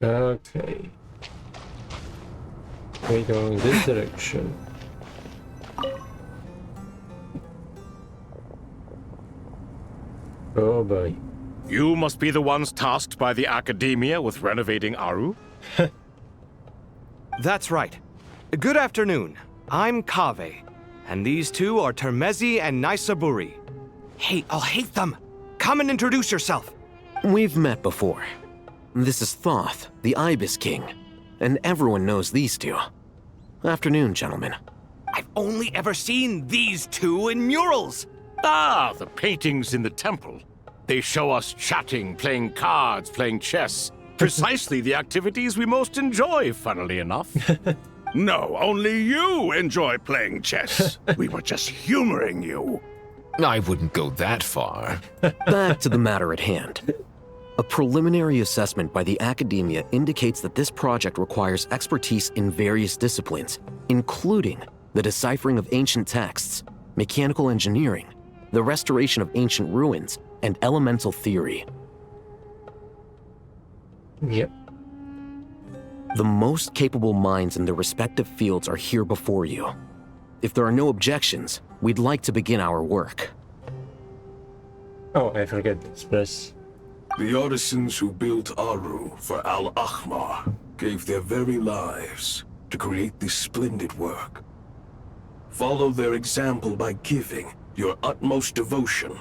Okay. We're going this direction. Oh boy. You must be the ones tasked by the Academia with renovating Aru? That's right. Good afternoon. I'm Kaveh, and these two are Termezi and Naisaburi. Hey, I'll hate them. Come and introduce yourself. We've met before. This is Thoth, the Ibis King, and everyone knows these two. Afternoon, gentlemen. I've only ever seen these two in murals. Ah, the paintings in the temple. They show us chatting, playing cards, playing chess. Precisely the activities we most enjoy, funnily enough. No, only you enjoy playing chess. We were just humoring you. I wouldn't go that far. Back to the matter at hand. A preliminary assessment by the Academia indicates that this project requires expertise in various disciplines, including the deciphering of ancient texts, mechanical engineering, the restoration of ancient ruins, and elemental theory. Yep. The most capable minds in their respective fields are here before you. If there are no objections, we'd like to begin our work. Oh, I forget this place. The artisans who built Aru for Al-Ahmar gave their very lives to create this splendid work. Follow their example by giving your utmost devotion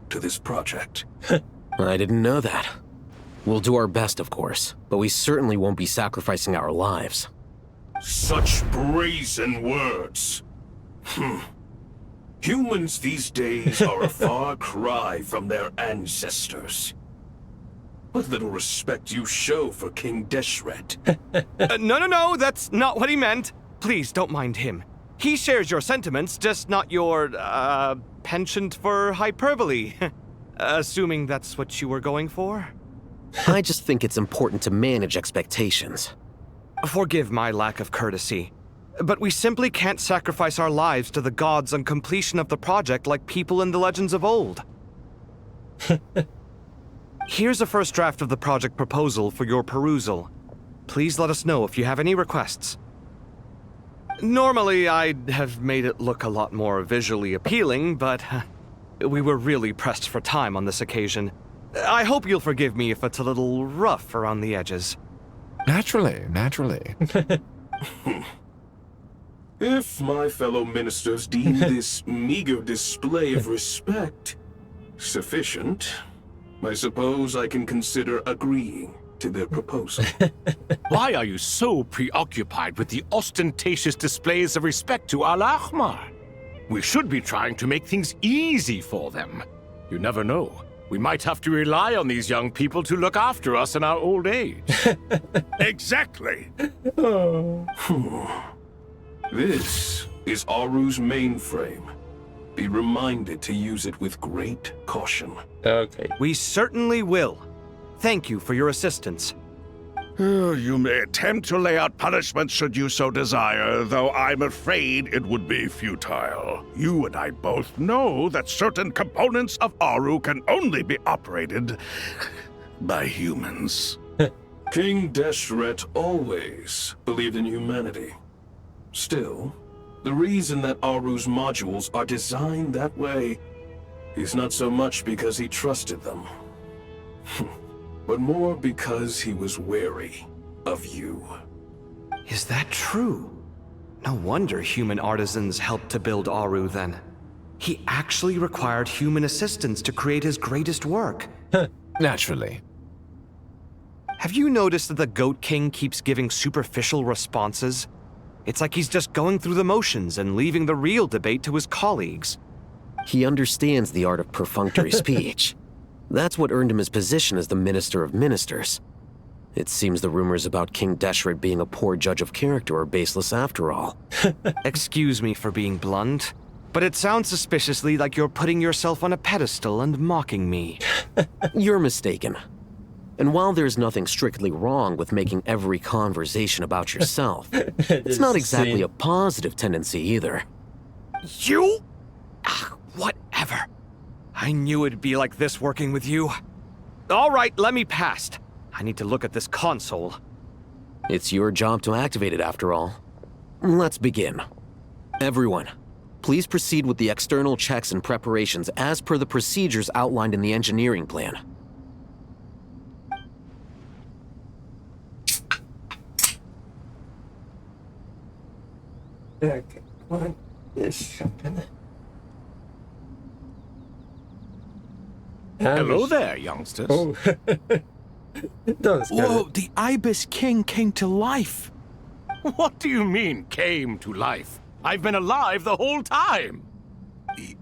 to this project. I didn't know that. We'll do our best, of course, but we certainly won't be sacrificing our lives. Such brazen words. Humans these days are a far cry from their ancestors. What little respect you show for King Deshret. No, that's not what he meant. Please don't mind him. He shares your sentiments, just not your, penchant for hyperbole. Assuming that's what you were going for? I just think it's important to manage expectations. Forgive my lack of courtesy, but we simply can't sacrifice our lives to the gods on completion of the project like people in the legends of old. Here's a first draft of the project proposal for your perusal. Please let us know if you have any requests. Normally, I'd have made it look a lot more visually appealing, but we were really pressed for time on this occasion. I hope you'll forgive me if it's a little rough around the edges. Naturally. If my fellow ministers deem this meager display of respect sufficient, I suppose I can consider agreeing to their proposal. Why are you so preoccupied with the ostentatious displays of respect to Al-Ahmar? We should be trying to make things easy for them. You never know. We might have to rely on these young people to look after us in our old age. Exactly. Oh. This is Aru's mainframe. Be reminded to use it with great caution. Okay. We certainly will. Thank you for your assistance. You may attempt to lay out punishments should you so desire, though I'm afraid it would be futile. You and I both know that certain components of Aru can only be operated by humans. King Deshret always believed in humanity. Still, the reason that Aru's modules are designed that way is not so much because he trusted them, but more because he was wary of you. Is that true? No wonder human artisans helped to build Aru then. He actually required human assistance to create his greatest work. Naturally. Have you noticed that the Goat King keeps giving superficial responses? It's like he's just going through the motions and leaving the real debate to his colleagues. He understands the art of perfunctory speech. That's what earned him his position as the Minister of Ministers. It seems the rumors about King Deshret being a poor judge of character are baseless after all. Excuse me for being blunt, but it sounds suspiciously like you're putting yourself on a pedestal and mocking me. You're mistaken. And while there's nothing strictly wrong with making every conversation about yourself, it's not exactly a positive tendency either. You? Whatever. I knew it'd be like this working with you. All right, let me past. I need to look at this console. It's your job to activate it after all. Let's begin. Everyone, please proceed with the external checks and preparations as per the procedures outlined in the engineering plan. Okay, what is happening? Hello there, youngsters. Oh, don't scare Whoa, it. the Ibis King came to life. What do you mean, came to life? I've been alive the whole time.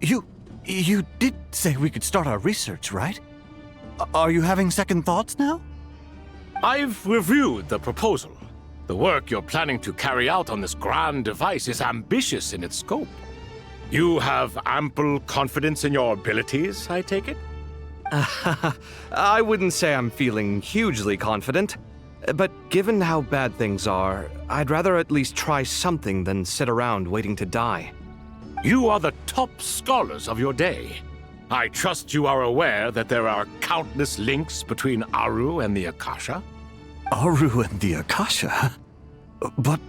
You did say we could start our research, right? Are you having second thoughts now? I've reviewed the proposal. The work you're planning to carry out on this grand device is ambitious in its scope. You have ample confidence in your abilities, I take it? I wouldn't say I'm feeling hugely confident, but given how bad things are, I'd rather at least try something than sit around waiting to die. You are the top scholars of your day. I trust you are aware that there are countless links between Aru and the Akasha. Aru and the Akasha? But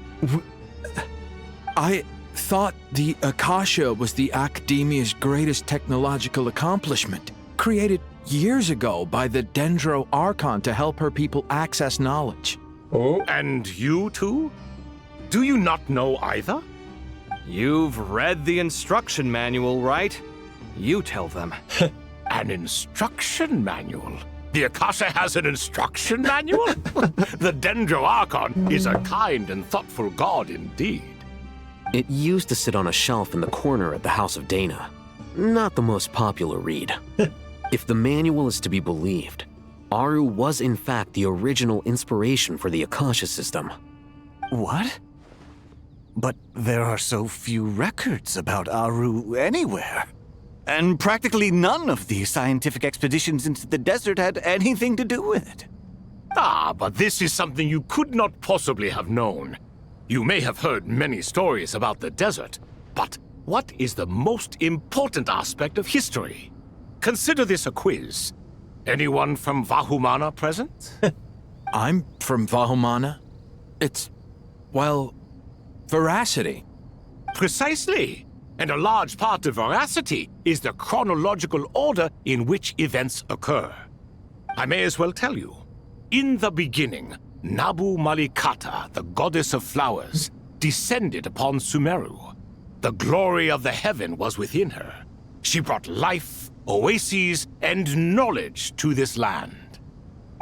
I thought the Akasha was the Academia's greatest technological accomplishment, created years ago by the Dendro Archon to help her people access knowledge. Oh, And you too? Do you not know either? You've read the instruction manual, right? You tell them. An instruction manual? The Akasha has an instruction manual? The Dendro Archon is a kind and thoughtful god indeed. It used to sit on a shelf in the corner at the House of Dana. Not the most popular read. If the manual is to be believed, Aru was in fact the original inspiration for the Akasha system. what? But there are so few records about Aru anywhere. And practically none of the scientific expeditions into the desert had anything to do with it. Ah, but this is something you could not possibly have known. You may have heard many stories about the desert, but what is the most important aspect of history? Consider this a quiz. Anyone from Vahumana present? I'm from Vahumana. It's, well, veracity. Precisely. And a large part of veracity is the chronological order in which events occur. I may as well tell you. In the beginning, Nabu Malikata, the goddess of flowers, descended upon Sumeru. The glory of the heaven was within her. She brought life, oases, and knowledge to this land.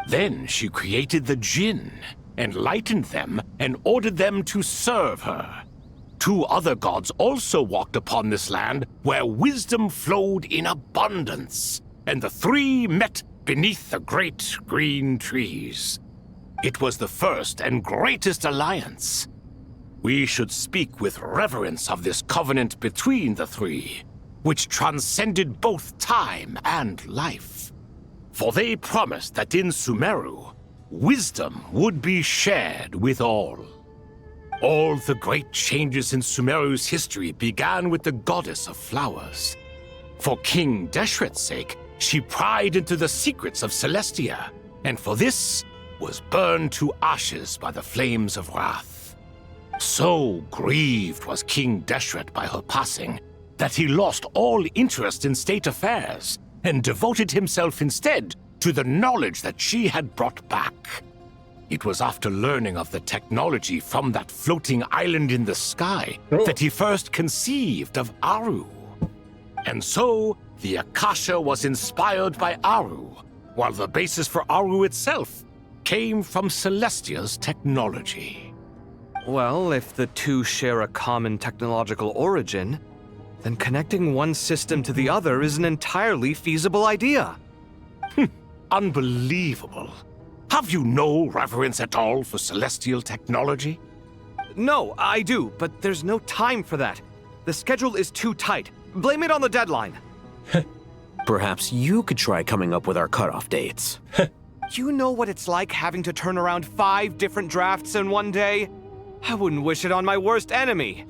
Then she created the Jinn, enlightened them, and ordered them to serve her. Two other gods also walked upon this land where wisdom flowed in abundance, and the three met beneath the great green trees. It was the first and greatest alliance. We should speak with reverence of this covenant between the three, which transcended both time and life. For they promised that in Sumeru, wisdom would be shared with all. All the great changes in Sumeru's history began with the goddess of flowers. For King Deshret's sake, she pried into the secrets of Celestia, and for this was burned to ashes by the flames of wrath. So grieved was King Deshret by her passing that he lost all interest in state affairs and devoted himself instead to the knowledge that she had brought back. It was after learning of the technology from that floating island in the sky that he first conceived of Aru. And so, the Akasha was inspired by Aru, while the basis for Aru itself came from Celestia's technology. Well, if the two share a common technological origin, then connecting one system to the other is an entirely feasible idea. Unbelievable. Have you no reverence at all for celestial technology? No, I do, but there's no time for that. The schedule is too tight. Blame it on the deadline. Perhaps you could try coming up with our cutoff dates. You know what it's like having to turn around 5 different drafts in one day? I wouldn't wish it on my worst enemy.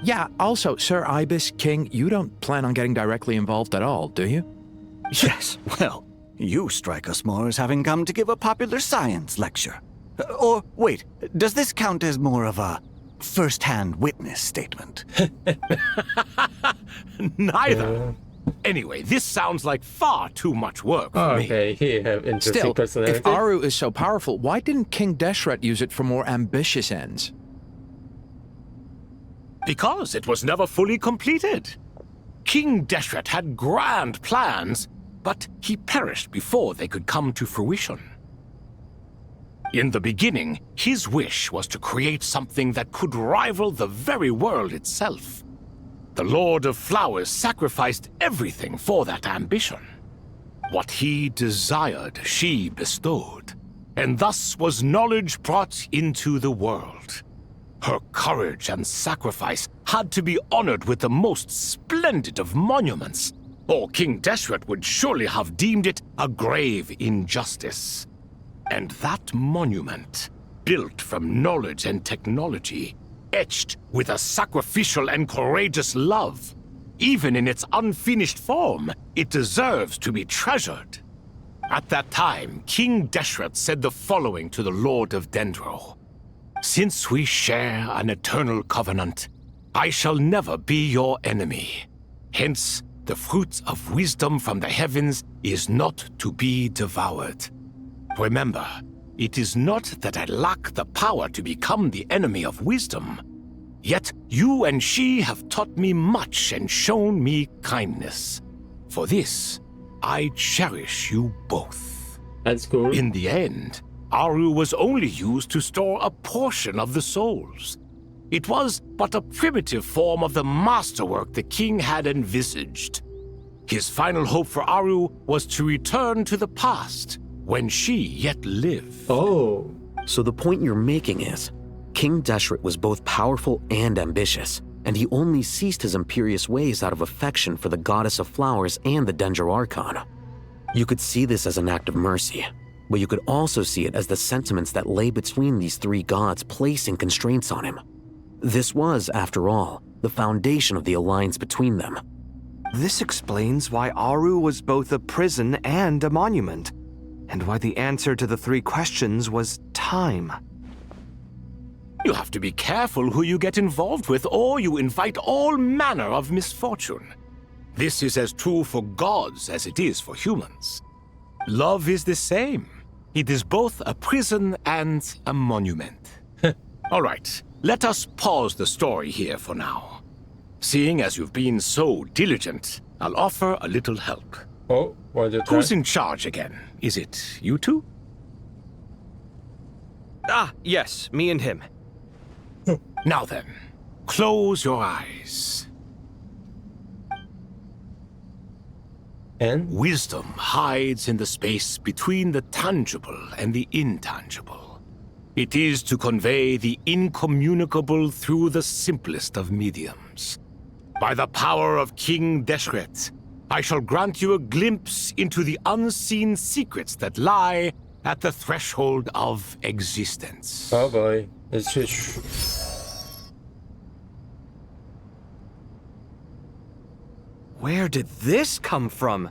Yeah, also, Sir Ibis King, you don't plan on getting directly involved at all, do you? Yes, well, You strike us more as having come to give a popular science lecture. Or, wait, does this count as more of a first-hand witness statement? Neither. Anyway, this sounds like far too much work for me. Okay, he have interesting Still, personality. if Aru is so powerful, why didn't King Deshret use it for more ambitious ends? Because it was never fully completed. King Deshret had grand plans, but he perished before they could come to fruition. In the beginning, his wish was to create something that could rival the very world itself. The Lord of Flowers sacrificed everything for that ambition. What he desired, she bestowed, and thus was knowledge brought into the world. Her courage and sacrifice had to be honored with the most splendid of monuments, or King Deshret would surely have deemed it a grave injustice. And that monument, built from knowledge and technology, etched with a sacrificial and courageous love, even in its unfinished form, it deserves to be treasured. At that time, King Deshret said the following to the Lord of Dendro. Since we share an eternal covenant, I shall never be your enemy. Hence, the fruit of wisdom from the heavens is not to be devoured. Remember, it is not that I lack the power to become the enemy of wisdom. Yet you and she have taught me much and shown me kindness. For this, I cherish you both. That's cool. In the end, Aru was only used to store a portion of the souls. It was but a primitive form of the masterwork the king had envisaged. His final hope for Aru was to return to the past, when she yet lived. Oh. So the point you're making is, King Deshret was both powerful and ambitious, and he only ceased his imperious ways out of affection for the goddess of flowers and the Dendro Archon. You could see this as an act of mercy, but you could also see it as the sentiments that lay between these three gods placing constraints on him. This was, after all, the foundation of the alliance between them. This explains why Aru was both a prison and a monument, and why the answer to the three questions was time. You have to be careful who you get involved with, or you invite all manner of misfortune. This is as true for gods as it is for humans. Love is the same. It is both a prison and a monument. All right, let us pause the story here for now. Seeing as you've been so diligent, I'll offer a little help. Oh, what did Who's in charge again? Is it you two? Ah, yes, me and him. Now then, close your eyes. And? Wisdom hides in the space between the tangible and the intangible. It is to convey the incommunicable through the simplest of mediums. By the power of King Deshret, I shall grant you a glimpse into the unseen secrets that lie at the threshold of existence. Oh boy. It's just... Where did this come from?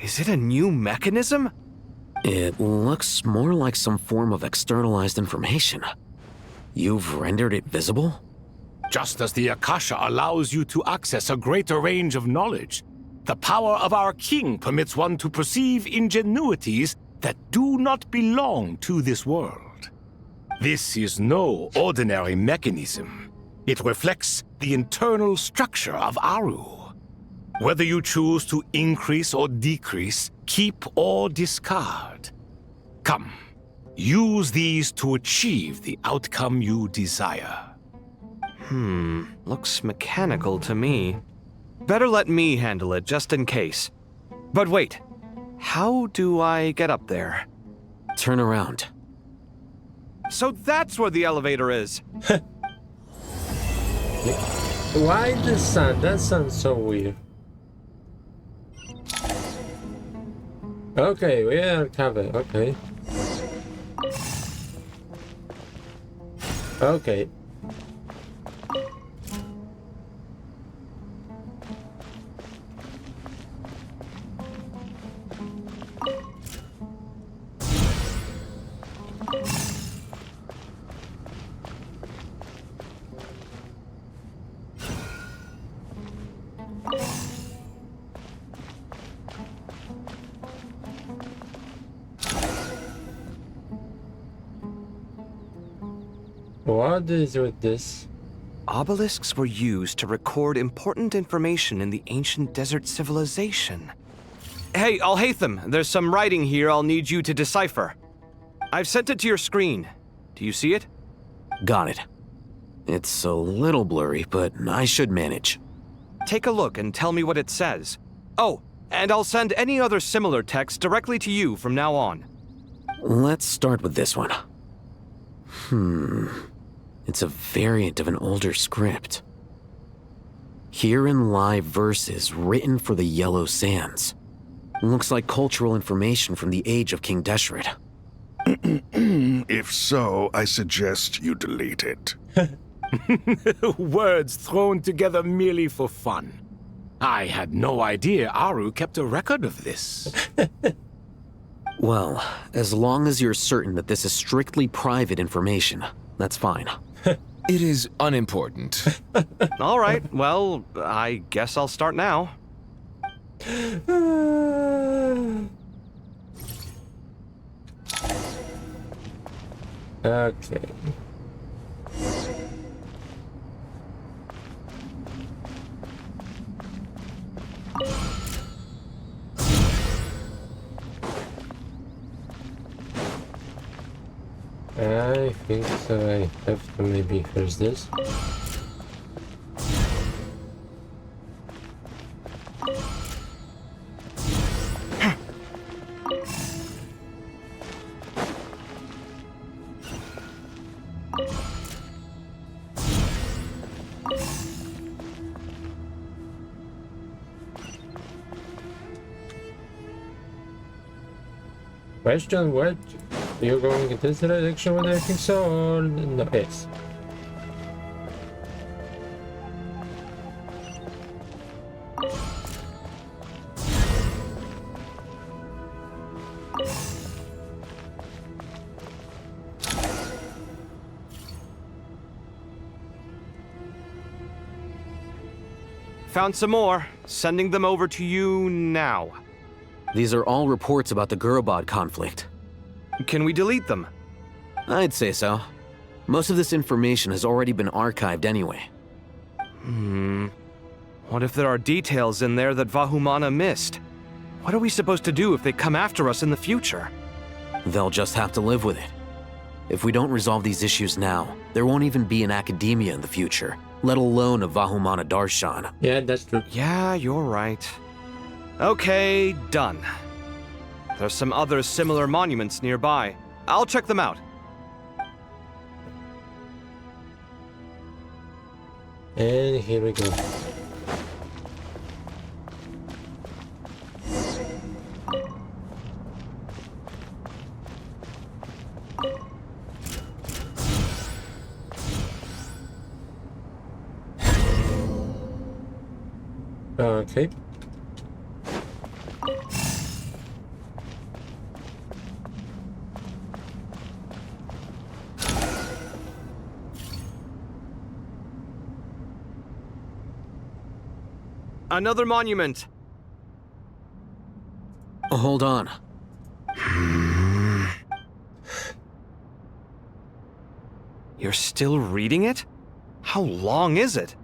Is it a new mechanism? It looks more like some form of externalized information. You've rendered it visible? Just as the Akasha allows you to access a greater range of knowledge, the power of our king permits one to perceive ingenuities that do not belong to this world. This is no ordinary mechanism. It reflects the internal structure of Aru. Whether you choose to increase or decrease, keep or discard. Come, use these to achieve the outcome you desire. Looks mechanical to me. Better let me handle it, just in case. But wait, how do I get up there? Turn around. So that's where the elevator is. Why the sun? That sounds so weird. Okay, we are covered. Okay. Okay. What is with this? Obelisks were used to record important information in the ancient desert civilization. Hey, Alhaitham, there's some writing here I'll need you to decipher. I've sent it to your screen. Do you see it? Got it. It's a little blurry, but I should manage. Take a look and tell me what it says. Oh, and I'll send any other similar text directly to you from now on. Let's start with this one. It's a variant of an older script. Herein lie verses written for the Yellow Sands. Looks like cultural information from the age of King Deshret. If so, I suggest you delete it. Words thrown together merely for fun. I had no idea Aru kept a record of this. Well, as long as you're certain that this is strictly private information, that's fine. It is unimportant. All right, well, I guess I'll start now. Okay. I think I have to maybe first this. Question, what? You're going in this direction when I think so, or no? Yes. Found some more. Sending them over to you now. These are all reports about the Gurubad conflict. Can we delete them? I'd say so. Most of this information has already been archived anyway. What if there are details in there that Vahumana missed? What are we supposed to do if they come after us in the future? They'll just have to live with it. If we don't resolve these issues now, there won't even be an academia in the future, let alone a Vahumana Darshan. Yeah, that's true. Yeah, you're right. Okay, done. There's some other similar monuments nearby. I'll check them out. And here we go. Okay. Another monument. Hold on. You're still reading it? How long is it?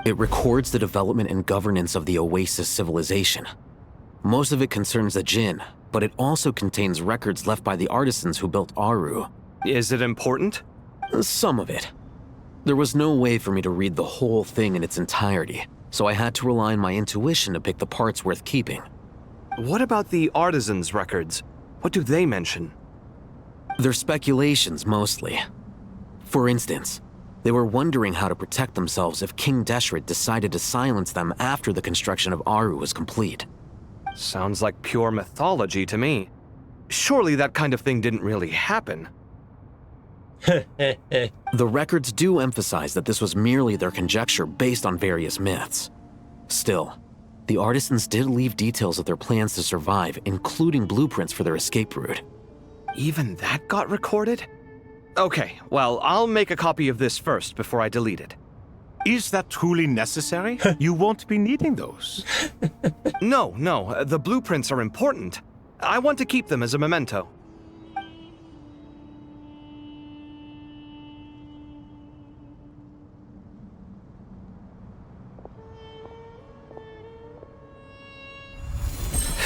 It records the development and governance of the Oasis civilization. Most of it concerns the Jinn, but it also contains records left by the artisans who built Aru. Is it important? Some of it. There was no way for me to read the whole thing in its entirety, so I had to rely on my intuition to pick the parts worth keeping. What about the artisans' records? What do they mention? They're speculations, mostly. For instance, they were wondering how to protect themselves if King Deshret decided to silence them after the construction of Aru was complete. Sounds like pure mythology to me. Surely that kind of thing didn't really happen. The records do emphasize that this was merely their conjecture based on various myths. Still, the artisans did leave details of their plans to survive, including blueprints for their escape route. Even that got recorded? Okay, well, I'll make a copy of this first before I delete it. Is that truly necessary? You won't be needing those. No, the blueprints are important. I want to keep them as a memento.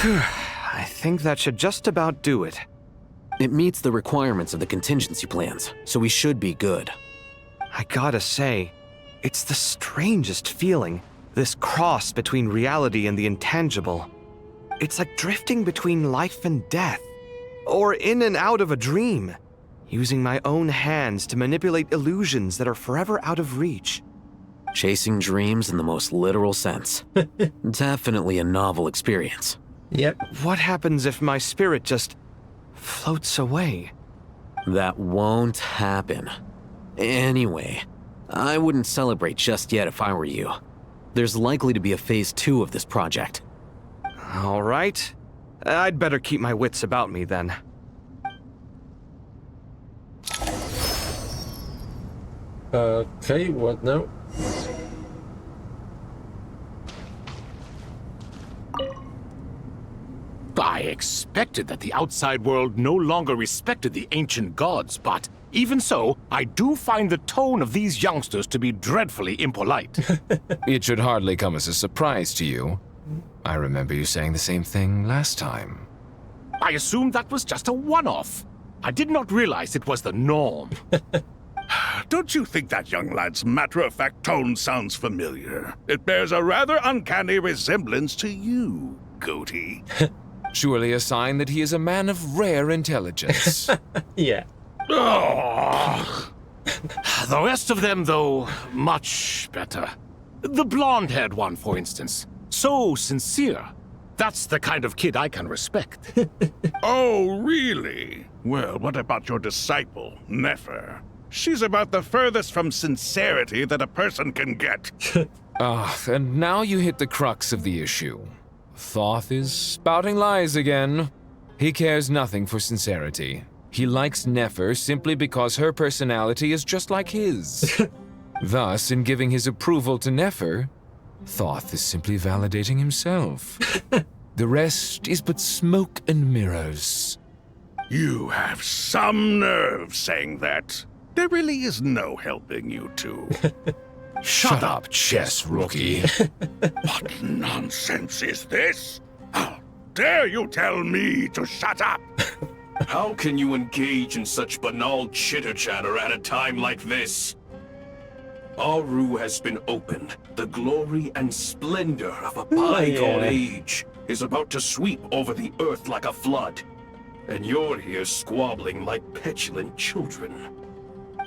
I think that should just about do it. It meets the requirements of the contingency plans, so we should be good. I gotta say, it's the strangest feeling, this cross between reality and the intangible. It's like drifting between life and death, or in and out of a dream, using my own hands to manipulate illusions that are forever out of reach. Chasing dreams in the most literal sense. Definitely a novel experience. Yep. What happens if my spirit just floats away? That won't happen. Anyway, I wouldn't celebrate just yet if I were you. There's likely to be a phase 2 of this project. All right. I'd better keep my wits about me then. Okay, what now? I expected that the outside world no longer respected the ancient gods, but even so, I do find the tone of these youngsters to be dreadfully impolite. It should hardly come as a surprise to you. I remember you saying the same thing last time. I assumed that was just a one-off. I did not realize it was the norm. Don't you think that young lad's matter-of-fact tone sounds familiar? It bears a rather uncanny resemblance to you, Goatee. Surely a sign that he is a man of rare intelligence. Yeah. Oh. The rest of them, though, much better. The blonde-haired one, for instance. So sincere. That's the kind of kid I can respect. Oh, really? Well, what about your disciple, Nefer? She's about the furthest from sincerity that a person can get. And now you hit the crux of the issue. Thoth is spouting lies again. He cares nothing for sincerity. He likes Nefer simply because her personality is just like his. Thus, in giving his approval to Nefer, Thoth is simply validating himself. The rest is but smoke and mirrors. You have some nerve saying that. There really is no helping you two. Shut up, chess rookie. What nonsense is this? How dare you tell me to shut up? How can you engage in such banal chitter-chatter at a time like this? Aru has been opened. The glory and splendor of a bygone age is about to sweep over the earth like a flood. And you're here squabbling like petulant children.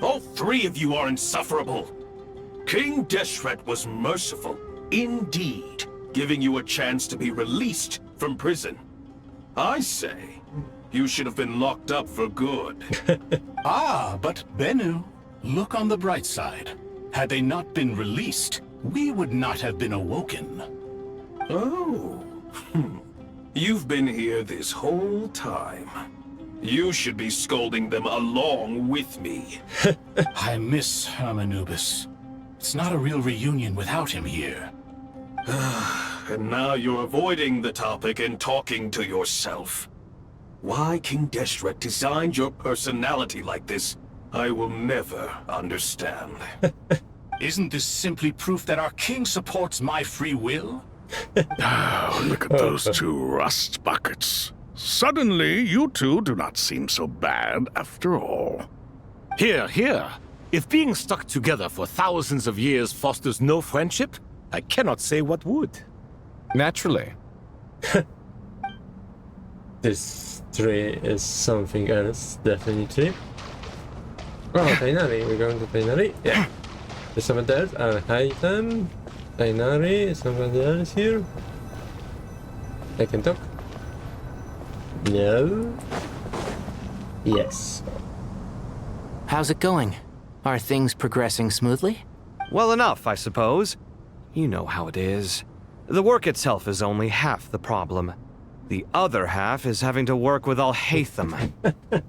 All three of you are insufferable. King Deshret was merciful, indeed, giving you a chance to be released from prison. I say, you should have been locked up for good. But Bennu, look on the bright side. Had they not been released, we would not have been awoken. Oh. You've been here this whole time. You should be scolding them along with me. I miss Hermanubis. It's not a real reunion without him here. And now you're avoiding the topic and talking to yourself. Why King Deshret designed your personality like this, I will never understand. Isn't this simply proof that our king supports my free will? Oh, look at those two rust buckets. Suddenly, you two do not seem so bad after all. Here, here. If being stuck together for thousands of years fosters no friendship, I cannot say what would. Naturally. This tree is something else, definitely. Oh, Tainari, we're going to Tainari? Yeah. There's someone else, I'll hide them. Tainari, somebody else here? I can talk? No? Yes. How's it going? Are things progressing smoothly? Well enough, I suppose. You know how it is. The work itself is only half the problem. The other half is having to work with Al-Haytham.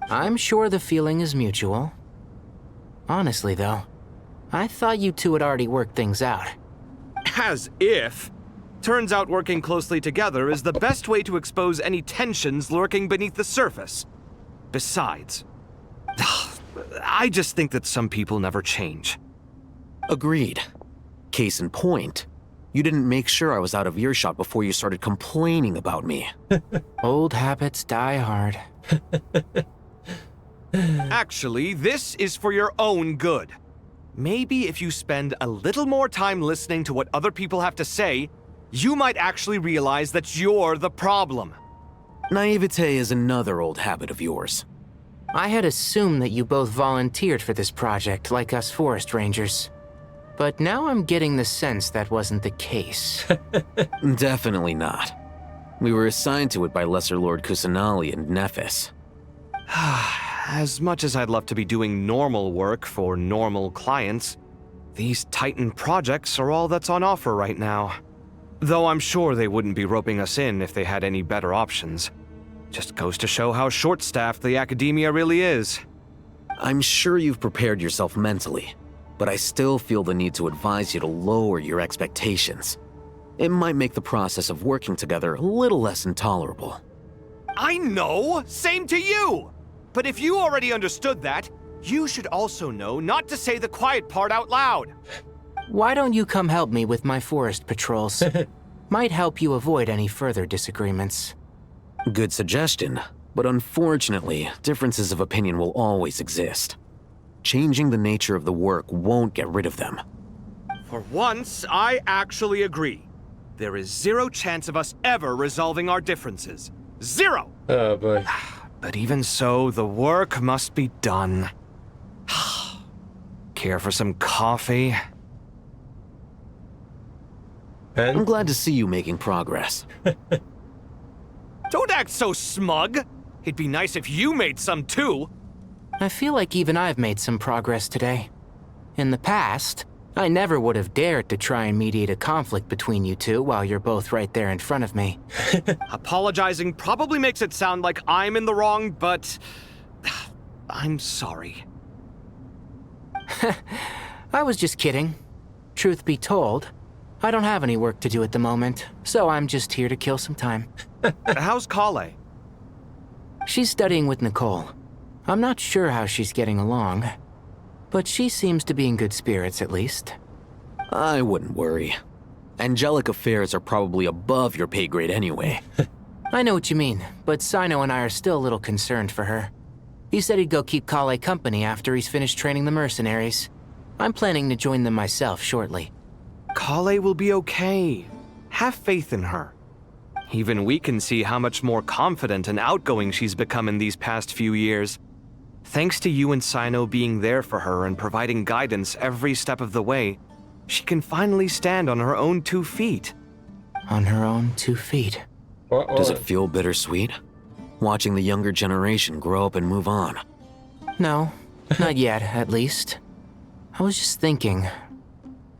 I'm sure the feeling is mutual. Honestly, though, I thought you two had already worked things out. As if. Turns out working closely together is the best way to expose any tensions lurking beneath the surface. Besides, I just think that some people never change. Agreed. Case in point, You didn't make sure I was out of earshot before you started complaining about me. Old habits die hard. Actually, this is for your own good. Maybe if you spend a little more time listening to what other people have to say, you might actually realize that you're the problem. Naivete is another old habit of yours. I had assumed that you both volunteered for this project like us forest rangers. But now I'm getting the sense that wasn't the case. Definitely not. We were assigned to it by Lesser Lord Kusanali and Nephis. As much as I'd love to be doing normal work for normal clients, these Titan projects are all that's on offer right now. Though I'm sure they wouldn't be roping us in if they had any better options. Just goes to show how short-staffed the academia really is. I'm sure you've prepared yourself mentally, but I still feel the need to advise you to lower your expectations. It might make the process of working together a little less intolerable. I know! Same to you! But if you already understood that, you should also know not to say the quiet part out loud. Why don't you come help me with my forest patrols? Might help you avoid any further disagreements. Good suggestion, but unfortunately, differences of opinion will always exist. Changing the nature of the work won't get rid of them. For once, I actually agree. There is zero chance of us ever resolving our differences. Zero! Oh boy. But even so, the work must be done. Care for some coffee? I'm And glad to see you making progress. Don't act so smug! It'd be nice if you made some too! I feel like even I've made some progress today. In the past, I never would have dared to try and mediate a conflict between you two while you're both right there in front of me. Apologizing probably makes it sound like I'm in the wrong, but I'm sorry. I was just kidding. Truth be told, I don't have any work to do at the moment, so I'm just here to kill some time. How's Kale? She's studying with Nicole. I'm not sure how she's getting along, but she seems to be in good spirits at least. I wouldn't worry. Angelic affairs are probably above your pay grade anyway. I know what you mean, but Sino and I are still a little concerned for her. He said he'd go keep Kale company after he's finished training the mercenaries. I'm planning to join them myself shortly. Kale will be okay. Have faith in her. Even we can see how much more confident and outgoing she's become in these past few years. Thanks to you and Sino being there for her and providing guidance every step of the way, she can finally stand on her own 2 feet. On her own 2 feet. Does it feel bittersweet? Watching the younger generation grow up and move on. No, not yet, at least. I was just thinking,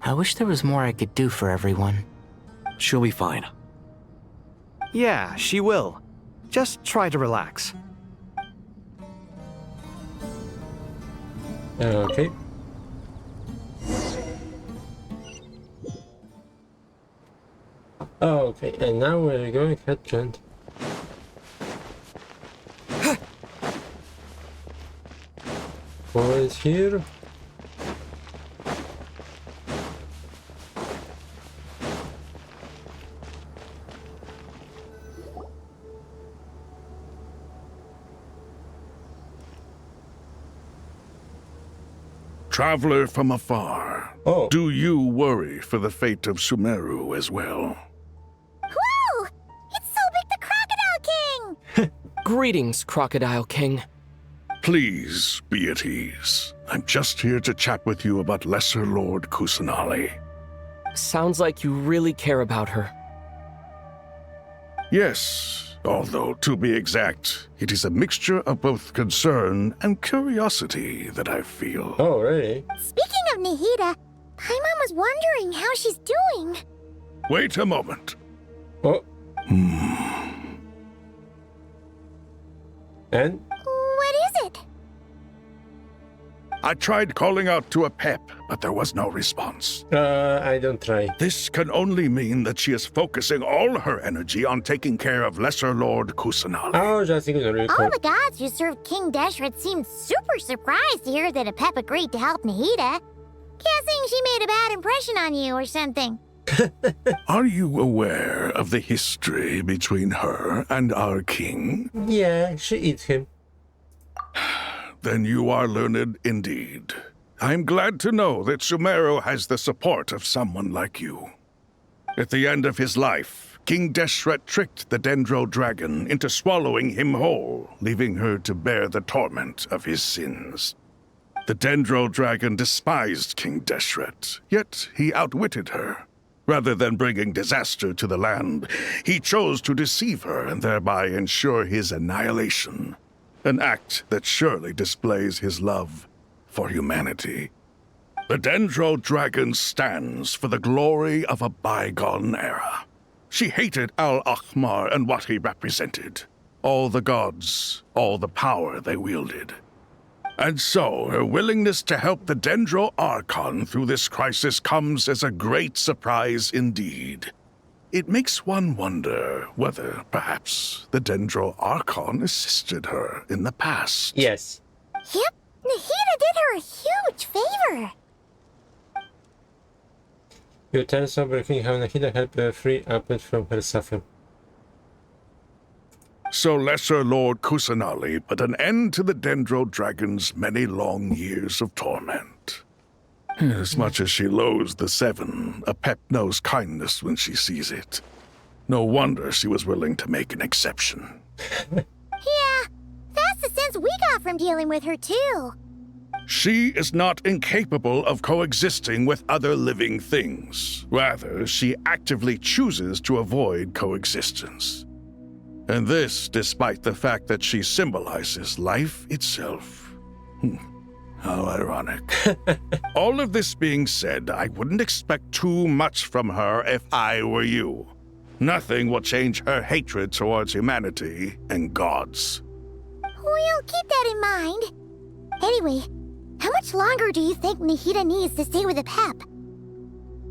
I wish there was more I could do for everyone. She'll be fine. Yeah, she will. Just try to relax. Okay. Okay, and now we're going head trend. Who is here? Traveler from afar, Oh. do you worry for the fate of Sumeru as well? Whoa! It's Sobek the Crocodile King! Greetings, Crocodile King. Please be at ease. I'm just here to chat with you about Lesser Lord Kusanali. Sounds like you really care about her. Yes, although to be exact, it is a mixture of both concern and curiosity that I feel. Oh, really? Speaking of Nihida, Paimon was wondering how she's doing. Wait a moment. Oh, and? What is it? I tried calling out to a pep, but there was no response. I don't try. This can only mean that she is focusing all her energy on taking care of Lesser Lord Kusanali. Oh, just ignorant. All the gods who served King Deshret seemed super surprised to hear that a pep agreed to help Nihida. Guessing she made a bad impression on you or something. Are you aware of the history between her and our king? Yeah, she eats him. Then you are learned indeed. I'm glad to know that Sumeru has the support of someone like you. At the end of his life, King Deshret tricked the Dendro Dragon into swallowing him whole, leaving her to bear the torment of his sins. The Dendro Dragon despised King Deshret, yet he outwitted her. Rather than bringing disaster to the land, he chose to deceive her and thereby ensure his annihilation. An act that surely displays his love for humanity. The Dendro Dragon stands for the glory of a bygone era. She hated Al-Ahmar and what he represented. All the gods, all the power they wielded. And so, her willingness to help the Dendro Archon through this crisis comes as a great surprise indeed. It makes one wonder whether, perhaps, the Dendro Archon assisted her in the past. Yes. Yep, Nahida did her a huge favor. You tell Sober King how Nahida helped her free Applet from her suffering. So Lesser Lord Kusanali put an end to the Dendro Dragon's many long years of torment. As much as she loathes the Seven, a pet knows kindness when she sees it. No wonder she was willing to make an exception. Yeah, that's the sense we got from dealing with her, too. She is not incapable of coexisting with other living things. Rather, she actively chooses to avoid coexistence. And this despite the fact that she symbolizes life itself. How ironic. All of this being said, I wouldn't expect too much from her if I were you. Nothing will change her hatred towards humanity and gods. We'll keep that in mind. Anyway, how much longer do you think Nahida needs to stay with the Pep?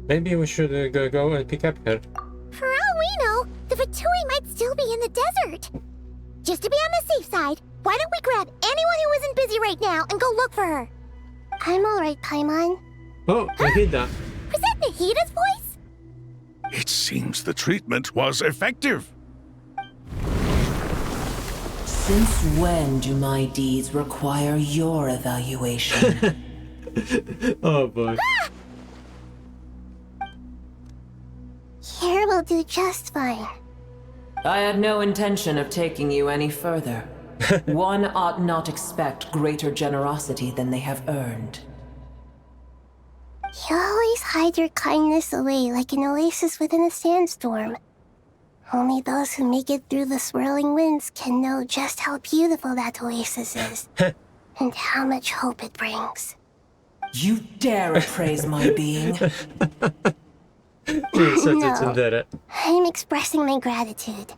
Maybe we should go and pick up her. For all we know, the Fatui might still be in the desert. Just to be on the safe side, why don't we grab anyone who isn't busy right now and go look for her? I'm alright, Paimon. Oh, Nahida. Was that Nahida's voice? It seems the treatment was effective. Since when do my deeds require your evaluation? Oh boy. Here will do just fine. I had no intention of taking you any further. One ought not expect greater generosity than they have earned. You always hide your kindness away like an oasis within a sandstorm. Only those who make it through the swirling winds can know just how beautiful that oasis is. And how much hope it brings. You dare appraise my being? No, I'm expressing my gratitude.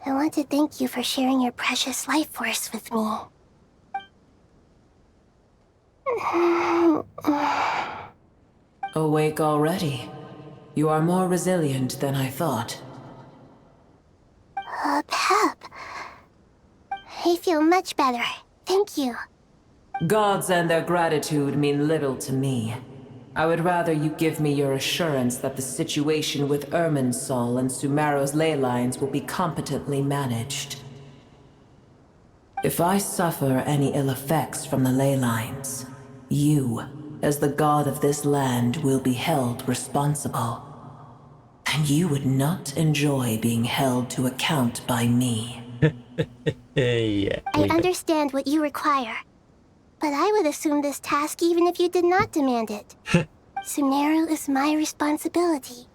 I want to thank you for sharing your precious life force with me. Awake already? You are more resilient than I thought. Pep. I feel much better. Thank you. Gods and their gratitude mean little to me. I would rather you give me your assurance that the situation with Irminsul and Sumeru's ley lines will be competently managed. If I suffer any ill effects from the ley lines, you, as the god of this land, will be held responsible. And you would not enjoy being held to account by me. Yeah. I understand what you require. But I would assume this task even if you did not demand it. Sumeru is my responsibility.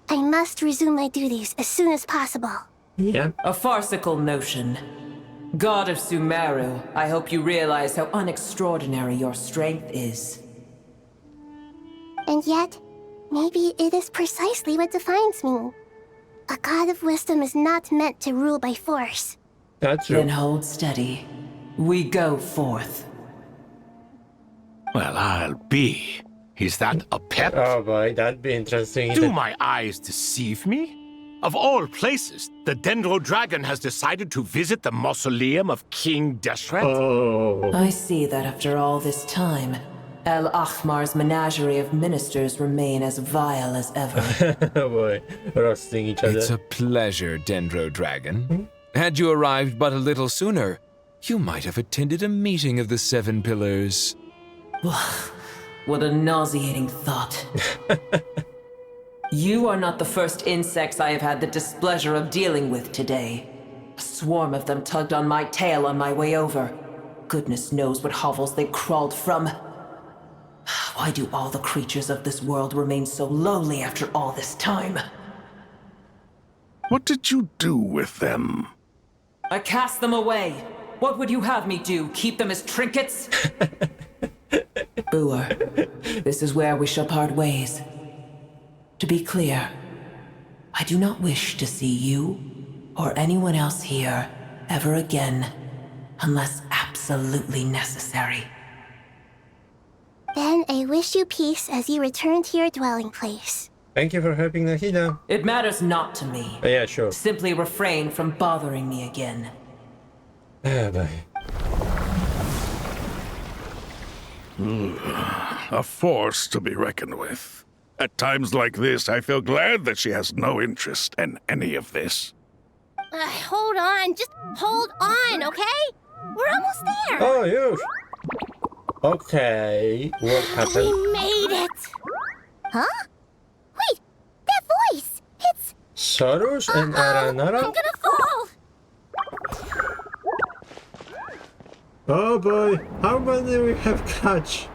I must resume my duties as soon as possible. Yeah. A farcical notion. God of Sumeru, I hope you realize how unextraordinary your strength is. And yet, maybe it is precisely what defines me. A god of wisdom is not meant to rule by force. That's true. Then hold steady. We go forth. Well, I'll be. Is that a pet? Oh boy, that'd be interesting. Do my eyes deceive me? Of all places, the Dendro Dragon has decided to visit the mausoleum of King Deshret? Oh. I see that after all this time, El Ahmar's menagerie of ministers remain as vile as ever. Oh boy, roasting each other. It's a pleasure, Dendro Dragon. Had you arrived but a little sooner, you might have attended a meeting of the Seven Pillars. What a nauseating thought. You are not the first insects I have had the displeasure of dealing with today. A swarm of them tugged on my tail on my way over. Goodness knows what hovels they crawled from. Why do all the creatures of this world remain so lowly after all this time? What did you do with them? I cast them away. What would you have me do? Keep them as trinkets? Boer, this is where we shall part ways. To be clear, I do not wish to see you or anyone else here ever again, unless absolutely necessary. Then I wish you peace as you return to your dwelling place. Thank you for helping Nahida. It matters not to me. Yeah, sure. Simply refrain from bothering me again. Ah, boy. A force to be reckoned with. At times like this, I feel glad that she has no interest in any of this. Hold on, just hold on, okay? We're almost there. Oh, you. Okay, what happened? We made it. Huh? Wait, that voice. It's Sorus and Aranara? I'm gonna fall. Oh boy, how many we have catch?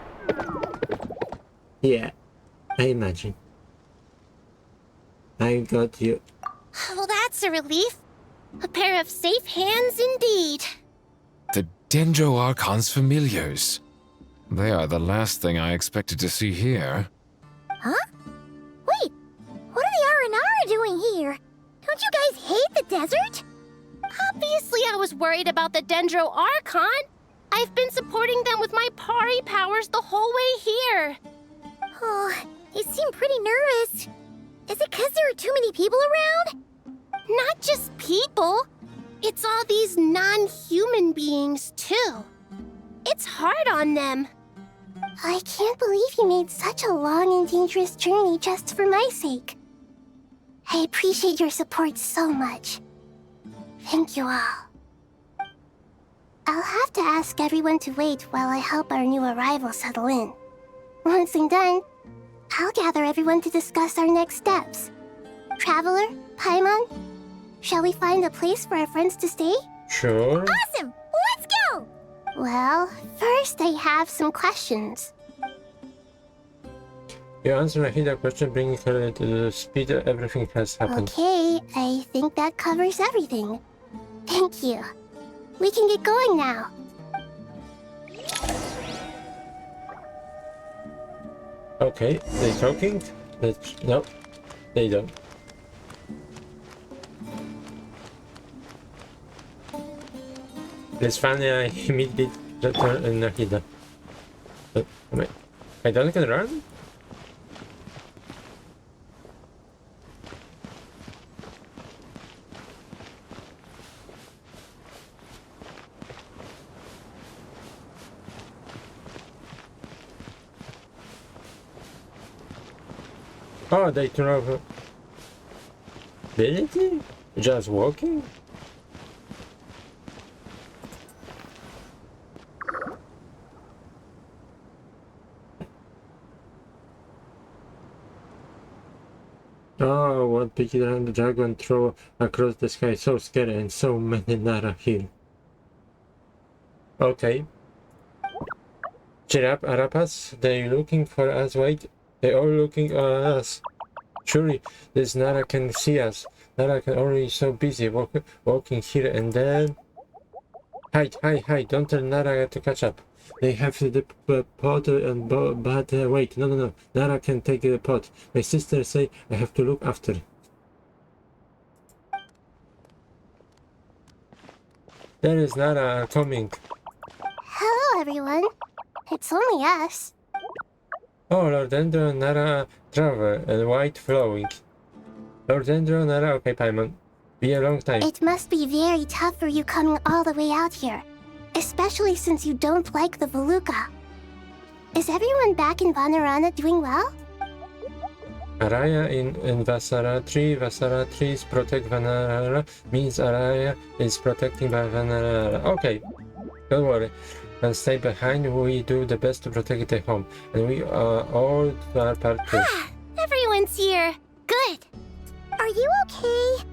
Yeah, I imagine. I got you. Well, that's a relief. A pair of safe hands indeed. The Dendro Archon's familiars. They are the last thing I expected to see here. Huh? Wait, what are the Aranara doing here? Don't you guys hate the desert? Obviously I was worried about the Dendro Archon. I've been supporting them with my Pari powers the whole way here. Oh, you seem pretty nervous. Is it because there are too many people around? Not just people. It's all these non-human beings, too. It's hard on them. I can't believe you made such a long and dangerous journey just for my sake. I appreciate your support so much. Thank you all. I'll have to ask everyone to wait while I help our new arrival settle in. Once I'm done, I'll gather everyone to discuss our next steps. Traveler, Paimon, shall we find a place for our friends to stay? Sure. Awesome! Let's go! Well, first I have some questions. You answer Nahida question, bringing her to the speed of everything has happened. Okay, I think that covers everything. Thank you. We can get going now. Okay, they talking? No, they don't. It's funny, I immediately return Nahida. Wait, I don't can run? Oh, they turn over. Ability? Just walking? Oh, one picky around the dragon throw across the sky. So scary and so many Nara heal. Okay. Cheer up, Arapas. They looking for us. Wait. They all looking at us. Surely this Nara can see us. Nara can already so busy walking here and then. Hide. Don't tell Nara to catch up. They have the pot and but wait, no. Nara can take the pot. My sister say I have to look after. There is Nara coming. Hello, everyone. It's only us. Oh, Lordendro, Nara, Traveler, and White Flowing. Lordendro, Nara, okay, Paimon. Be a long time. It must be very tough for you coming all the way out here. Especially since you don't like the Veluca. Is everyone back in Vanarana doing well? Araya in Vasaratri. Vasaratris protect Vanarara means Araya is protecting Vanarara. Okay, don't worry. And stay behind. We do the best to protect the home, and we all do our part too. Everyone's here. Good. Are you okay?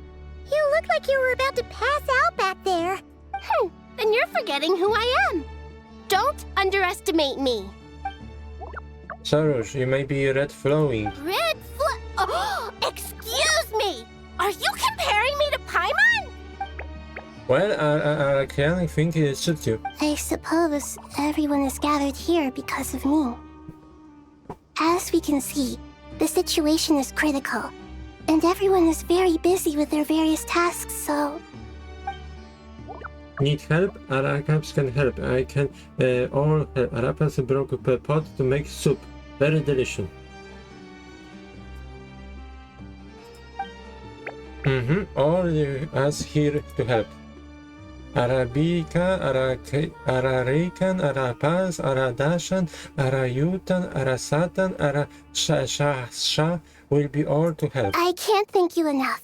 You look like you were about to pass out back there. And you're forgetting who I am. Don't underestimate me. Sarush, you may be red flowing. Oh, excuse me! Are you comparing me to Paimon? Well, I can't think it suits you. I suppose everyone is gathered here because of me. As we can see, the situation is critical, and everyone is very busy with their various tasks, so... Need help? Aracaps can help. I can all help. Arapas broke up a pot to make soup. Very delicious. All us here to help. Arabica, Ararican, Arapas, Aradashan, Arayutan, Arasatan, Arashasha will be all to help. I can't thank you enough.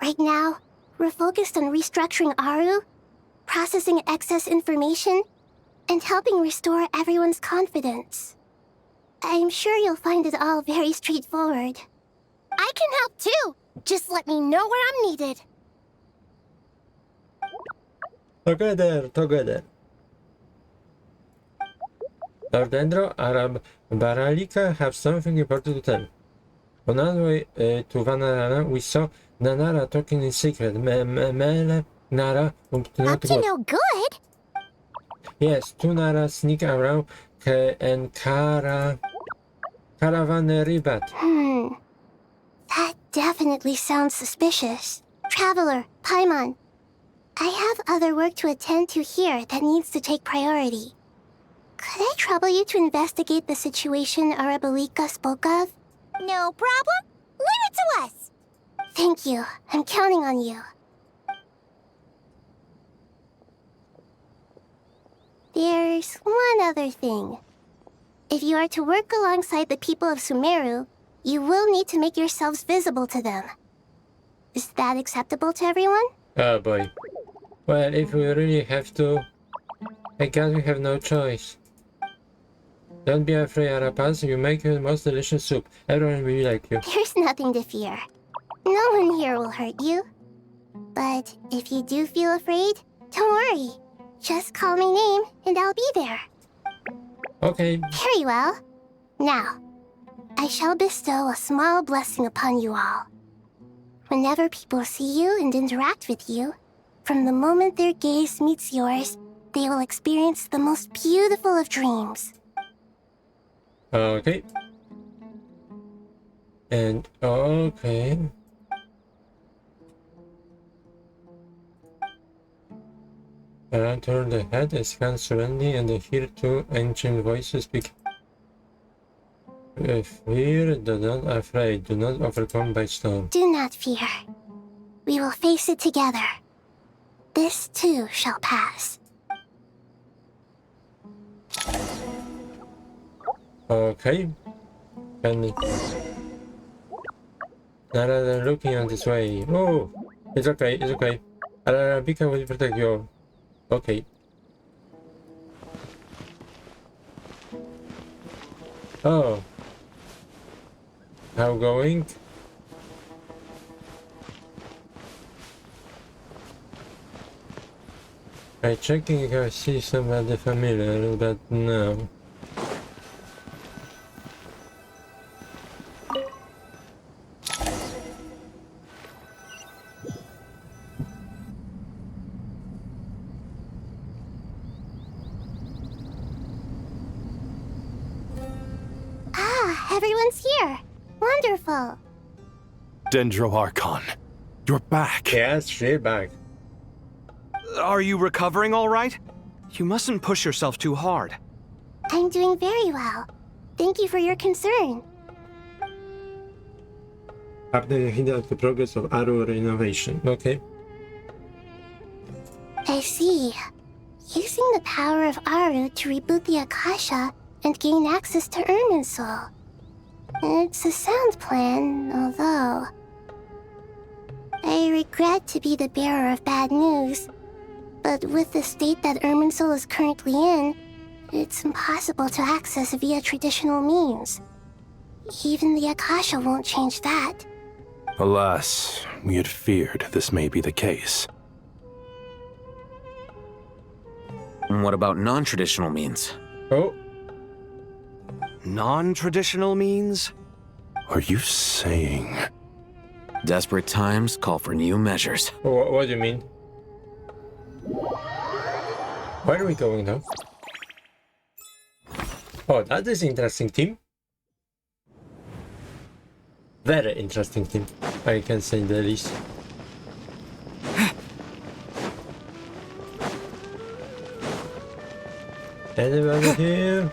Right now, we're focused on restructuring Aru, processing excess information, and helping restore everyone's confidence. I'm sure you'll find it all very straightforward. I can help too! Just let me know where I'm needed. Together. Ardendro, Arab, Baralika have something important to tell. On our way to Vanarana, we saw Nanara talking in secret. Mele, Nara, Up to no good? Yes, two Nara sneak around and Caravan Ribat. That definitely sounds suspicious. Traveler, Paimon, I have other work to attend to here that needs to take priority. Could I trouble you to investigate the situation Arabalika spoke of? No problem. Leave it to us. Thank you. I'm counting on you. There's one other thing. If you are to work alongside the people of Sumeru, you will need to make yourselves visible to them. Is that acceptable to everyone? Oh boy. Well, if we really have to, I guess we have no choice. Don't be afraid, Arapas. You make the most delicious soup. Everyone will like you. There's nothing to fear. No one here will hurt you. But if you do feel afraid, don't worry. Just call my name and I'll be there. Okay. Very well. Now, I shall bestow a small blessing upon you all. Whenever people see you and interact with you, from the moment their gaze meets yours, they will experience the most beautiful of dreams. Okay. And okay. Around turn the head, scan surrounding, and hear two ancient voices speak. Fear, do not afraid, do not overcome by storm. Do not fear. We will face it together. This too shall pass. Okay. And Nara looking on this way. Oh, it's okay, it's okay. Arabika will protect you. Okay. Oh. How going? I'm checking if I see somebody familiar, but no. Ah, everyone's here. Wonderful. Dendro Archon, you're back. Yes, she's back. Are you recovering all right? You mustn't push yourself too hard. I'm doing very well. Thank you for your concern. Update hinted at the progress of Aru renovation. Okay. I see. Using the power of Aru to reboot the Akasha and gain access to Irminsul. It's a sound plan, although... I regret to be the bearer of bad news, but with the state that Irminsul is currently in, it's impossible to access via traditional means. Even the Akasha won't change that. Alas, we had feared this may be the case. What about non-traditional means? Oh. Non-traditional means? Are you saying... Desperate times call for new measures. What do you mean? Where are we going now? Oh, that is interesting team. Very interesting team, I can say the least. Anybody here?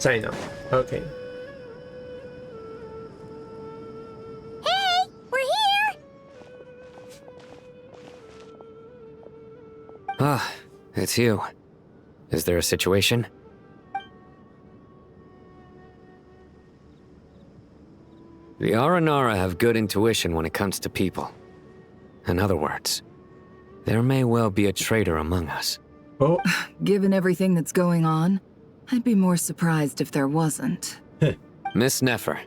China. Okay. Hey, we're here! Ah, it's you. Is there a situation? The Aranara have good intuition when it comes to people. In other words, there may well be a traitor among us. Oh. Given everything that's going on, I'd be more surprised if there wasn't. Miss Nefer,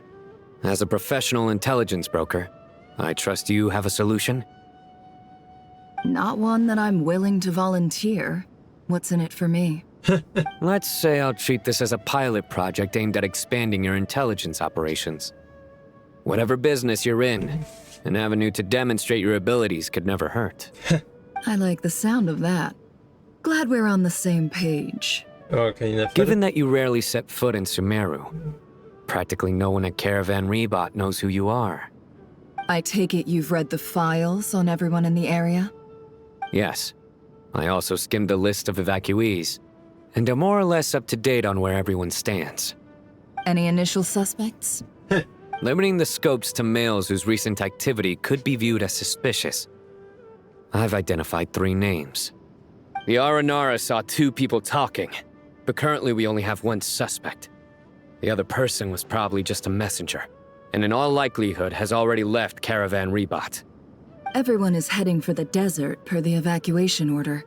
as a professional intelligence broker, I trust you have a solution? Not one that I'm willing to volunteer. What's in it for me? Let's say I'll treat this as a pilot project aimed at expanding your intelligence operations. Whatever business you're in, an avenue to demonstrate your abilities could never hurt. I like the sound of that. Glad we're on the same page. Okay, Nefer. Given that you rarely set foot in Sumeru, practically no one at Caravan Rebot knows who you are. I take it you've read the files on everyone in the area? Yes. I also skimmed the list of evacuees, and am more or less up to date on where everyone stands. Any initial suspects? Limiting the scopes to males whose recent activity could be viewed as suspicious. I've identified 3 names. The Aranara saw 2 people talking, but currently we only have 1 suspect. The other person was probably just a messenger, and in all likelihood has already left Caravan Rebot. Everyone is heading for the desert per the evacuation order.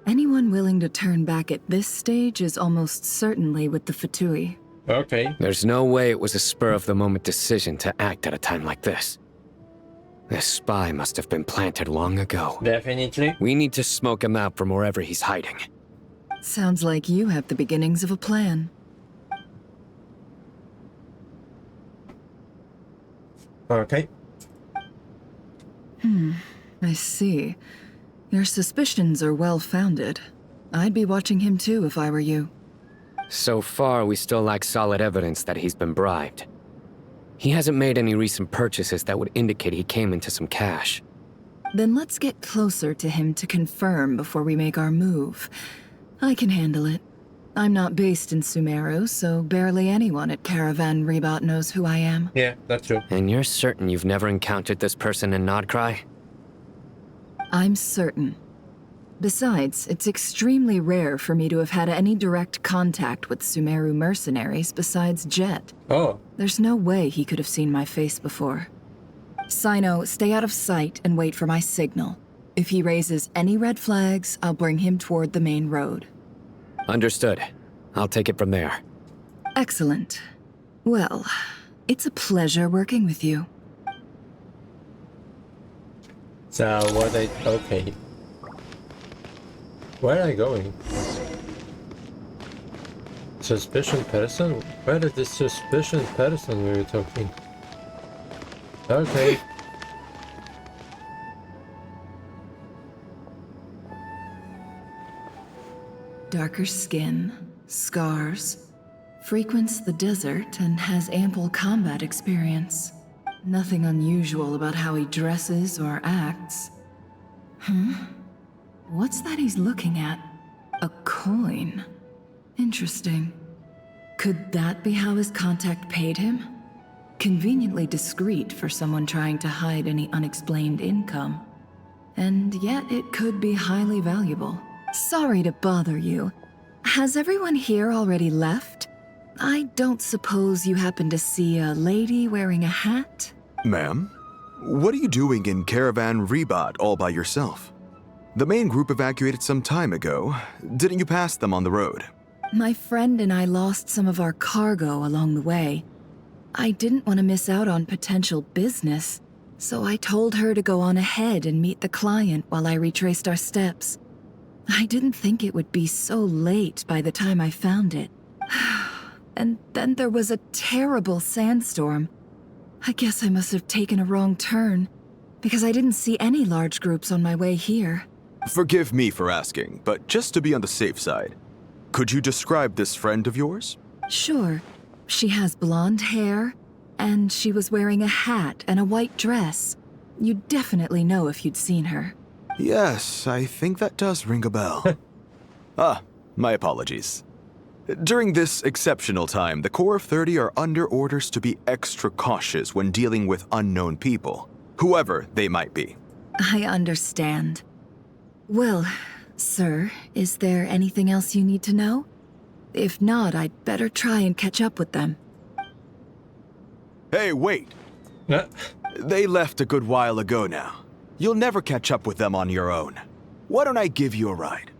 Anyone willing to turn back at this stage is almost certainly with the Fatui. Okay. There's no way it was a spur-of-the-moment decision to act at a time like this. This spy must have been planted long ago. Definitely. We need to smoke him out from wherever he's hiding. Sounds like you have the beginnings of a plan. Okay. I see. Your suspicions are well-founded. I'd be watching him too if I were you. So far, we still lack solid evidence that he's been bribed. He hasn't made any recent purchases that would indicate he came into some cash. Then let's get closer to him to confirm before we make our move. I can handle it. I'm not based in Sumeru, so barely anyone at Caravan Rebot knows who I am. Yeah, that's true. And you're certain you've never encountered this person in Nodcry? I'm certain. Besides, it's extremely rare for me to have had any direct contact with Sumeru mercenaries besides Jet. Oh. There's no way he could have seen my face before. Sino, stay out of sight and wait for my signal. If he raises any red flags, I'll bring him toward the main road. Understood. I'll take it from there. Excellent. Well, it's a pleasure working with you. So, okay. Where are I going? Suspicion person? Where is this suspicion person we were talking? Okay. Darker skin, scars, frequents the desert and has ample combat experience. Nothing unusual about how he dresses or acts. What's that he's looking at? A coin. Interesting. Could that be how his contact paid him? Conveniently discreet for someone trying to hide any unexplained income. And yet it could be highly valuable. Sorry to bother you. Has everyone here already left? I don't suppose you happen to see a lady wearing a hat? Ma'am, what are you doing in Caravan Rebat all by yourself? The main group evacuated some time ago. Didn't you pass them on the road? My friend and I lost some of our cargo along the way. I didn't want to miss out on potential business, so I told her to go on ahead and meet the client while I retraced our steps. I didn't think it would be so late by the time I found it. And then there was a terrible sandstorm. I guess I must have taken a wrong turn, because I didn't see any large groups on my way here. Forgive me for asking, but just to be on the safe side, could you describe this friend of yours? Sure. She has blonde hair, and she was wearing a hat and a white dress. You'd definitely know if you'd seen her. Yes, I think that does ring a bell. My apologies. During this exceptional time, the Core of 30 are under orders to be extra cautious when dealing with unknown people, whoever they might be. I understand. Well, sir, is there anything else you need to know? If not, I'd better try and catch up with them. Hey, wait! They left a good while ago now. You'll never catch up with them on your own. Why don't I give you a ride?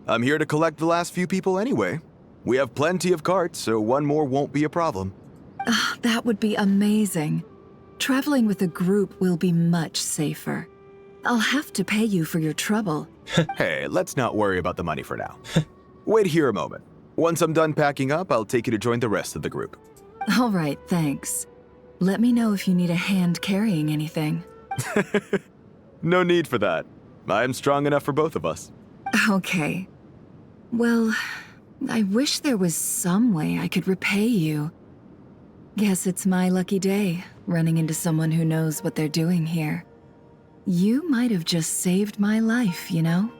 I'm here to collect the last few people anyway. We have plenty of carts, so one more won't be a problem. That would be amazing. Traveling with a group will be much safer. I'll have to pay you for your trouble. Hey, let's not worry about the money for now. Wait here a moment. Once I'm done packing up, I'll take you to join the rest of the group. All right, thanks. Let me know if you need a hand carrying anything. No need for that. I'm strong enough for both of us. Okay. Well, I wish there was some way I could repay you. Guess it's my lucky day, running into someone who knows what they're doing here. You might have just saved my life, you know?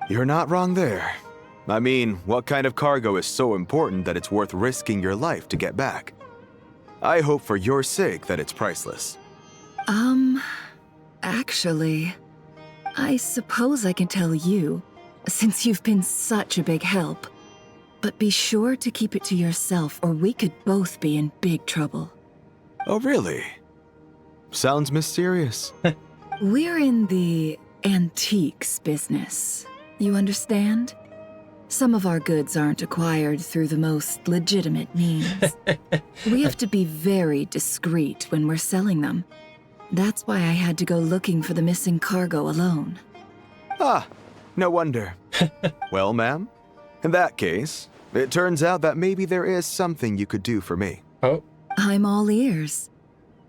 You're not wrong there. I mean, what kind of cargo is so important that it's worth risking your life to get back? I hope for your sake that it's priceless. Actually, I suppose I can tell you, since you've been such a big help. But be sure to keep it to yourself, or we could both be in big trouble. Oh, really? Sounds mysterious. We're in the antiques business. You understand? Some of our goods aren't acquired through the most legitimate means. We have to be very discreet when we're selling them. That's why I had to go looking for the missing cargo alone. No wonder. Well, ma'am, in that case, it turns out that maybe there is something you could do for me. Oh. I'm all ears.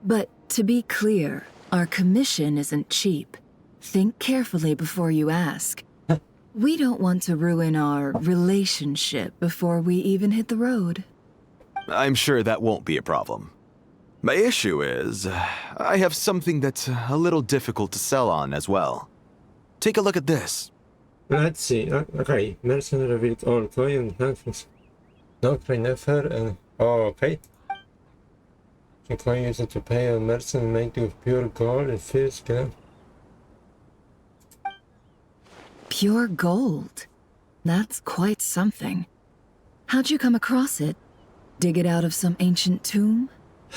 But to be clear, our commission isn't cheap. Think carefully before you ask. We don't want to ruin our relationship before we even hit the road. I'm sure that won't be a problem. My issue is, I have something that's a little difficult to sell on as well. Take a look at this. Let's see. Okay, merchant revealed all toy and handfuls. Not by Nefer and... Oh, okay. You can use it to pay a merchant made of pure gold and fierce gold. Pure gold? That's quite something. How'd you come across it? Dig it out of some ancient tomb?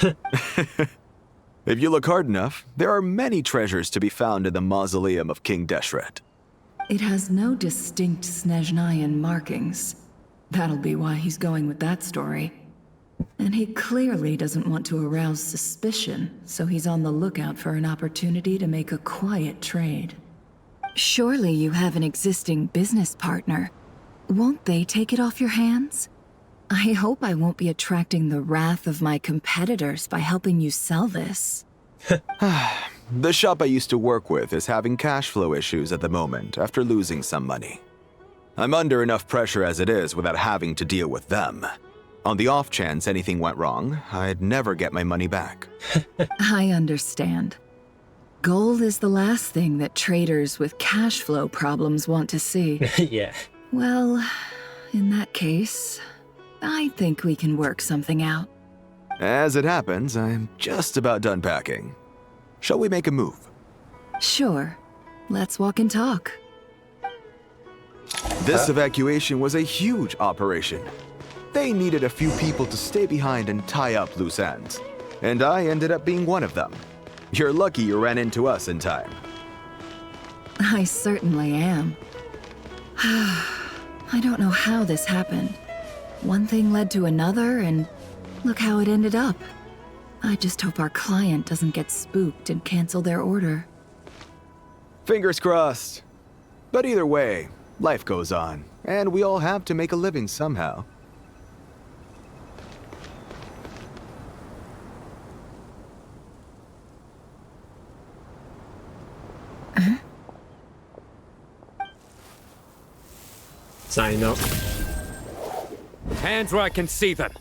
If you look hard enough, there are many treasures to be found in the mausoleum of King Deshret. It has no distinct Snezhnayan markings. That'll be why he's going with that story. And he clearly doesn't want to arouse suspicion, so he's on the lookout for an opportunity to make a quiet trade. Surely you have an existing business partner. Won't they take it off your hands? I hope I won't be attracting the wrath of my competitors by helping you sell this. The shop I used to work with is having cash flow issues at the moment after losing some money. I'm under enough pressure as it is without having to deal with them. On the off chance anything went wrong, I'd never get my money back. I understand. Gold is the last thing that traders with cash flow problems want to see. Yeah. Well, in that case, I think we can work something out. As it happens, I'm just about done packing. Shall we make a move? Sure. Let's walk and talk. This evacuation was a huge operation. They needed a few people to stay behind and tie up loose ends. And I ended up being one of them. You're lucky you ran into us in time. I certainly am. I don't know how this happened. One thing led to another, and look how it ended up. I just hope our client doesn't get spooked and cancel their order. Fingers crossed. But either way, life goes on, and we all have to make a living somehow. Sign up. Hands where I can see them.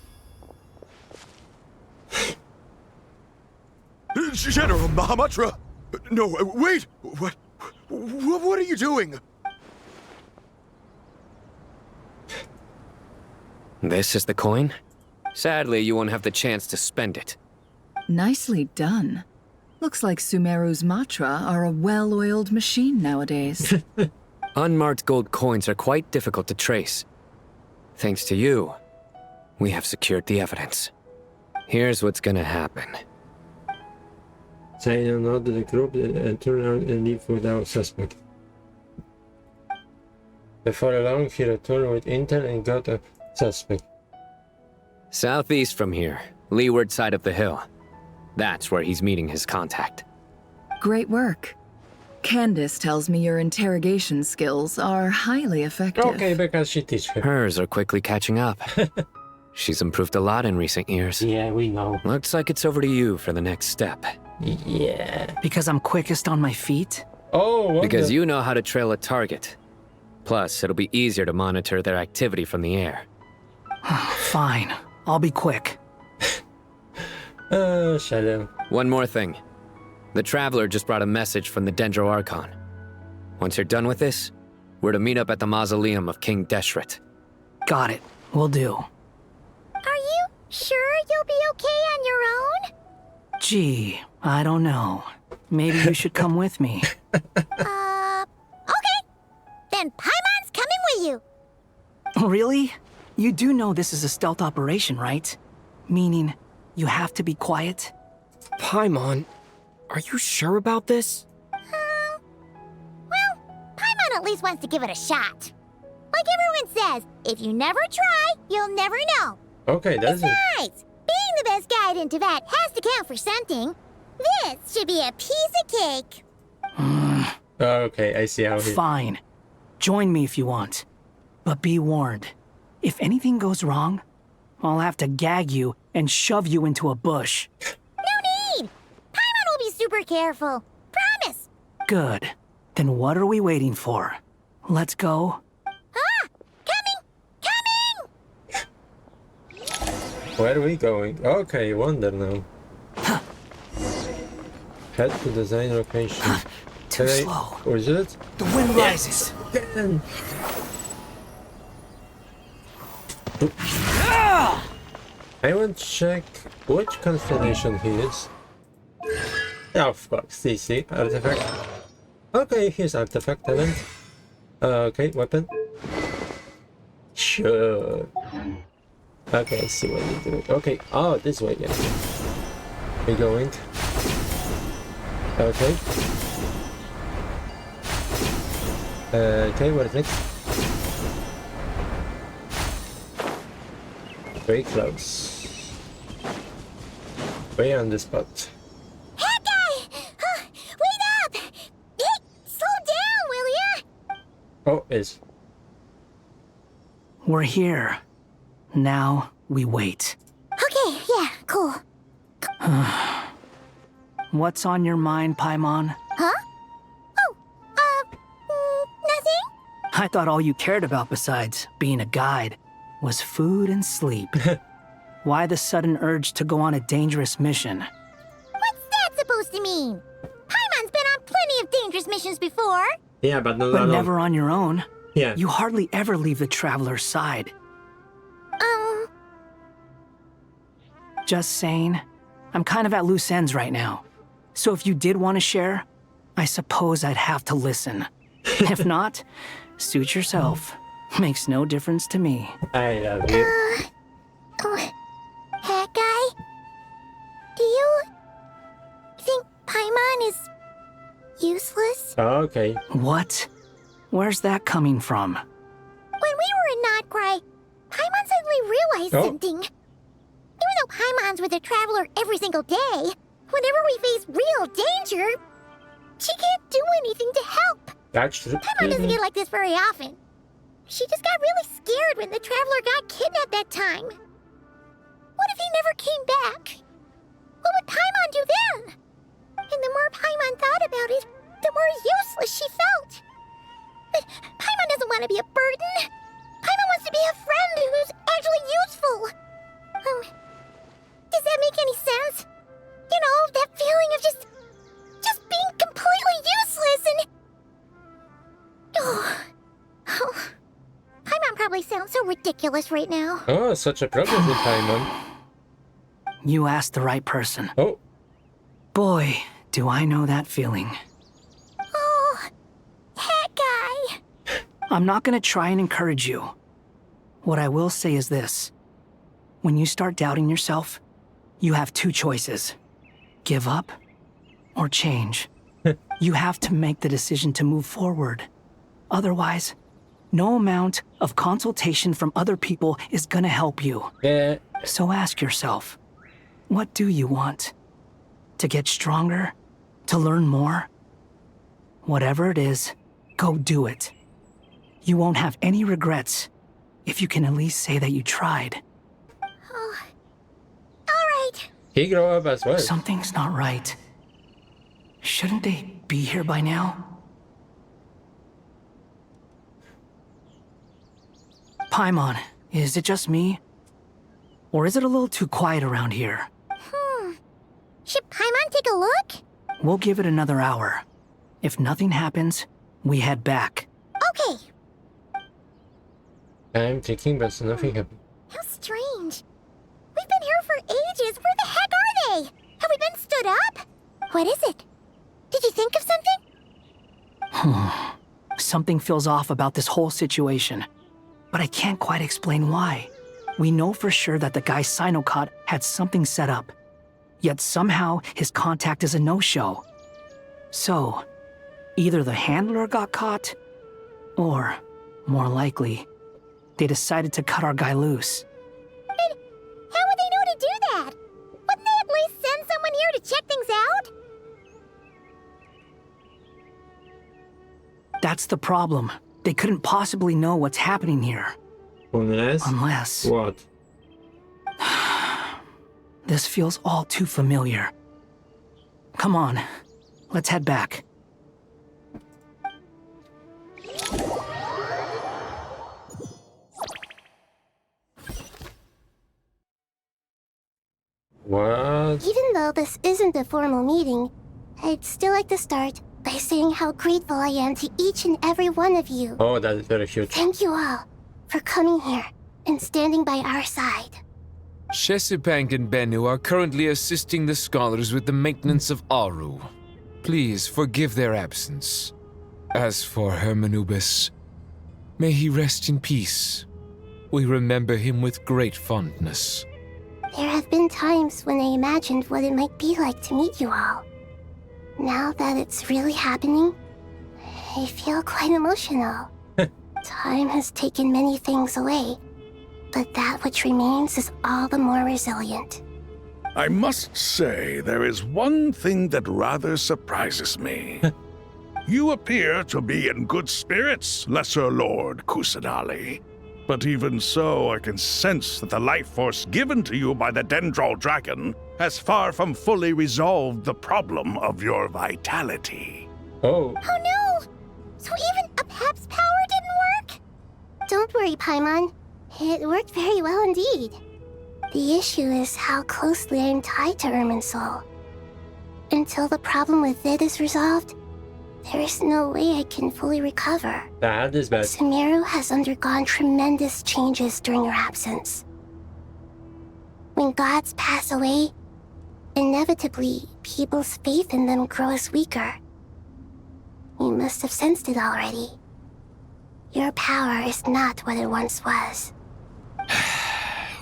General Mahamatra! No, wait! What are you doing? This is the coin? Sadly, you won't have the chance to spend it. Nicely done. Looks like Sumeru's Matra are a well-oiled machine nowadays. Unmarked gold coins are quite difficult to trace. Thanks to you, we have secured the evidence. Here's what's gonna happen. Say no to the group and turn around and leave without suspect. Before long, he returned with intel and got a suspect. Southeast from here, leeward side of the hill. That's where he's meeting his contact. Great work. Candace tells me your interrogation skills are highly effective. Okay, because she teaches her. Hers are quickly catching up. She's improved a lot in recent years. Yeah, we know. Looks like it's over to you for the next step. Yeah. Because I'm quickest on my feet? Oh, because you know how to trail a target. Plus, it'll be easier to monitor their activity from the air. Fine. I'll be quick. Shadow. One more thing. The Traveler just brought a message from the Dendro Archon. Once you're done with this, we're to meet up at the mausoleum of King Deshret. Got it. Will do. Are you sure you'll be okay on your own? Gee, I don't know. Maybe you should come with me. Okay. Then Paimon's coming with you. Really? You do know this is a stealth operation, right? Meaning, you have to be quiet? Paimon, are you sure about this? Well, Paimon at least wants to give it a shot. Like everyone says, if you never try, you'll never know. Okay, that's it. Besides, being the best guide in Teyvat has to count for something. This should be a piece of cake. Okay, I see how he... Fine. Join me if you want. But be warned. If anything goes wrong, I'll have to gag you and shove you into a bush. No need! Paimon will be super careful. Promise! Good. Then what are we waiting for? Let's go. Where are we going? Okay, wonder now. Head to design location. Too slow. Or is it? The wind rises. Again. I want to check which constellation he is. Yeah, of course, CC, artifact. Okay, here's artifact element. Okay, weapon. Sure. Okay, I see what you're doing. Okay, oh, this way, yeah. We're going. Okay. Okay, what is next? Very close. Way on the spot. Hey, wait up! Hey, slow down, will ya? Oh, is. We're here. Now we wait. Okay, yeah, cool. What's on your mind, Paimon? Huh? Oh, nothing? I thought all you cared about besides being a guide was food and sleep. Why the sudden urge to go on a dangerous mission? What's that supposed to mean? Paimon's been on plenty of dangerous missions before. Yeah, but not But alone. never on your own. Yeah. You hardly ever leave the Traveler's side. Just saying. I'm kind of at loose ends right now. So if you did want to share, I suppose I'd have to listen. If not, suit yourself. Makes no difference to me. I love you. Hat guy? Do you think Paimon is useless? Okay. What? Where's that coming from? When we were in Notcry, Paimon suddenly realized something. Even though Paimon's with a traveler every single day, whenever we face real danger, she can't do anything to help. That's true. Paimon doesn't get like this very often. She just got really scared when the traveler got kidnapped that time. What if he never came back? What would Paimon do then? And the more Paimon thought about it, the more useless she felt. But Paimon doesn't want to be a burden. Paimon wants to be a friend who's actually useful. Does that make any sense? You know, that feeling of just being completely useless and... Oh. Paimon probably sounds so ridiculous right now. Oh, such a progress with Paimon. You asked the right person. Oh. Boy, do I know that feeling. Oh, hat guy. I'm not gonna try and encourage you. What I will say is this. When you start doubting yourself, you have two choices. Give up or change. You have to make the decision to move forward. Otherwise, no amount of consultation from other people is gonna help you. Yeah. So ask yourself, what do you want? To get stronger? To learn more? Whatever it is, go do it. You won't have any regrets if you can at least say that you tried. Oh. All right. He grew up as well. Something's not right. Shouldn't they be here by now? Paimon, is it just me? Or is it a little too quiet around here? Should Paimon take a look? We'll give it another hour. If nothing happens, we head back. Okay. I'm thinking, but nothing happened. How strange. We've been here for ages. Where the heck are they? Have we been stood up? What is it? Did you think of something? Something feels off about this whole situation. But I can't quite explain why. We know for sure that the guy Sino caught had something set up. Yet somehow his contact is a no-show. So, either the handler got caught, or, more likely, they decided to cut our guy loose. But how would they know to do that? Wouldn't they at least send someone here to check things out? That's the problem. They couldn't possibly know what's happening here. Unless? What? This feels all too familiar. Come on, let's head back. What? Even though this isn't a formal meeting, I'd still like to start by saying how grateful I am to each and every one of you. Oh, that is very huge. Thank you all for coming here and standing by our side. Shesipank and Bennu are currently assisting the scholars with the maintenance of Aru. Please forgive their absence. As for Hermanubis, may he rest in peace. We remember him with great fondness. There have been times when I imagined what it might be like to meet you all. Now that it's really happening, I feel quite emotional. Time has taken many things away, but that which remains is all the more resilient. I must say, there is one thing that rather surprises me. You appear to be in good spirits, Lesser Lord Kusanali. But even so, I can sense that the life force given to you by the Dendral Dragon has far from fully resolved the problem of your vitality. Oh. Oh no! So even a Pep's power didn't work? Don't worry, Paimon. It worked very well indeed. The issue is how closely I'm tied to Irminsul. Until the problem with it is resolved, there is no way I can fully recover. That is bad. Sumeru has undergone tremendous changes during your absence. When gods pass away, inevitably, people's faith in them grows weaker. You must have sensed it already. Your power is not what it once was.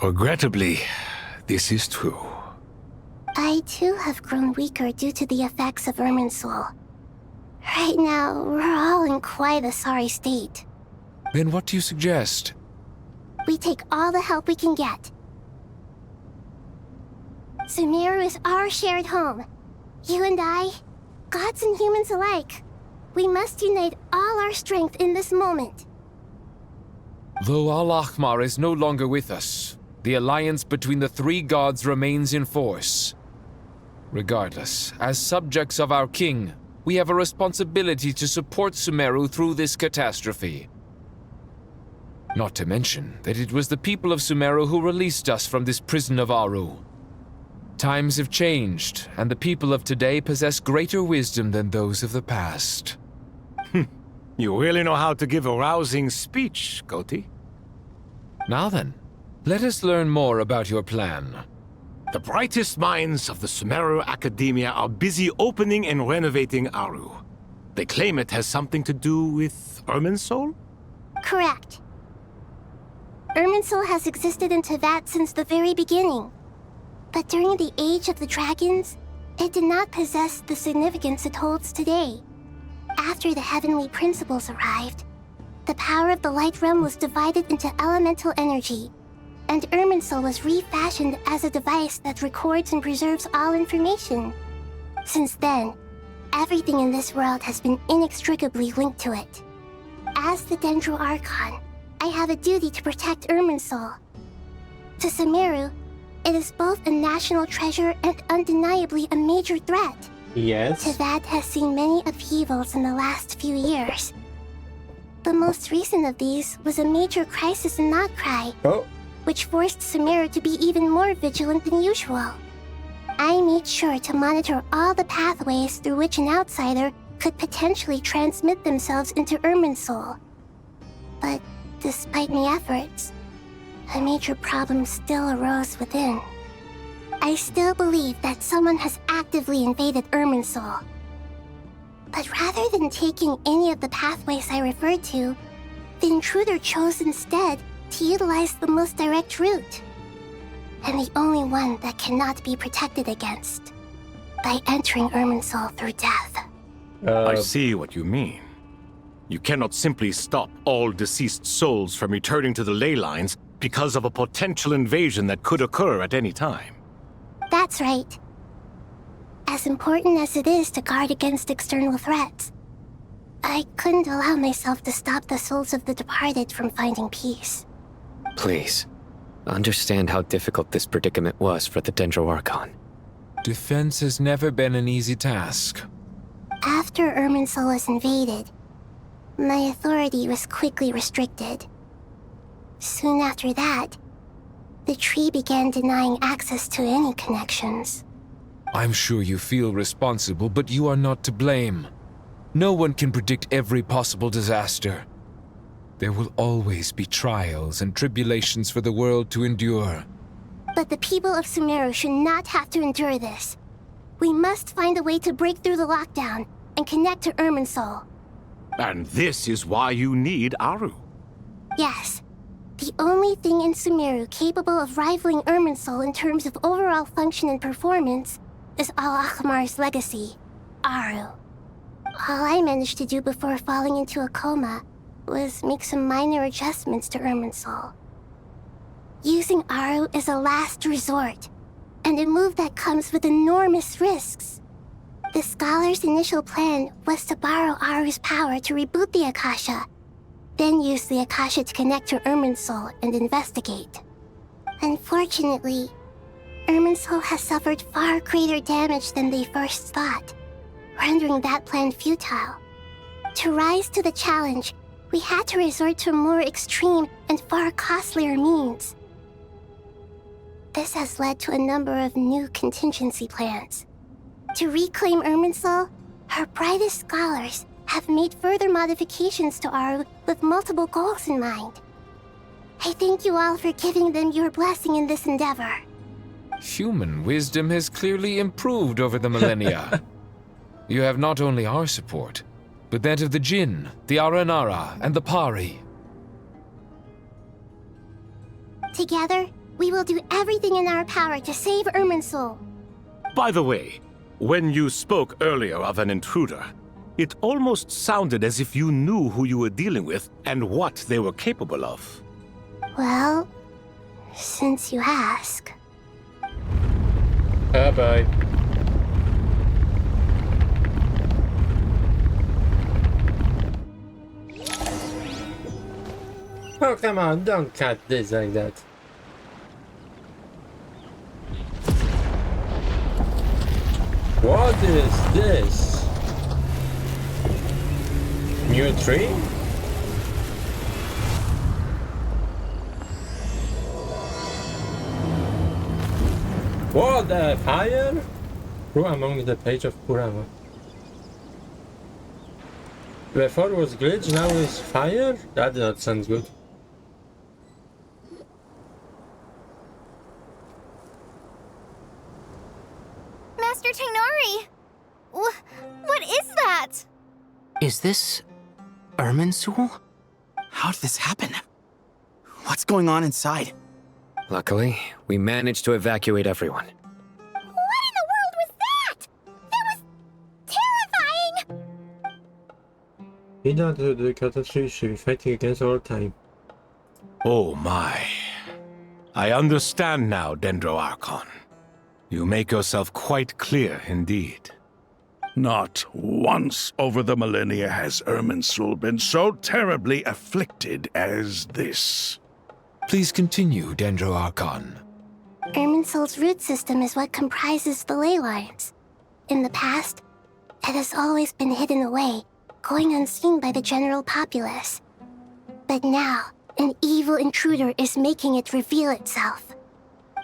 Regrettably, this is true. I too have grown weaker due to the effects of Irminsul. Right now, we're all in quite a sorry state. Then what do you suggest? We take all the help we can get. Sumeru is our shared home. You and I, gods and humans alike. We must unite all our strength in this moment. Though Al-Ahmar is no longer with us, the alliance between the three gods remains in force. Regardless, as subjects of our king, we have a responsibility to support Sumeru through this catastrophe. Not to mention that it was the people of Sumeru who released us from this prison of Aru. Times have changed, and the people of today possess greater wisdom than those of the past. You really know how to give a rousing speech, Goti. Now then, let us learn more about your plan. The brightest minds of the Sumeru Academia are busy opening and renovating Aru. They claim it has something to do with Irminsul? Correct. Irminsul has existed in Teyvat since the very beginning. But during the Age of the Dragons, it did not possess the significance it holds today. After the heavenly principles arrived, the power of the Light Realm was divided into elemental energy, and Irminsul was refashioned as a device that records and preserves all information. Since then, everything in this world has been inextricably linked to it. As the Dendro Archon, I have a duty to protect Irminsul. To Sumeru, it is both a national treasure and undeniably a major threat. Yes. Teyvat has seen many upheavals in the last few years. The most recent of these was a major crisis in Notcry, which forced Sumeru to be even more vigilant than usual. I made sure to monitor all the pathways through which an outsider could potentially transmit themselves into Irminsul. But despite my efforts, a major problem still arose within. I still believe that someone has actively invaded Irminsul. But rather than taking any of the pathways I referred to, the intruder chose instead to utilize the most direct route, and the only one that cannot be protected against, by entering Irminsul through death. I see what you mean. You cannot simply stop all deceased souls from returning to the ley lines because of a potential invasion that could occur at any time. That's right. As important as it is to guard against external threats, I couldn't allow myself to stop the souls of the departed from finding peace. Please, understand how difficult this predicament was for the Dendro Archon. Defense has never been an easy task. After Irminsul was invaded, my authority was quickly restricted. Soon after that, the tree began denying access to any connections. I'm sure you feel responsible, but you are not to blame. No one can predict every possible disaster. There will always be trials and tribulations for the world to endure. But the people of Sumeru should not have to endure this. We must find a way to break through the lockdown and connect to Irminsul. And this is why you need Aru. Yes. The only thing in Sumeru capable of rivaling Irminsul in terms of overall function and performance is Al-Ahmar's legacy, Aru. All I managed to do before falling into a coma was make some minor adjustments to Irminsul. Using Aru is a last resort, and a move that comes with enormous risks. The Scholar's initial plan was to borrow Aru's power to reboot the Akasha, then use the Akasha to connect to Irminsul and investigate. Unfortunately, Irminsul has suffered far greater damage than they first thought, rendering that plan futile. To rise to the challenge, we had to resort to more extreme and far costlier means. This has led to a number of new contingency plans. To reclaim Irminsul, our brightest scholars have made further modifications to Aru with multiple goals in mind. I thank you all for giving them your blessing in this endeavor. Human wisdom has clearly improved over the millennia. You have not only our support, but that of the Jinn, the Aranara, and the Pari. Together, we will do everything in our power to save Irminsul. By the way, when you spoke earlier of an intruder, it almost sounded as if you knew who you were dealing with and what they were capable of. Well, since you ask. Bye-bye. Oh, come on, don't cut this like that. What is this? New tree? What the fire? Who among the page of Kurama? Before was glitch, now is fire? That does not sound good. Master Tainari! What is that? Is this Irminsul? How did this happen? What's going on inside? Luckily, we managed to evacuate everyone. What in the world was that? That was terrifying! He down to the catastrophe should be fighting against all time. Oh my. I understand now, Dendro Archon. You make yourself quite clear indeed. Not once over the millennia has Irminsul been so terribly afflicted as this. Please continue, Dendro Archon. Irminsul's root system is what comprises the ley lines. In the past, it has always been hidden away, going unseen by the general populace. But now, an evil intruder is making it reveal itself.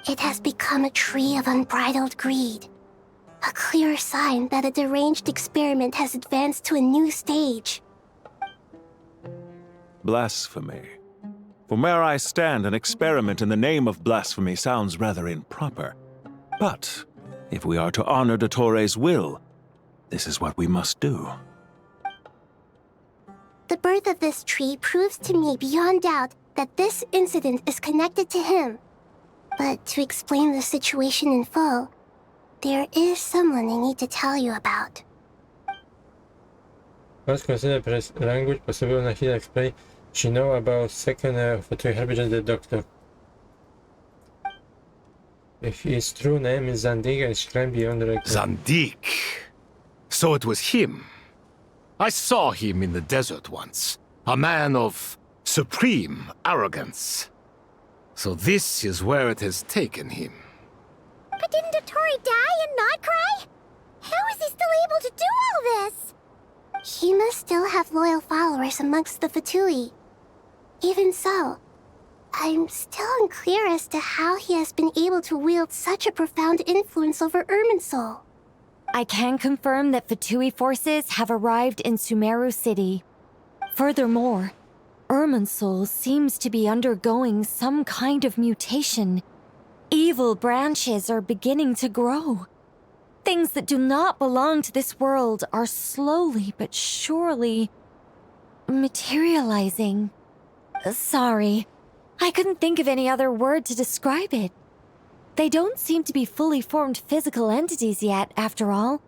It has become a tree of unbridled greed. A clear sign that a deranged experiment has advanced to a new stage. Blasphemy. From where I stand, an experiment in the name of blasphemy sounds rather improper. But if we are to honor Dottores' will, this is what we must do. The birth of this tree proves to me beyond doubt that this incident is connected to him. But to explain the situation in full, there is someone I need to tell you about. Let's consider language possible na chwilę explain. She know about second of the herbage and the doctor. If his true name is Zandig and she can be on the record. Zandig? So it was him. I saw him in the desert once. A man of supreme arrogance. So this is where it has taken him. But didn't Dottore die and not cry? How is he still able to do all this? He must still have loyal followers amongst the Fatui. Even so, I'm still unclear as to how he has been able to wield such a profound influence over Irminsul. I can confirm that Fatui forces have arrived in Sumeru City. Furthermore, Irminsul seems to be undergoing some kind of mutation. Evil branches are beginning to grow. Things that do not belong to this world are slowly but surely materializing. Sorry, I couldn't think of any other word to describe it. They don't seem to be fully formed physical entities yet, after all,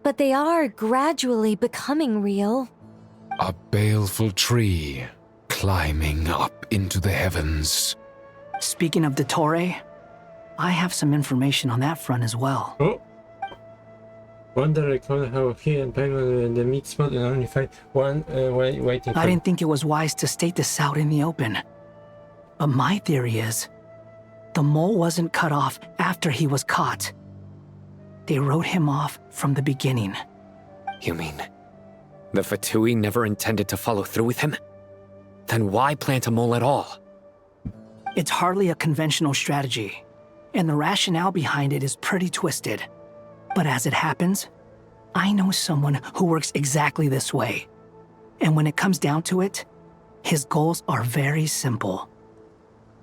but they are gradually becoming real. A baleful tree climbing up into the heavens. Speaking of Dottore, I have some information on that front as well. Oh. Wonder recall how he and Penguin in the meat spot and only find one waiting for. I didn't think it was wise to state this out in the open. But my theory is, the mole wasn't cut off after he was caught. They wrote him off from the beginning. You mean, the Fatui never intended to follow through with him? Then why plant a mole at all? It's hardly a conventional strategy, and the rationale behind it is pretty twisted. But as it happens, I know someone who works exactly this way. And when it comes down to it, his goals are very simple.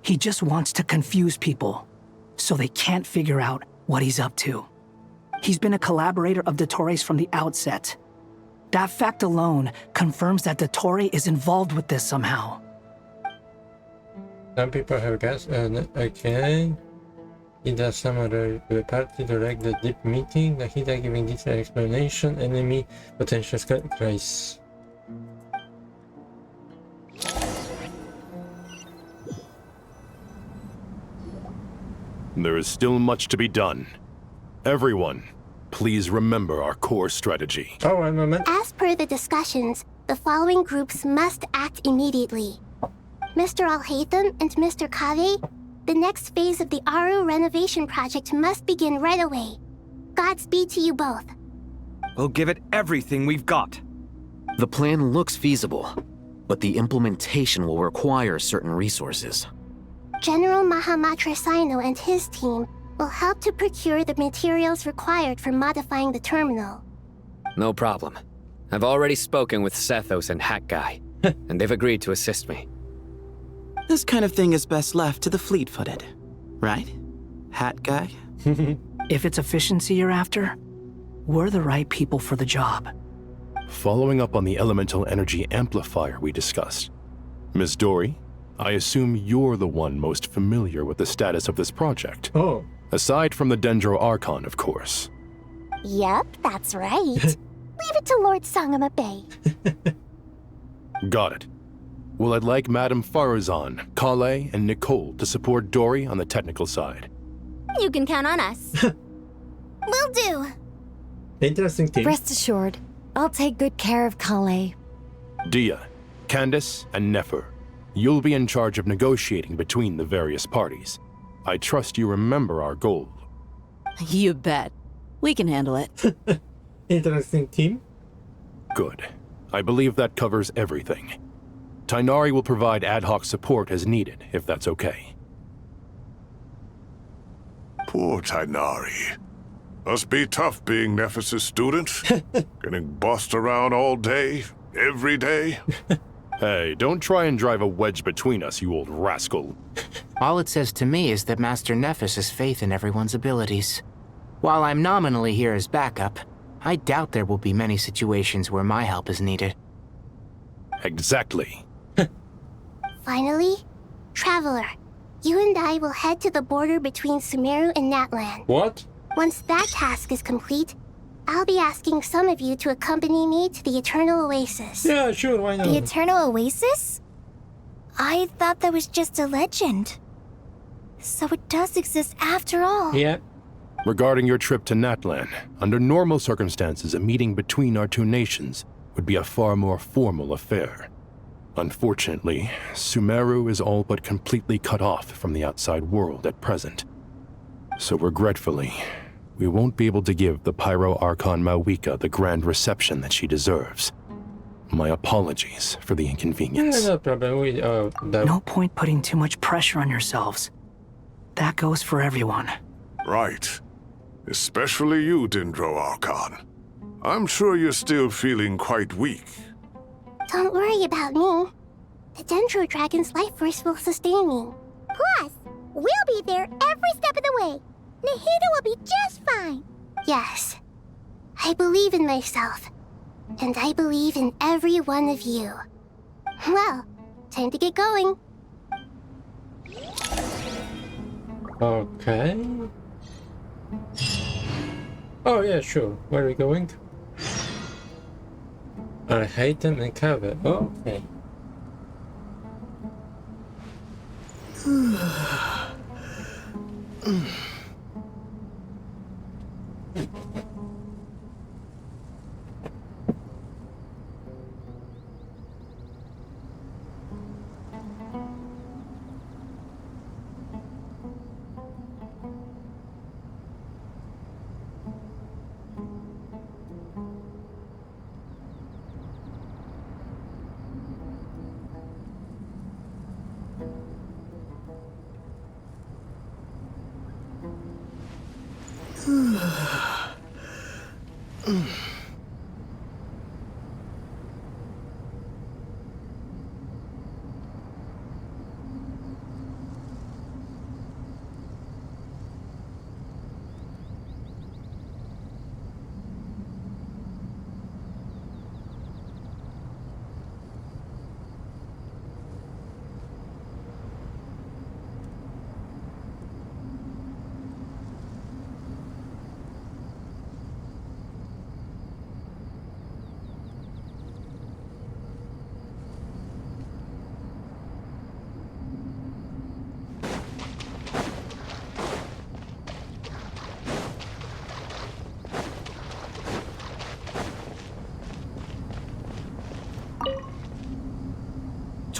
He just wants to confuse people, so they can't figure out what he's up to. He's been a collaborator of Dottore's from the outset. That fact alone confirms that Dottore is involved with this somehow. Some people have guessed, okay. He does some other the party direct the deep meeting, the Hida giving detailed explanation, enemy potential crisis. There is still much to be done. Everyone, please remember our core strategy. Oh, one moment. As per the discussions, the following groups must act immediately. Mr. Alhaitham and Mr. Kave, the next phase of the Aru renovation project must begin right away. Godspeed to you both. We'll give it everything we've got. The plan looks feasible, but the implementation will require certain resources. General Mahamatra Sino and his team will help to procure the materials required for modifying the terminal. No problem. I've already spoken with Sethos and Hat Guy, and they've agreed to assist me. This kind of thing is best left to the fleet-footed, right? Hat Guy? If it's efficiency you're after, we're the right people for the job. Following up on the elemental energy amplifier we discussed, Ms. Dory, I assume you're the one most familiar with the status of this project. Oh. Aside from the Dendro Archon, of course. Yep, that's right. Leave it to Lord Sangama Bay. Got it. Well, I'd like Madame Farazan, Kale, and Nicole to support Dory on the technical side. You can count on us. Will do. Interesting team. Rest assured, I'll take good care of Kale. Dia, Candace, and Nefer, you'll be in charge of negotiating between the various parties. I trust you remember our goal. You bet. We can handle it. Interesting team. Good. I believe that covers everything. Tainari will provide ad hoc support as needed, if that's okay. Poor Tainari. Must be tough being Nephis' student. Getting bossed around all day, every day. Hey, don't try and drive a wedge between us, you old rascal. All it says to me is that Master Nephis has faith in everyone's abilities. While I'm nominally here as backup, I doubt there will be many situations where my help is needed. Exactly. Finally, Traveler, you and I will head to the border between Sumeru and Natlan. What? Once that task is complete, I'll be asking some of you to accompany me to the Eternal Oasis. Yeah, sure, why not? The Eternal Oasis? I thought that was just a legend. So it does exist after all. Yeah. Regarding your trip to Natlan, under normal circumstances, a meeting between our two nations would be a far more formal affair. Unfortunately, Sumeru is all but completely cut off from the outside world at present. So regretfully, we won't be able to give the Pyro Archon Mawika the grand reception that she deserves. My apologies for the inconvenience. No problem. No point putting too much pressure on yourselves. That goes for everyone. Right. Especially you, Dendro Archon. I'm sure you're still feeling quite weak. Don't worry about me. The Dendro Dragon's life force will sustain me. Plus, we'll be there every step of the way. Nahida will be just fine. Yes. I believe in myself. And I believe in every one of you. Well, time to get going. Okay. Oh yeah, sure. Where are we going? I hate them and cover. Okay.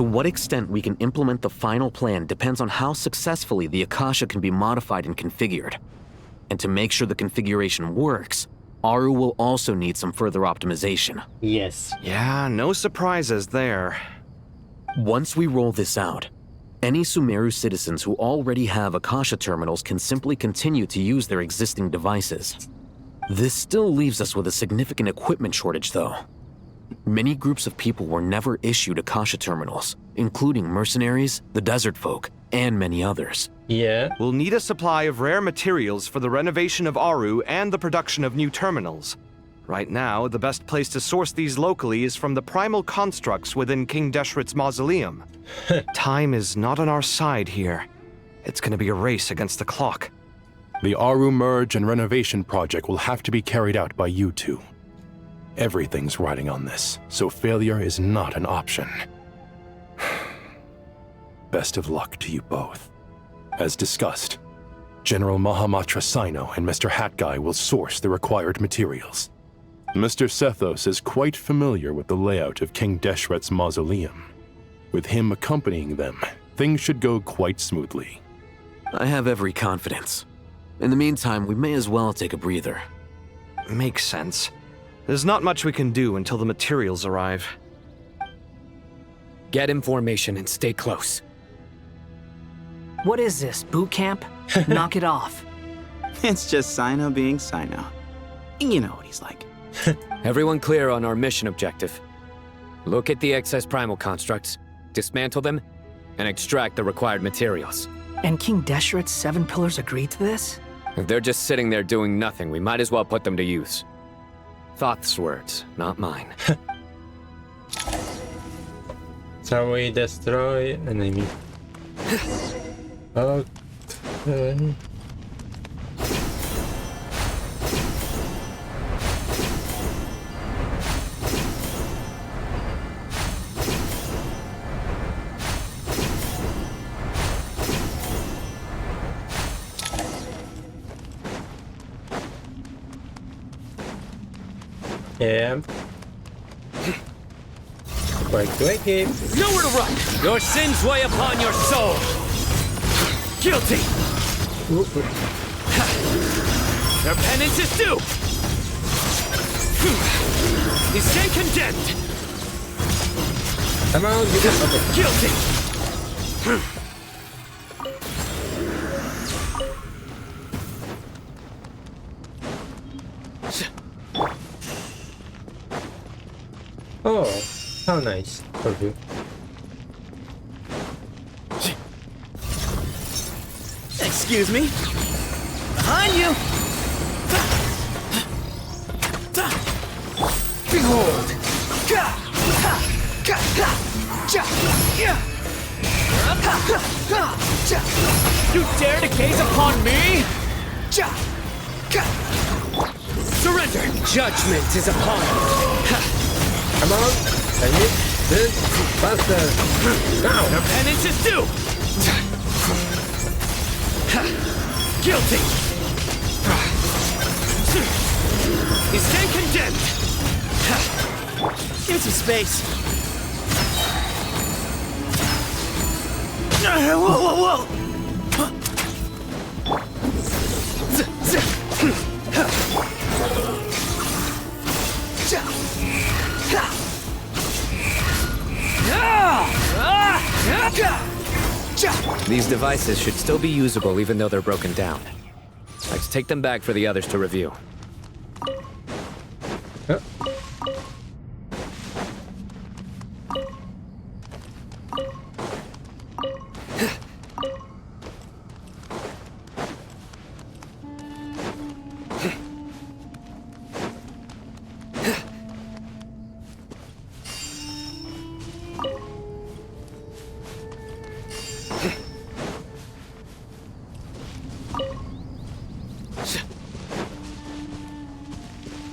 To what extent we can implement the final plan depends on how successfully the Akasha can be modified and configured. And to make sure the configuration works, Aru will also need some further optimization. Yes. Yeah, no surprises there. Once we roll this out, any Sumeru citizens who already have Akasha terminals can simply continue to use their existing devices. This still leaves us with a significant equipment shortage, though. Many groups of people were never issued Akasha terminals, including mercenaries, the desert folk, and many others. Yeah. We'll need a supply of rare materials for the renovation of Aru and the production of new terminals. Right now, the best place to source these locally is from the primal constructs within King Deshret's mausoleum. Time is not on our side here. It's gonna be a race against the clock. The Aru merge and renovation project will have to be carried out by you two. Everything's riding on this, so failure is not an option. Best of luck to you both. As discussed, General Mahamatra Sino and Mr. Hat Guy will source the required materials. Mr. Sethos is quite familiar with the layout of King Deshret's mausoleum. With him accompanying them, things should go quite smoothly. I have every confidence. In the meantime, we may as well take a breather. Makes sense. There's not much we can do until the materials arrive. Get in formation and stay close. What is this, boot camp? Knock it off. It's just Sino being Sino. You know what he's like. Everyone clear on our mission objective. Look at the excess primal constructs, dismantle them, and extract the required materials. And King Deshret's 7 pillars agreed to this? If they're just sitting there doing nothing, we might as well put them to use. Thoth's words, not mine. So we destroy enemy. Okay. Yeah. Wakey. Nowhere to run! Your sins weigh upon your soul! Guilty! Your penance is due! You stay condemned! Come on, you got Guilty! Oh, how nice of you. Excuse me? Behind you! Behold! You dare to gaze upon me? Surrender! Judgment is upon you! Come on, I need this faster. Now! Your penance is due! Guilty! You stand condemned! Give some space. Whoa! These devices should still be usable even though they're broken down. Let's take them back for the others to review.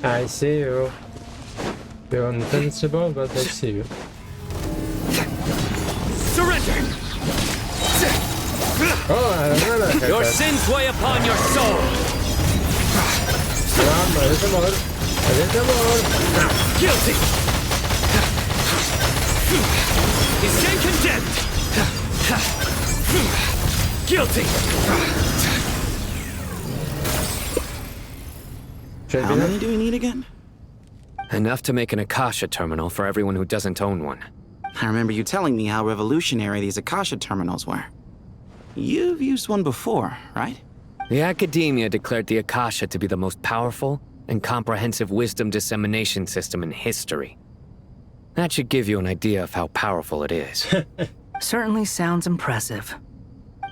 I see you. You're invincible, but I see you. Surrender! Oh, I don't know. Your sins weigh upon your soul! Come on, a little more. A little more. Guilty! You stand condemned! Guilty! How many do we need again? Enough to make an Akasha terminal for everyone who doesn't own one. I remember you telling me how revolutionary these Akasha terminals were. You've used one before, right? The Academia declared the Akasha to be the most powerful and comprehensive wisdom dissemination system in history. That should give you an idea of how powerful it is. Certainly sounds impressive.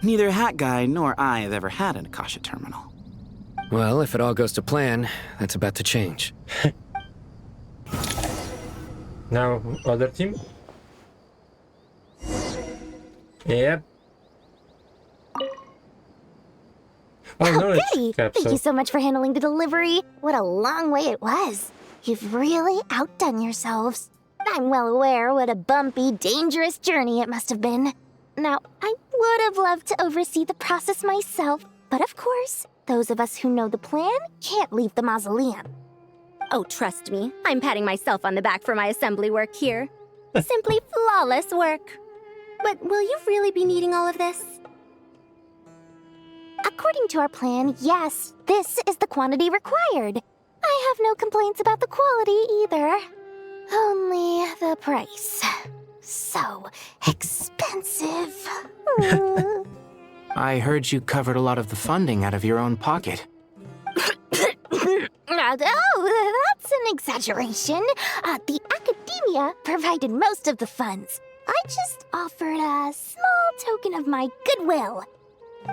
Neither Hat Guy nor I have ever had an Akasha terminal. Well, if it all goes to plan, that's about to change. Now, other team? Yep. Oh, no, goody! it's capsule. Thank you so much for handling the delivery. What a long way it was. You've really outdone yourselves. I'm well aware what a bumpy, dangerous journey it must have been. Now, I would have loved to oversee the process myself, but of course, those of us who know the plan can't leave the mausoleum. Oh, trust me, I'm patting myself on the back for my assembly work here. Simply flawless work. But will you really be needing all of this? According to our plan, yes, this is the quantity required. I have no complaints about the quality either. Only the price. So expensive. I heard you covered a lot of the funding out of your own pocket. Oh, that's an exaggeration. The Academia provided most of the funds. I just offered a small token of my goodwill.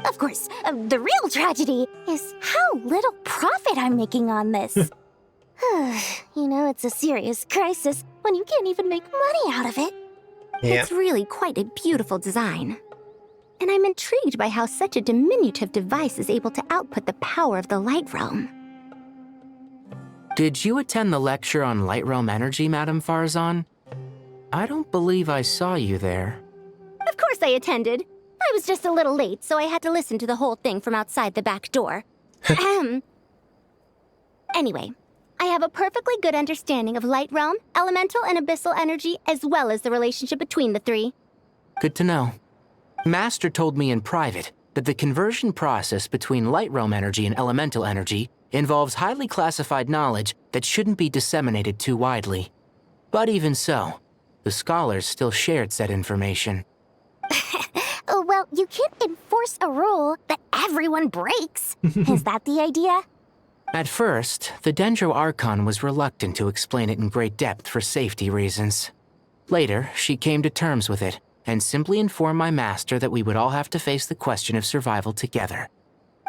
Of course, the real tragedy is how little profit I'm making on this. You know, it's a serious crisis when you can't even make money out of it. It's really quite a beautiful design. And I'm intrigued by how such a diminutive device is able to output the power of the Light Realm. Did you attend the lecture on Light Realm energy, Madame Farzan? I don't believe I saw you there. Of course I attended. I was just a little late, so I had to listen to the whole thing from outside the back door. Anyway, I have a perfectly good understanding of Light Realm, elemental and abyssal energy, as well as the relationship between the three. Good to know. Master told me in private that the conversion process between Light Realm energy and elemental energy involves highly classified knowledge that shouldn't be disseminated too widely. But even so, the scholars still shared said information. Well, you can't enforce a rule that everyone breaks. Is that the idea? At first, the Dendro Archon was reluctant to explain it in great depth for safety reasons. Later, she came to terms with it and simply informed my master that we would all have to face the question of survival together.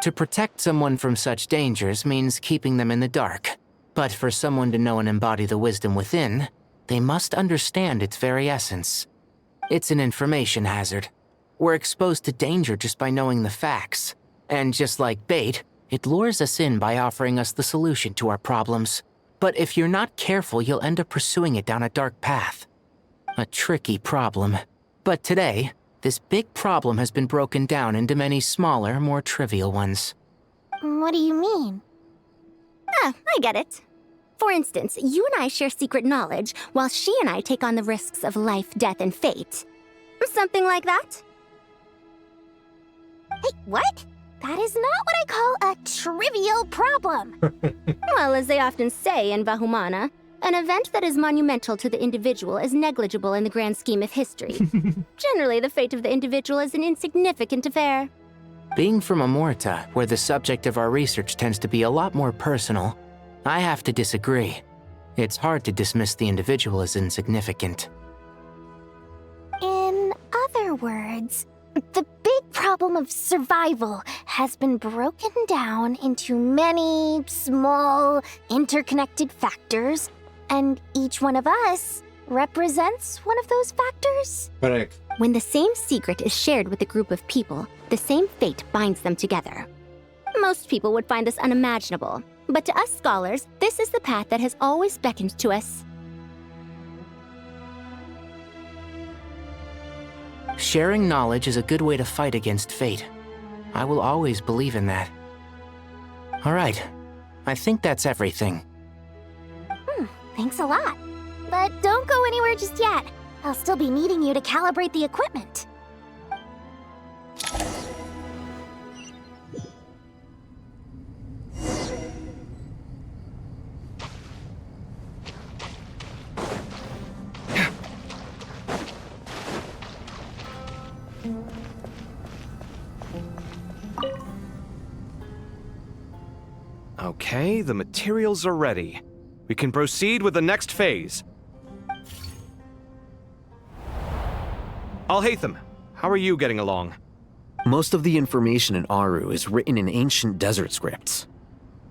To protect someone from such dangers means keeping them in the dark, but for someone to know and embody the wisdom within, they must understand its very essence. It's an information hazard. We're exposed to danger just by knowing the facts, and just like bait, it lures us in by offering us the solution to our problems. But if you're not careful, you'll end up pursuing it down a dark path. A tricky problem. But today, this big problem has been broken down into many smaller, more trivial ones. What do you mean? I get it. For instance, you and I share secret knowledge, while she and I take on the risks of life, death, and fate. Something like that? Hey, what? That is not what I call a trivial problem. Well, as they often say in Vahumana, an event that is monumental to the individual is negligible in the grand scheme of history. Generally, the fate of the individual is an insignificant affair. Being from Amorta, where the subject of our research tends to be a lot more personal, I have to disagree. It's hard to dismiss the individual as insignificant. In other words, the big problem of survival has been broken down into many small, interconnected factors, and each one of us represents one of those factors? Correct. When the same secret is shared with a group of people, the same fate binds them together. Most people would find this unimaginable, but to us scholars, this is the path that has always beckoned to us. Sharing knowledge is a good way to fight against fate. I will always believe in that. All right, I think that's everything. Thanks a lot. But don't go anywhere just yet. I'll still be needing you to calibrate the equipment. Okay, the materials are ready. We can proceed with the next phase. Alhaitham, how are you getting along? Most of the information in Aru is written in ancient desert scripts.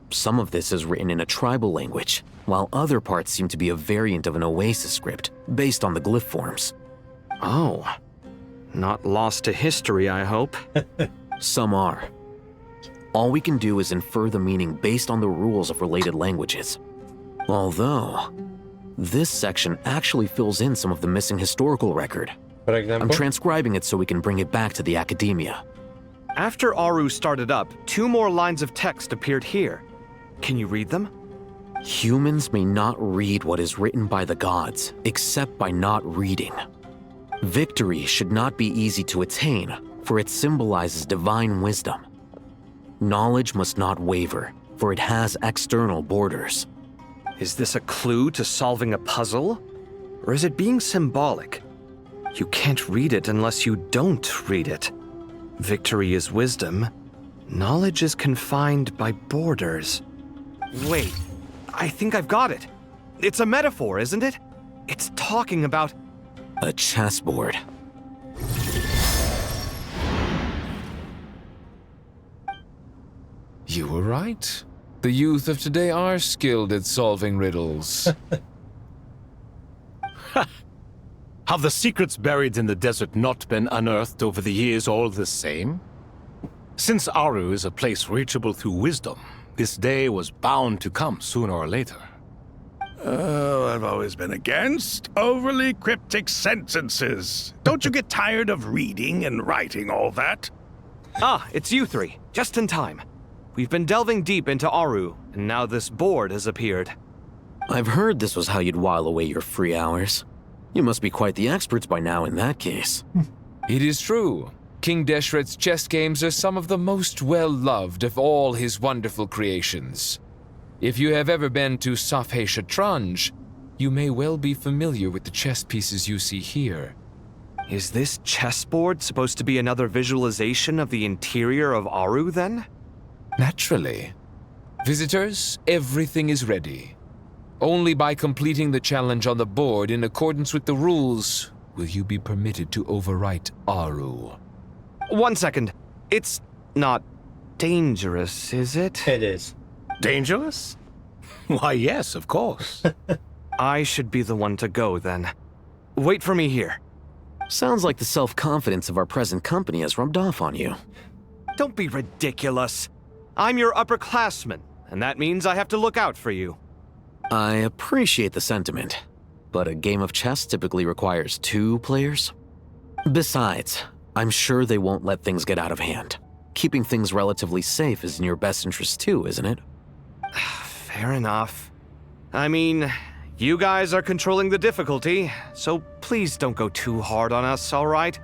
Some of this is written in a tribal language, while other parts seem to be a variant of an Oasis script, based on the glyph forms. Oh. Not lost to history, I hope. Some are. All we can do is infer the meaning based on the rules of related languages. Although, this section actually fills in some of the missing historical record. For example? I'm transcribing it so we can bring it back to the academia. After Aru started up, 2 more lines of text appeared here. Can you read them? Humans may not read what is written by the gods, except by not reading. Victory should not be easy to attain, for it symbolizes divine wisdom. Knowledge must not waver, for it has external borders. Is this a clue to solving a puzzle? Or is it being symbolic? You can't read it unless you don't read it. Victory is wisdom. Knowledge is confined by borders. Wait, I think I've got it. It's a metaphor, isn't it? It's talking about... a chessboard. You were right. The youth of today are skilled at solving riddles. Have the secrets buried in the desert not been unearthed over the years all the same? Since Aru is a place reachable through wisdom, this day was bound to come sooner or later. Oh, I've always been against overly cryptic sentences. Don't you get tired of reading and writing all that? Ah, it's you 3. Just in time. We've been delving deep into Aru, and now this board has appeared. I've heard this was how you'd while away your free hours. You must be quite the experts by now in that case. It is true. King Deshret's chess games are some of the most well-loved of all his wonderful creations. If you have ever been to Safhe Shatranj, you may well be familiar with the chess pieces you see here. Is this chessboard supposed to be another visualization of the interior of Aru, then? Naturally. Visitors, everything is ready. Only by completing the challenge on the board in accordance with the rules will you be permitted to overwrite Aru. 1 second. It's not dangerous, is it? It is. Dangerous? Why, yes, of course. I should be the one to go, then. Wait for me here. Sounds like the self-confidence of our present company has rubbed off on you. Don't be ridiculous. I'm your upperclassman, and that means I have to look out for you. I appreciate the sentiment, but a game of chess typically requires 2 players. Besides, I'm sure they won't let things get out of hand. Keeping things relatively safe is in your best interest too, isn't it? Fair enough. I mean, you guys are controlling the difficulty, so please don't go too hard on us, all right?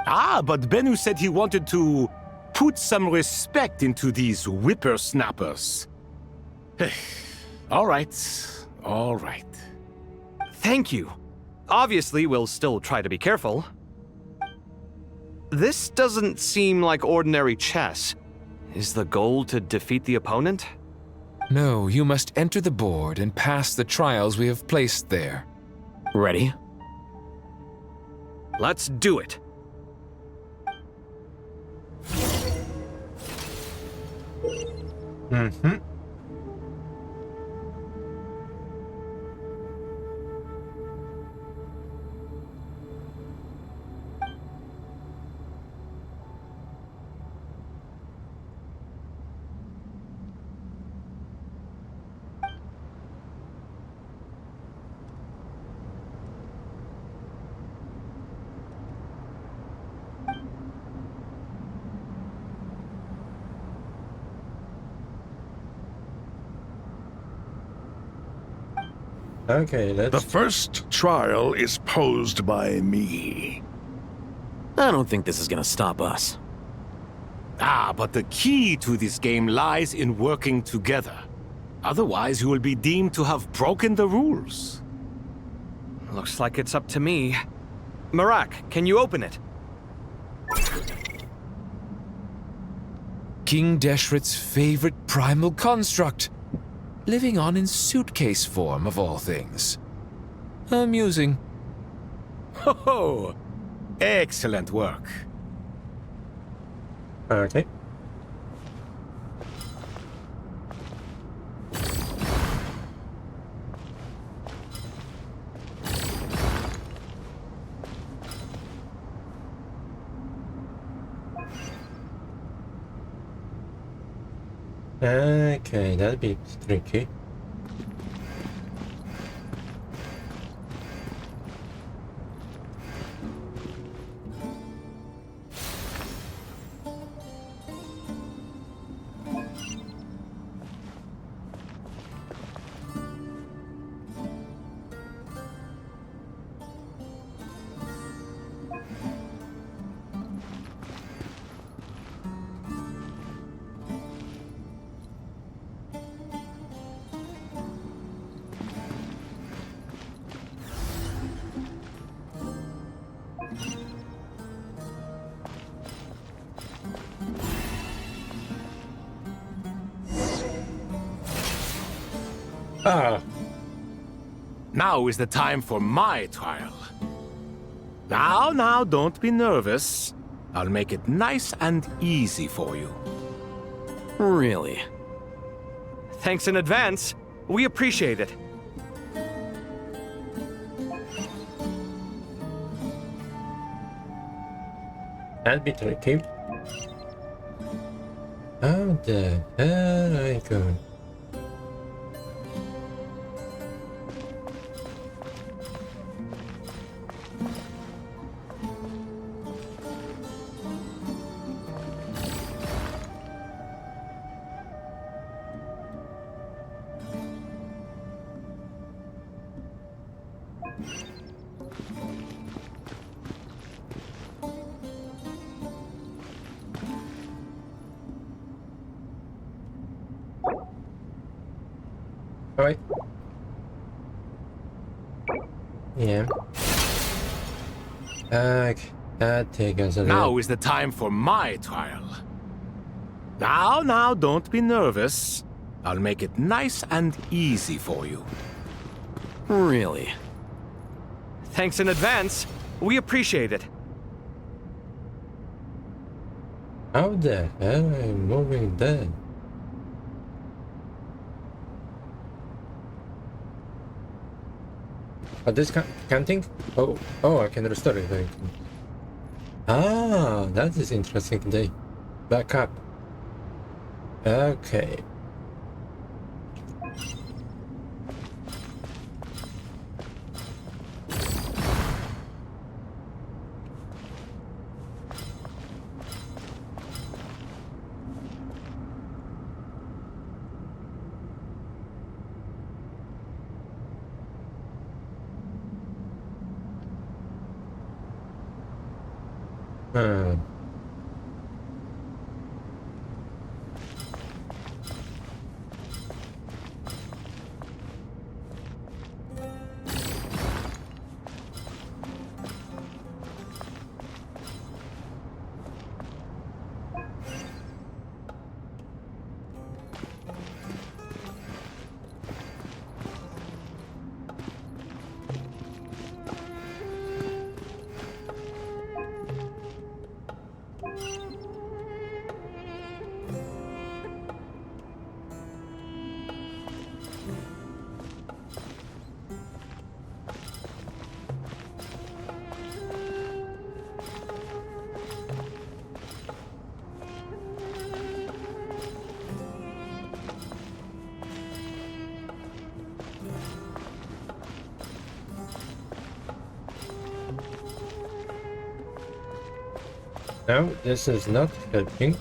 Ah, but Bennu said he wanted to put some respect into these whippersnappers. All right, all right. Thank you. Obviously, we'll still try to be careful. This doesn't seem like ordinary chess. Is the goal to defeat the opponent? No, you must enter the board and pass the trials we have placed there. Ready? Let's do it. Mm-hmm. Okay, let's... The first trial is posed by me. I don't think this is gonna stop us. Ah, but the key to this game lies in working together. Otherwise, you will be deemed to have broken the rules. Looks like it's up to me. Marak, can you open it? King Deshret's favorite primal construct. Living on in suitcase form, of all things. Amusing. Ho ho! Excellent work. Okay. Okay, that'd be tricky. Ah. Now is the time for my trial. Now, don't be nervous. I'll make it nice and easy for you. Really? Thanks in advance. We appreciate it. That'd be tricky. How the hell are I going? Alright. Yeah. That take us a little. Now is the time for my trial. Now, don't be nervous. I'll make it nice and easy for you. Really? Thanks in advance. We appreciate it. How the hell am I moving that? This counting? Oh, I can restore it. Ah, that is interesting today. Back up. Okay. No, this is not helping.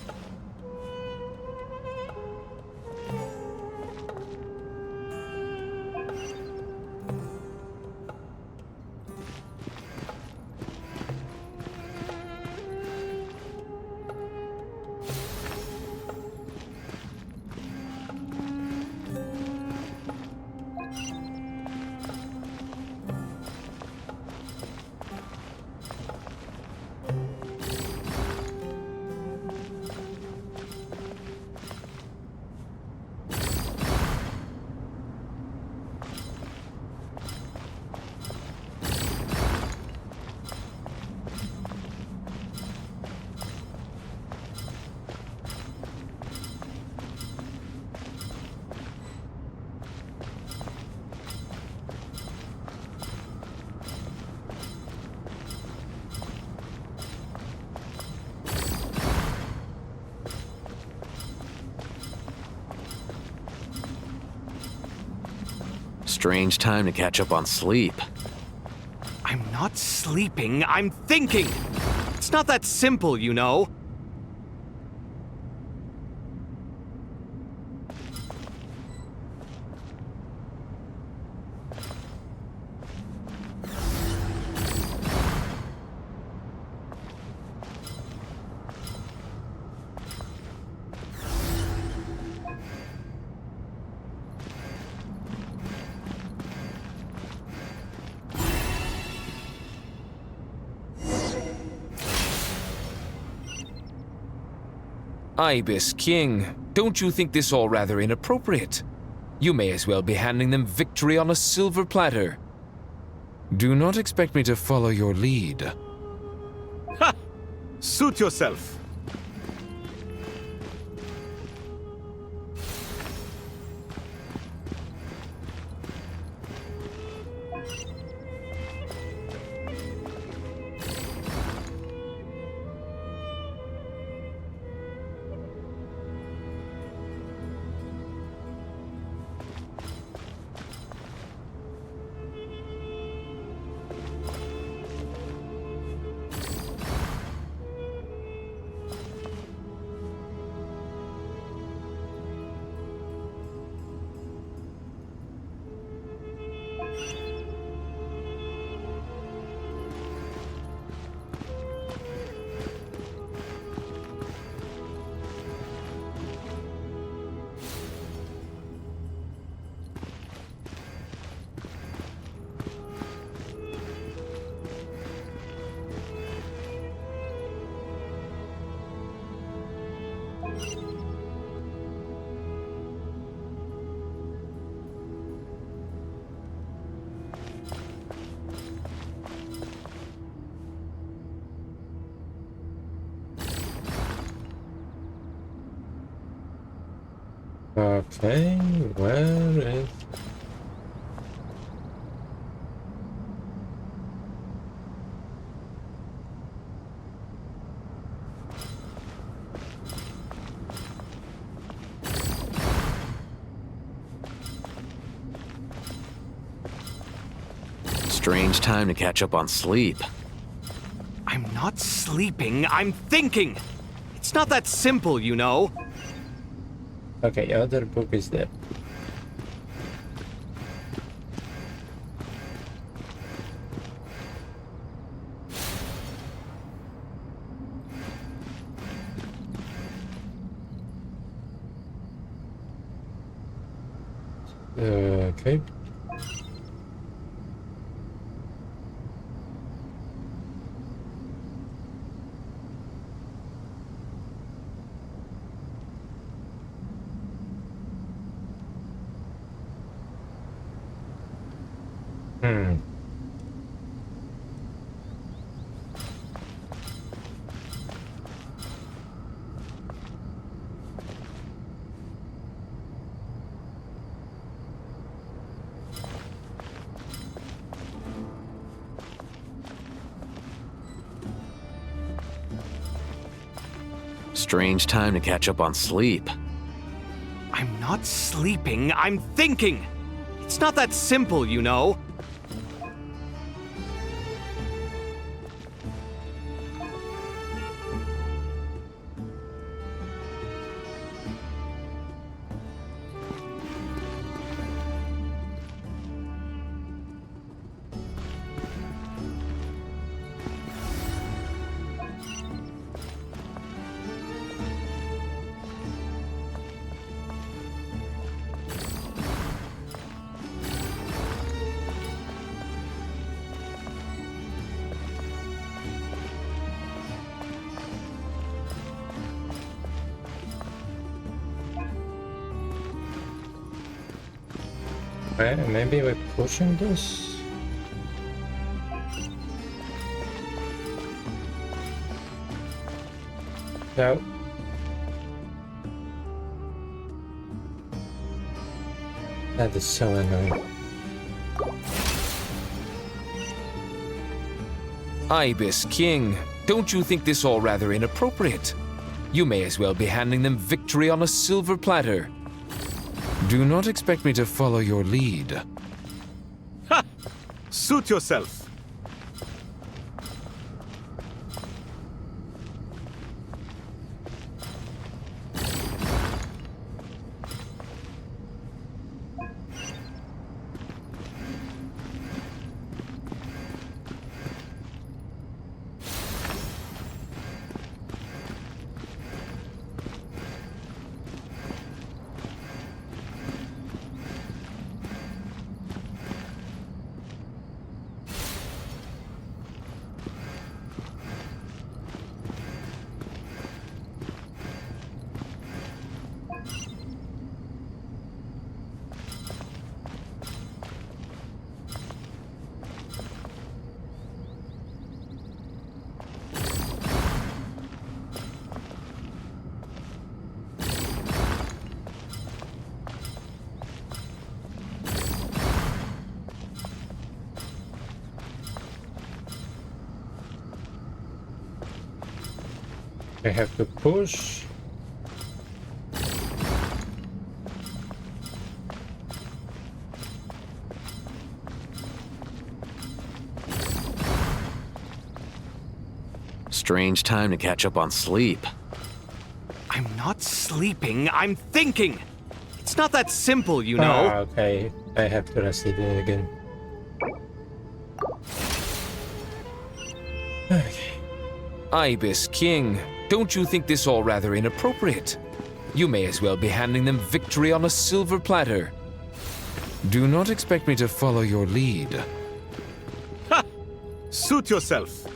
Strange time to catch up on sleep. I'm not sleeping, I'm thinking! It's not that simple, you know. Ibis King, don't you think this all rather inappropriate? You may as well be handing them victory on a silver platter. Do not expect me to follow your lead. Ha! Suit yourself. Okay, where is... Strange time to catch up on sleep. I'm not sleeping, I'm thinking! It's not that simple, you know. Okay, other book is there. Okay. Strange time to catch up on sleep. I'm not sleeping, I'm thinking! It's not that simple, you know. Maybe we're pushing this? No. That is so annoying. Ibis King, don't you think this all rather inappropriate? You may as well be handing them victory on a silver platter. Do not expect me to follow your lead. Suit yourself. I have to push. Strange time to catch up on sleep. I'm not sleeping, I'm thinking. It's not that simple, you know. Ah, okay. I have to rest it again. Okay. Ibis King, don't you think this all rather inappropriate? You may as well be handing them victory on a silver platter. Do not expect me to follow your lead. Ha! Suit yourself.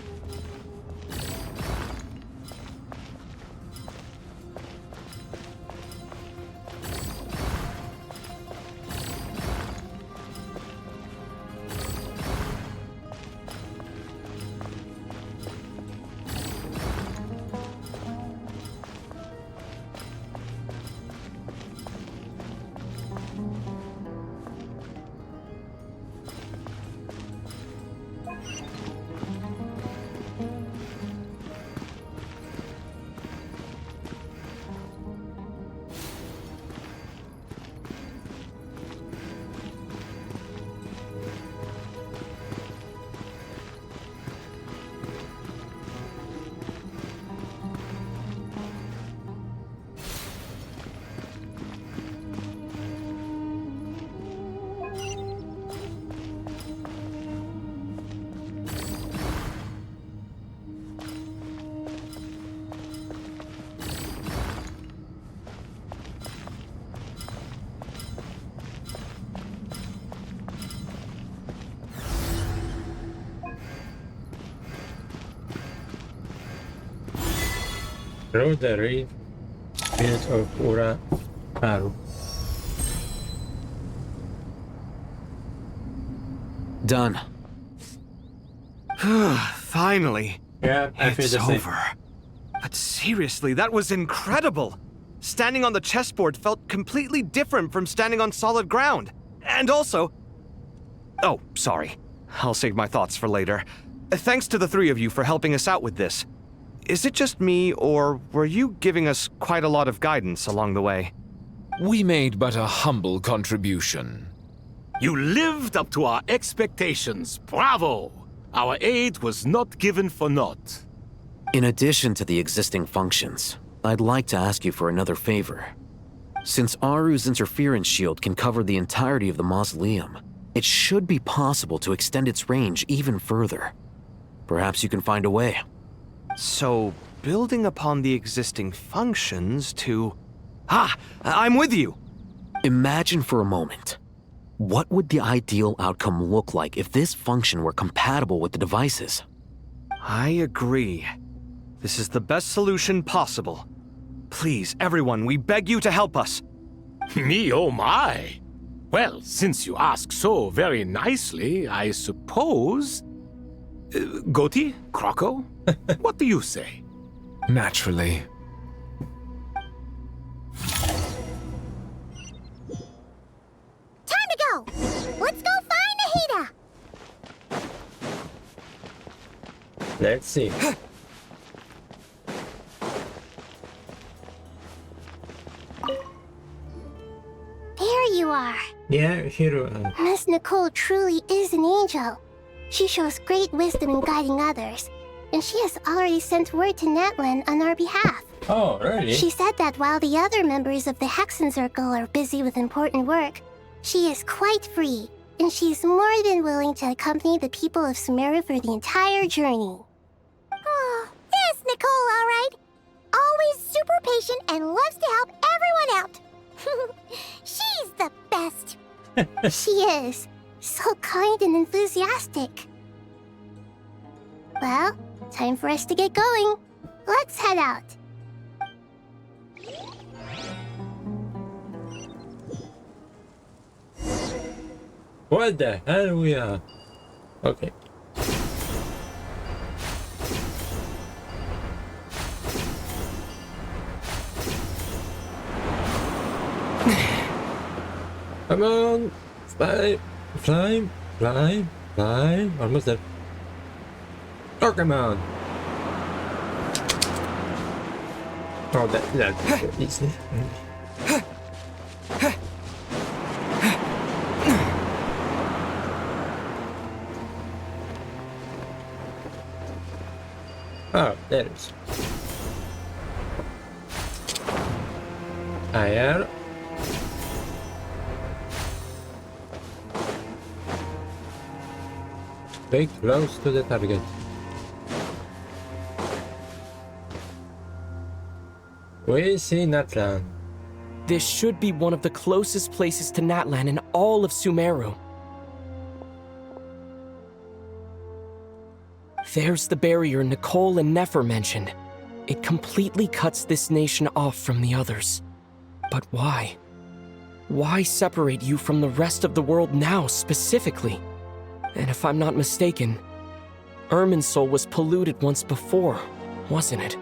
Rotary Village of Ura Paru. Done. Finally. Yeah, I feel it's the same. over. But seriously, that was incredible. Standing on the chessboard felt completely different from standing on solid ground. And also... Oh, sorry. I'll save my thoughts for later. Thanks to the three of you for helping us out with this. Is it just me, or were you giving us quite a lot of guidance along the way? We made but a humble contribution. You lived up to our expectations. Bravo! Our aid was not given for naught. In addition to the existing functions, I'd like to ask you for another favor. Since Aru's interference shield can cover the entirety of the mausoleum, it should be possible to extend its range even further. Perhaps you can find a way. So, building upon the existing functions to... Ah! I'm with you! Imagine for a moment. What would the ideal outcome look like if this function were compatible with the devices? I agree. This is the best solution possible. Please, everyone, we beg you to help us. Me, oh my! Well, since you ask so very nicely, I suppose... Goti? Croco? What do you say? Naturally. Time to go! Let's go find Nahida! Let's see. There you are. Yeah, Hiro. Miss Nicole truly is an angel. She shows great wisdom in guiding others, and she has already sent word to Natlan on our behalf. Oh, really? She said that while the other members of the Hexen Circle are busy with important work, she is quite free, and she's more than willing to accompany the people of Sumeru for the entire journey. Oh, there's Nicole, all right. Always super patient and loves to help everyone out. She's the best. She is. So kind and enthusiastic. Well, time for us to get going. Let's head out. What the hell we are? Okay. Come on! Fly! Fly! Fly! Fly! Almost there. Oh, come on! Oh, that's easy. Oh, there it is. Higher. Stay close to the target. We see Natlan. This should be one of the closest places to Natlan in all of Sumeru. There's the barrier Nicole and Nefer mentioned. It completely cuts this nation off from the others. But why? Why separate you from the rest of the world now, specifically? And if I'm not mistaken, Irminsul was polluted once before, wasn't it?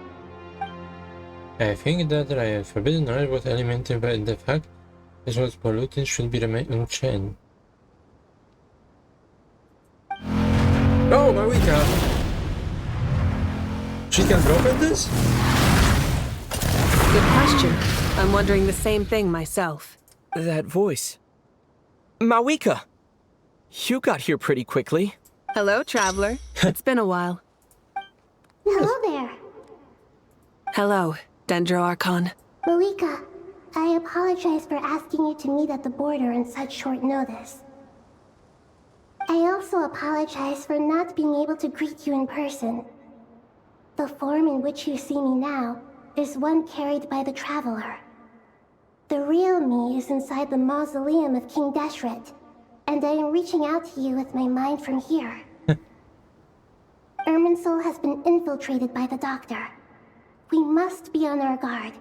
I think that I have forbidden knowledge was elemented by the fact this was polluted should be remain unchanged. Oh, Marika! She can drop in this? Good question. I'm wondering the same thing myself. That voice. Mawika! You got here pretty quickly. Hello, traveler. It's been a while. Hello there. Hello, Dendro Archon. Marika, I apologize for asking you to meet at the border on such short notice. I also apologize for not being able to greet you in person. The form in which you see me now is one carried by the Traveler. The real me is inside the mausoleum of King Deshret, and I am reaching out to you with my mind from here. Irminsul has been infiltrated by the Doctor. We must be on our guard,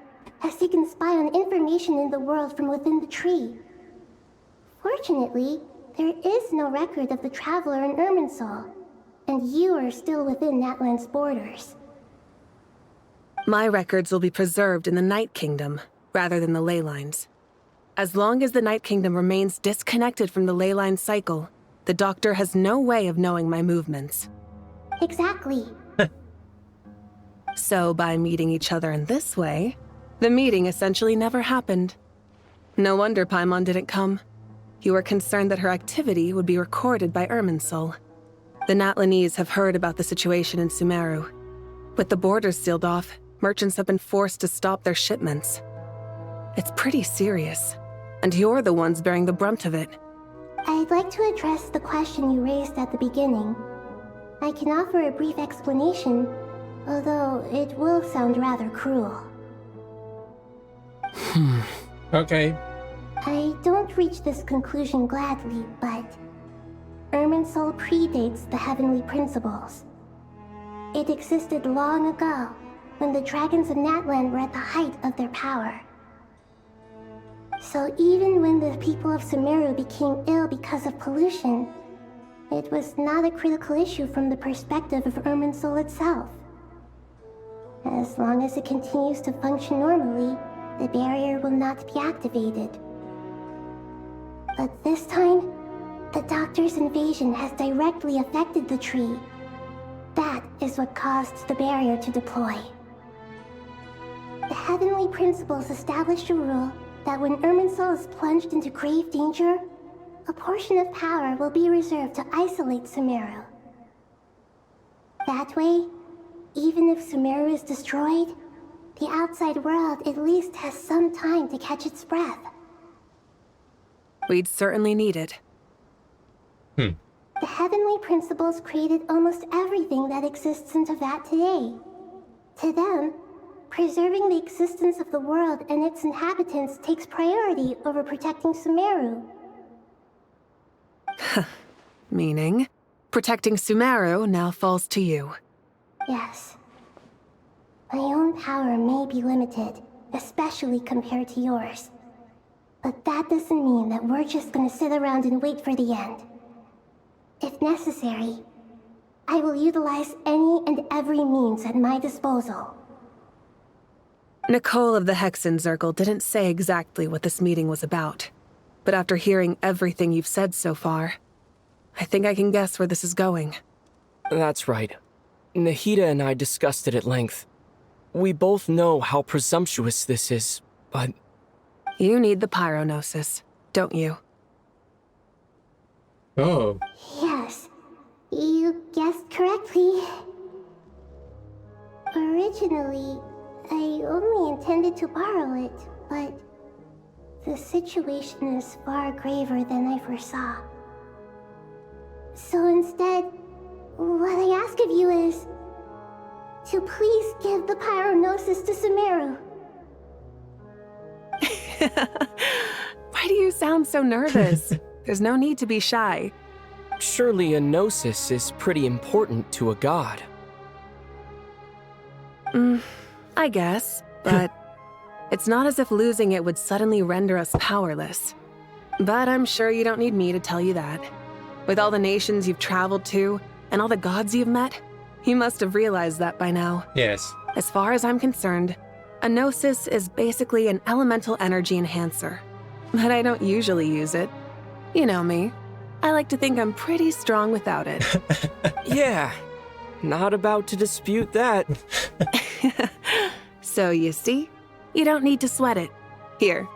as he can spy on information in the world from within the tree. Fortunately, there is no record of the Traveler in Irminsul, and you are still within Natlan's borders. My records will be preserved in the Night Kingdom, rather than the ley lines. As long as the Night Kingdom remains disconnected from the ley line cycle, the Doctor has no way of knowing my movements. Exactly. So by meeting each other in this way, the meeting essentially never happened. No wonder Paimon didn't come. You were concerned that her activity would be recorded by Irminsul. The Natlanese have heard about the situation in Sumeru. With the borders sealed off, merchants have been forced to stop their shipments. It's pretty serious, and you're the ones bearing the brunt of it. I'd like to address the question you raised at the beginning. I can offer a brief explanation, although it will sound rather cruel. Okay. I don't reach this conclusion gladly, but Irminsul predates the Heavenly Principles. It existed long ago, when the dragons of Natlan were at the height of their power. So even when the people of Sumeru became ill because of pollution, it was not a critical issue from the perspective of Irminsul itself. As long as it continues to function normally, the barrier will not be activated. But this time, the Doctor's invasion has directly affected the tree. That is what caused the barrier to deploy. The Heavenly Principles established a rule that when Irminsul is plunged into grave danger, a portion of power will be reserved to isolate Sumeru, That way, even if Sumeru is destroyed, the outside world at least has some time to catch its breath. We'd certainly need it. The heavenly principles created almost everything that exists in Teyvat today. To them, preserving the existence of the world and its inhabitants takes priority over protecting Sumeru. Meaning, protecting Sumeru now falls to you. Yes. My own power may be limited, especially compared to yours. But that doesn't mean that we're just gonna sit around and wait for the end. If necessary, I will utilize any and every means at my disposal. Nicole of the Hexen Circle didn't say exactly what this meeting was about. But after hearing everything you've said so far, I think I can guess where this is going. That's right. Nahida and I discussed it at length. We both know how presumptuous this is, but... You need the Pyronosis, don't you? Oh. Yes, you guessed correctly. Originally, I only intended to borrow it, but the situation is far graver than I foresaw. So instead, what I ask of you is to please give the Pyronosis to Sumeru. Why do you sound so nervous? There's no need to be shy. Surely a gnosis is pretty important to a god. I guess, but it's not as if losing it would suddenly render us powerless. But I'm sure you don't need me to tell you that. With all the nations you've traveled to, and all the gods you've met, you must have realized that by now. Yes. As far as I'm concerned, a gnosis is basically an elemental energy enhancer. But I don't usually use it. You know me. I like to think I'm pretty strong without it. Yeah, not about to dispute that. So you see, you don't need to sweat it. Here,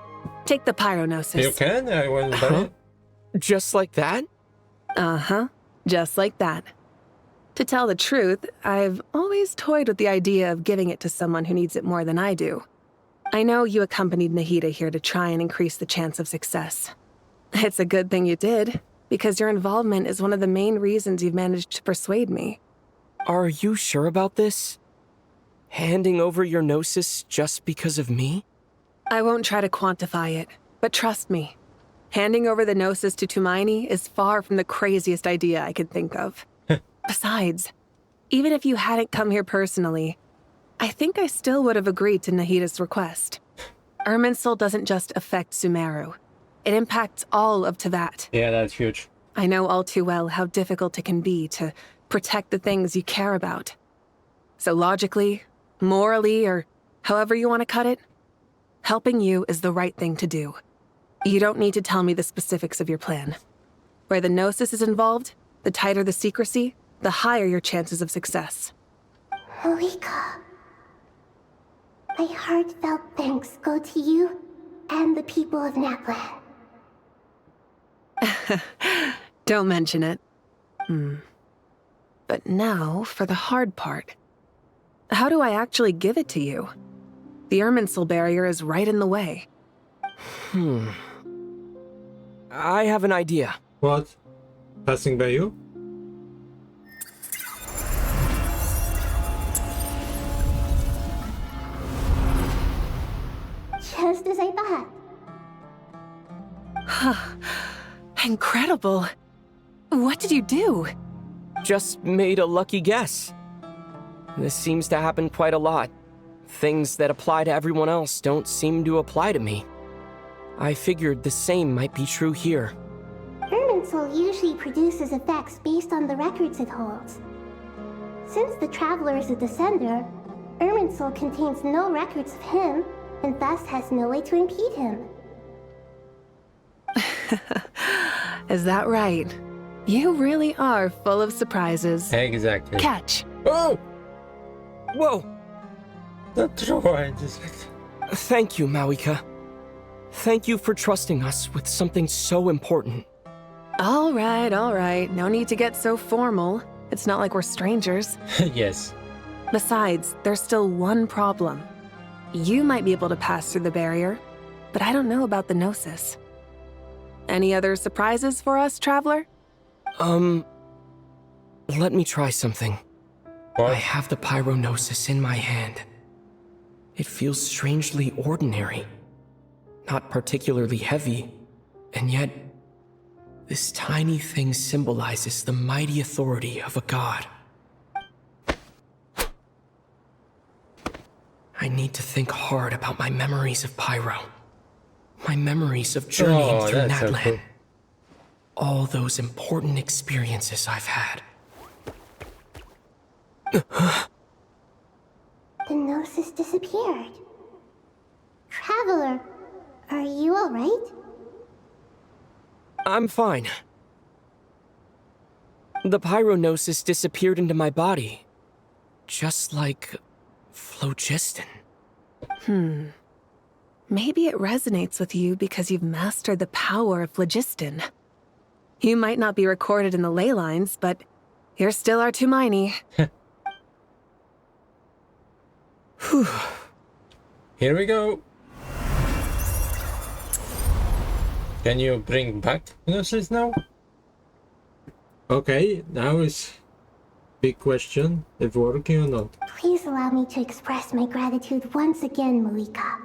take the Pyronosis. You can? I want to buy it. Just like that? Uh-huh, just like that. To tell the truth, I've always toyed with the idea of giving it to someone who needs it more than I do. I know you accompanied Nahida here to try and increase the chance of success. It's a good thing you did, because your involvement is one of the main reasons you've managed to persuade me. Are you sure about this? Handing over your gnosis just because of me? I won't try to quantify it, but trust me. Handing over the gnosis to Tumaini is far from the craziest idea I could think of. Besides, even if you hadn't come here personally, I think I still would have agreed to Nahida's request. Irminsul doesn't just affect Sumeru. It impacts all of Teyvat. Yeah, that's huge. I know all too well how difficult it can be to protect the things you care about. So logically, morally, or however you want to cut it, helping you is the right thing to do. You don't need to tell me the specifics of your plan. Where the gnosis is involved, the tighter the secrecy, the higher your chances of success. Malika, my heartfelt thanks go to you and the people of Natlan. Don't mention it. But now for the hard part. How do I actually give it to you? The Irminsul barrier is right in the way. I have an idea. What? Passing by you? Just as I thought. Incredible. What did you do? Just made a lucky guess. This seems to happen quite a lot. Things that apply to everyone else don't seem to apply to me. I figured the same might be true here. Irminsul usually produces effects based on the records it holds. Since the Traveler is a Descender, Irminsul contains no records of him, and thus has no way to impede him. Is that right? You really are full of surprises. Exactly. Catch. Oh! Whoa! Not true, I just... Thank you, Mawika. Thank you for trusting us with something so important. All right. No need to get so formal. It's not like we're strangers. Yes. Besides, there's still one problem. You might be able to pass through the barrier, but I don't know about the Gnosis. Any other surprises for us, Traveler? Let me try something. What? I have the Pyronosis in my hand. It feels strangely ordinary. Not particularly heavy, and yet this tiny thing symbolizes the mighty authority of a god. I need to think hard about my memories of Pyro. My memories of journeying through that's so Natlan. cool. All those important experiences I've had. The Gnosis disappeared. Traveler, are you alright? I'm fine. The Pyronosis disappeared into my body. Just like phlogiston. Maybe it resonates with you because you've mastered the power of phlogiston. You might not be recorded in the ley lines, but you're still our Tumaini. Here we go. Can you bring back Gnosis now? Okay, now is big question if working or not. Please allow me to express my gratitude once again, Malika.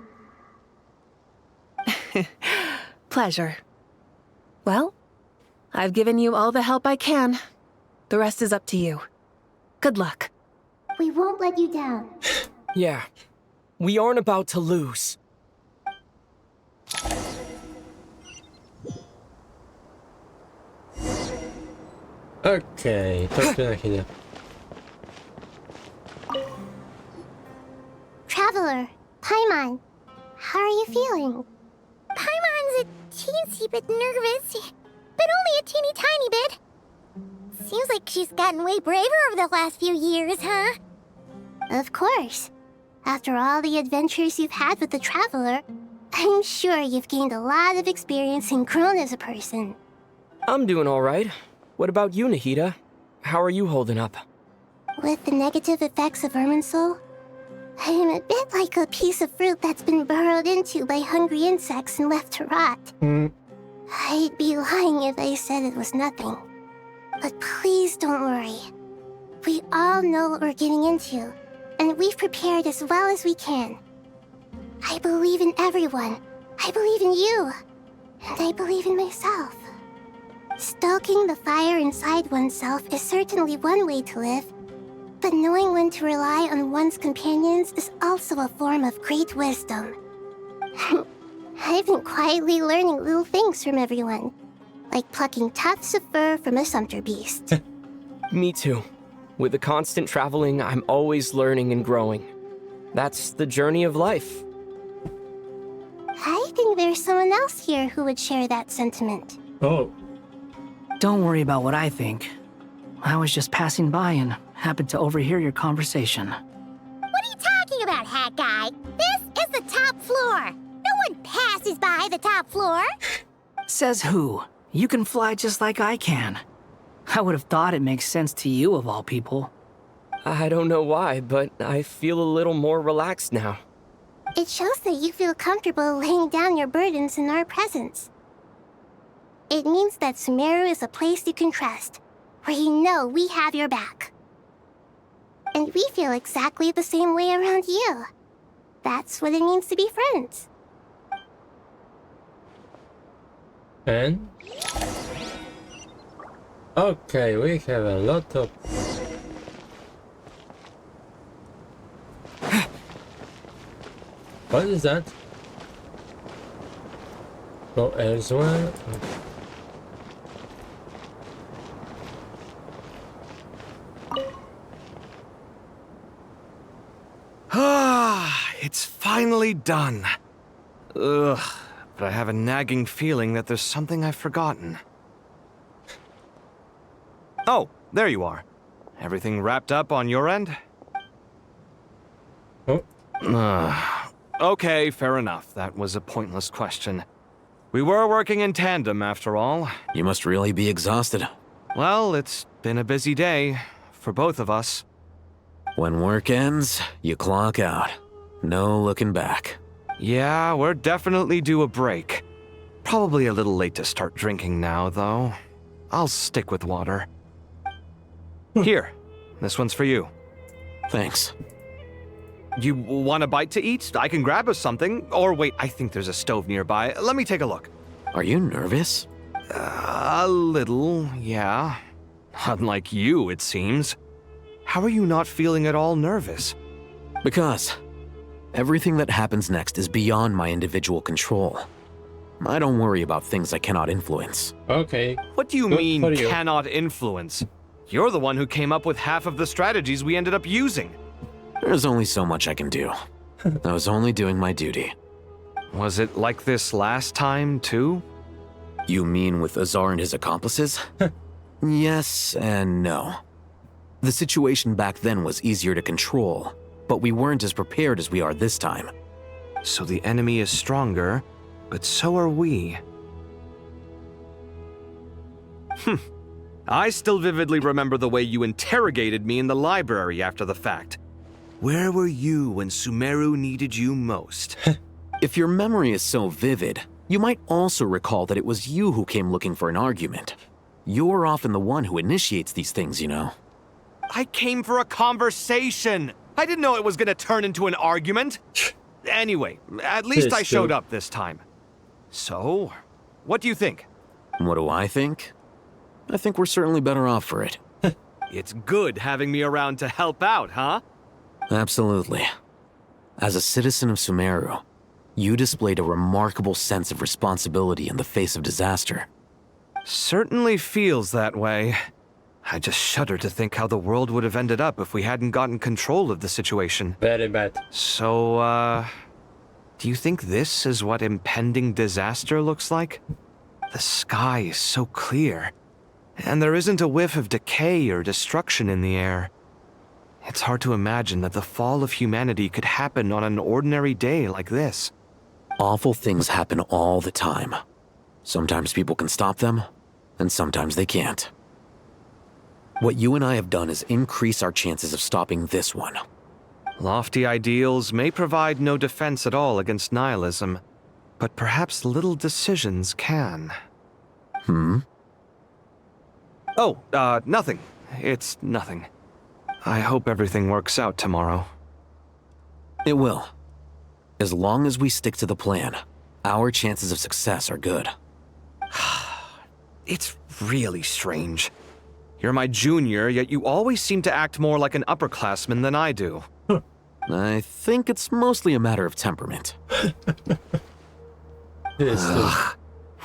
Pleasure. Well, I've given you all the help I can. The rest is up to you. Good luck. We won't let you down. Yeah, we aren't about to lose. Okay, talk to Nahida. Traveler, Paimon, how are you feeling? Paimon's a teensy bit nervous, but only a teeny tiny bit. Seems like she's gotten way braver over the last few years, huh? Of course. After all the adventures you've had with the Traveler, I'm sure you've gained a lot of experience and grown as a person. I'm doing all right. What about you, Nahida? How are you holding up? With the negative effects of Irminsul, I'm a bit like a piece of fruit that's been burrowed into by hungry insects and left to rot. I'd be lying if I said it was nothing. But please don't worry. We all know what we're getting into, and we've prepared as well as we can. I believe in everyone. I believe in you. And I believe in myself. Stoking the fire inside oneself is certainly one way to live, but knowing when to rely on one's companions is also a form of great wisdom. I've been quietly learning little things from everyone, like plucking tufts of fur from a sumpter beast. Me too. With the constant traveling, I'm always learning and growing. That's the journey of life. I think there's someone else here who would share that sentiment. Oh. Don't worry about what I think. I was just passing by and happened to overhear your conversation. What are you talking about, Hat Guy? This is the top floor. No one passes by the top floor. Says who? You can fly just like I can. I would have thought it makes sense to you of all people. I don't know why, but I feel a little more relaxed now. It shows that you feel comfortable laying down your burdens in our presence. It means that Sumeru is a place you can trust, where you know we have your back. And we feel exactly the same way around you. That's what it means to be friends. And? Okay, we have a lot of... What is that? Go elsewhere? Ah, it's finally done. Ugh, but I have a nagging feeling that there's something I've forgotten. Oh, there you are. Everything wrapped up on your end? Oh. Okay, fair enough. That was a pointless question. We were working in tandem, after all. You must really be exhausted. Well, it's been a busy day. for both of us. When work ends, you clock out. No looking back. Yeah, we're definitely due a break. Probably a little late to start drinking now, though. I'll stick with water. Here, this one's for you. Thanks. You want a bite to eat? I can grab us something. Or wait, I think there's a stove nearby. Let me take a look. Are you nervous? A little, yeah. Unlike you, it seems. How are you not feeling at all nervous? Because everything that happens next is beyond my individual control. I don't worry about things I cannot influence. Okay. What do you mean, cannot influence? You're the one who came up with half of the strategies we ended up using. There's only so much I can do. I was only doing my duty. Was it like this last time, too? You mean with Azar and his accomplices? Yes and no. The situation back then was easier to control, but we weren't as prepared as we are this time. So the enemy is stronger, but so are we. I still vividly remember the way you interrogated me in the library after the fact. Where were you when Sumeru needed you most? If your memory is so vivid, you might also recall that it was you who came looking for an argument. You're often the one who initiates these things, you know. I came for a conversation. I didn't know it was gonna turn into an argument. Anyway, at least I showed up this time. So, what do you think? What do I think? I think we're certainly better off for it. It's good having me around to help out, huh? Absolutely. As a citizen of Sumeru, you displayed a remarkable sense of responsibility in the face of disaster. Certainly feels that way. I just shudder to think how the world would have ended up if we hadn't gotten control of the situation. Very bad. So, do you think this is what impending disaster looks like? The sky is so clear, and there isn't a whiff of decay or destruction in the air. It's hard to imagine that the fall of humanity could happen on an ordinary day like this. Awful things happen all the time. Sometimes people can stop them, and sometimes they can't. What you and I have done is increase our chances of stopping this one. Lofty ideals may provide no defense at all against nihilism, but perhaps little decisions can. Oh, nothing. It's nothing. I hope everything works out tomorrow. It will. As long as we stick to the plan, our chances of success are good. It's really strange. You're my junior, yet you always seem to act more like an upperclassman than I do. I think it's mostly a matter of temperament.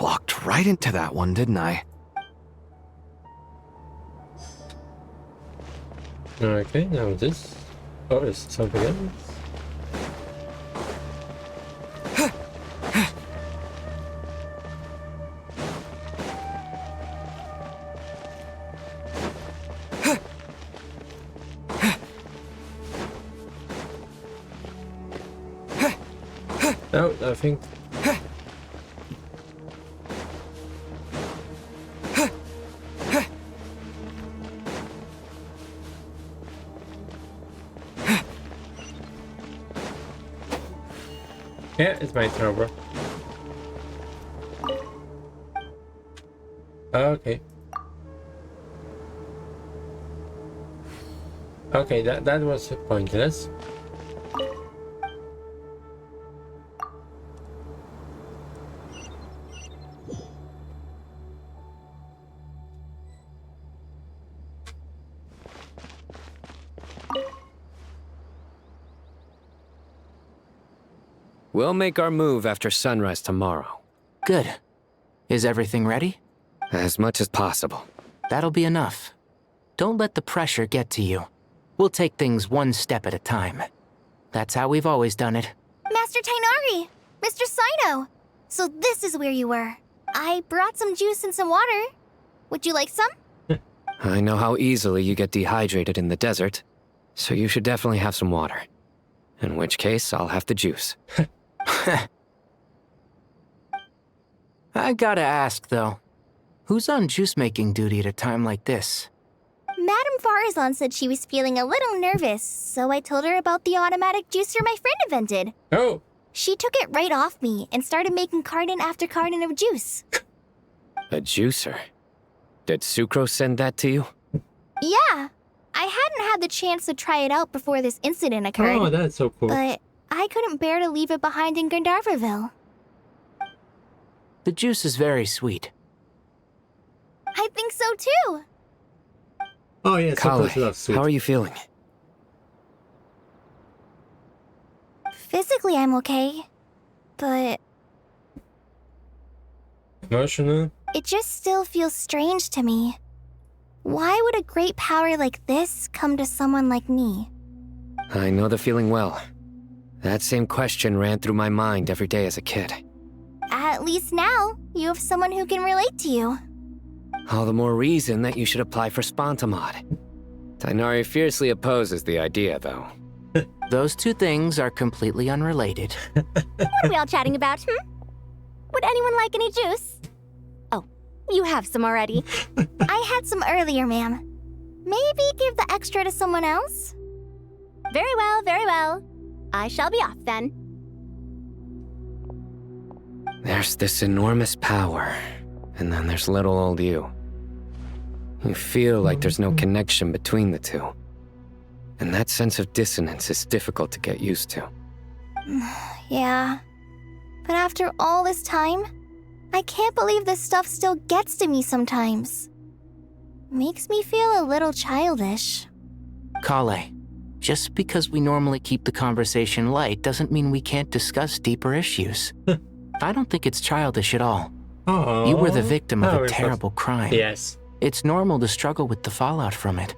Walked right into that one, didn't I? Okay, now this. Oh, it's something else. No, I think. Yeah, it's my turn, bro. Okay. Okay, that was pointless. We'll make our move after sunrise tomorrow. Good. Is everything ready? As much as possible. That'll be enough. Don't let the pressure get to you. We'll take things one step at a time. That's how we've always done it. Master Tainari! Mr. Sino! So this is where you were. I brought some juice and some water. Would you like some? I know how easily you get dehydrated in the desert, so you should definitely have some water. In which case, I'll have the juice. I gotta ask, though. Who's on juice-making duty at a time like this? Madame Farazan said she was feeling a little nervous, so I told her about the automatic juicer my friend invented. Oh! She took it right off me and started making carton after carton of juice. A juicer? Did Sucrose send that to you? Yeah. I hadn't had the chance to try it out before this incident occurred. Oh, that's so cool. But I couldn't bear to leave it behind in Gandharvaville. The juice is very sweet. I think so too. Oh, yeah, Kale, Sucrose loves sweet. how are you feeling? Physically, I'm okay. But Emotional? it just still feels strange to me. Why would a great power like this come to someone like me? I know the feeling well. That same question ran through my mind every day as a kid. At least now, you have someone who can relate to you. All the more reason that you should apply for Spontamod. Tighnari fiercely opposes the idea, though. Those two things are completely unrelated. What are we all chatting about, Would anyone like any juice? Oh, you have some already. I had some earlier, ma'am. Maybe give the extra to someone else? Very well, very well. I shall be off then. There's this enormous power, and then there's little old you. You feel like there's no connection between the two. And that sense of dissonance is difficult to get used to. Yeah. But after all this time, I can't believe this stuff still gets to me sometimes. Makes me feel a little childish. Kale, just because we normally keep the conversation light doesn't mean we can't discuss deeper issues. I don't think it's childish at all. Oh, you were the victim of how a terrible crime. Yes. It's normal to struggle with the fallout from it.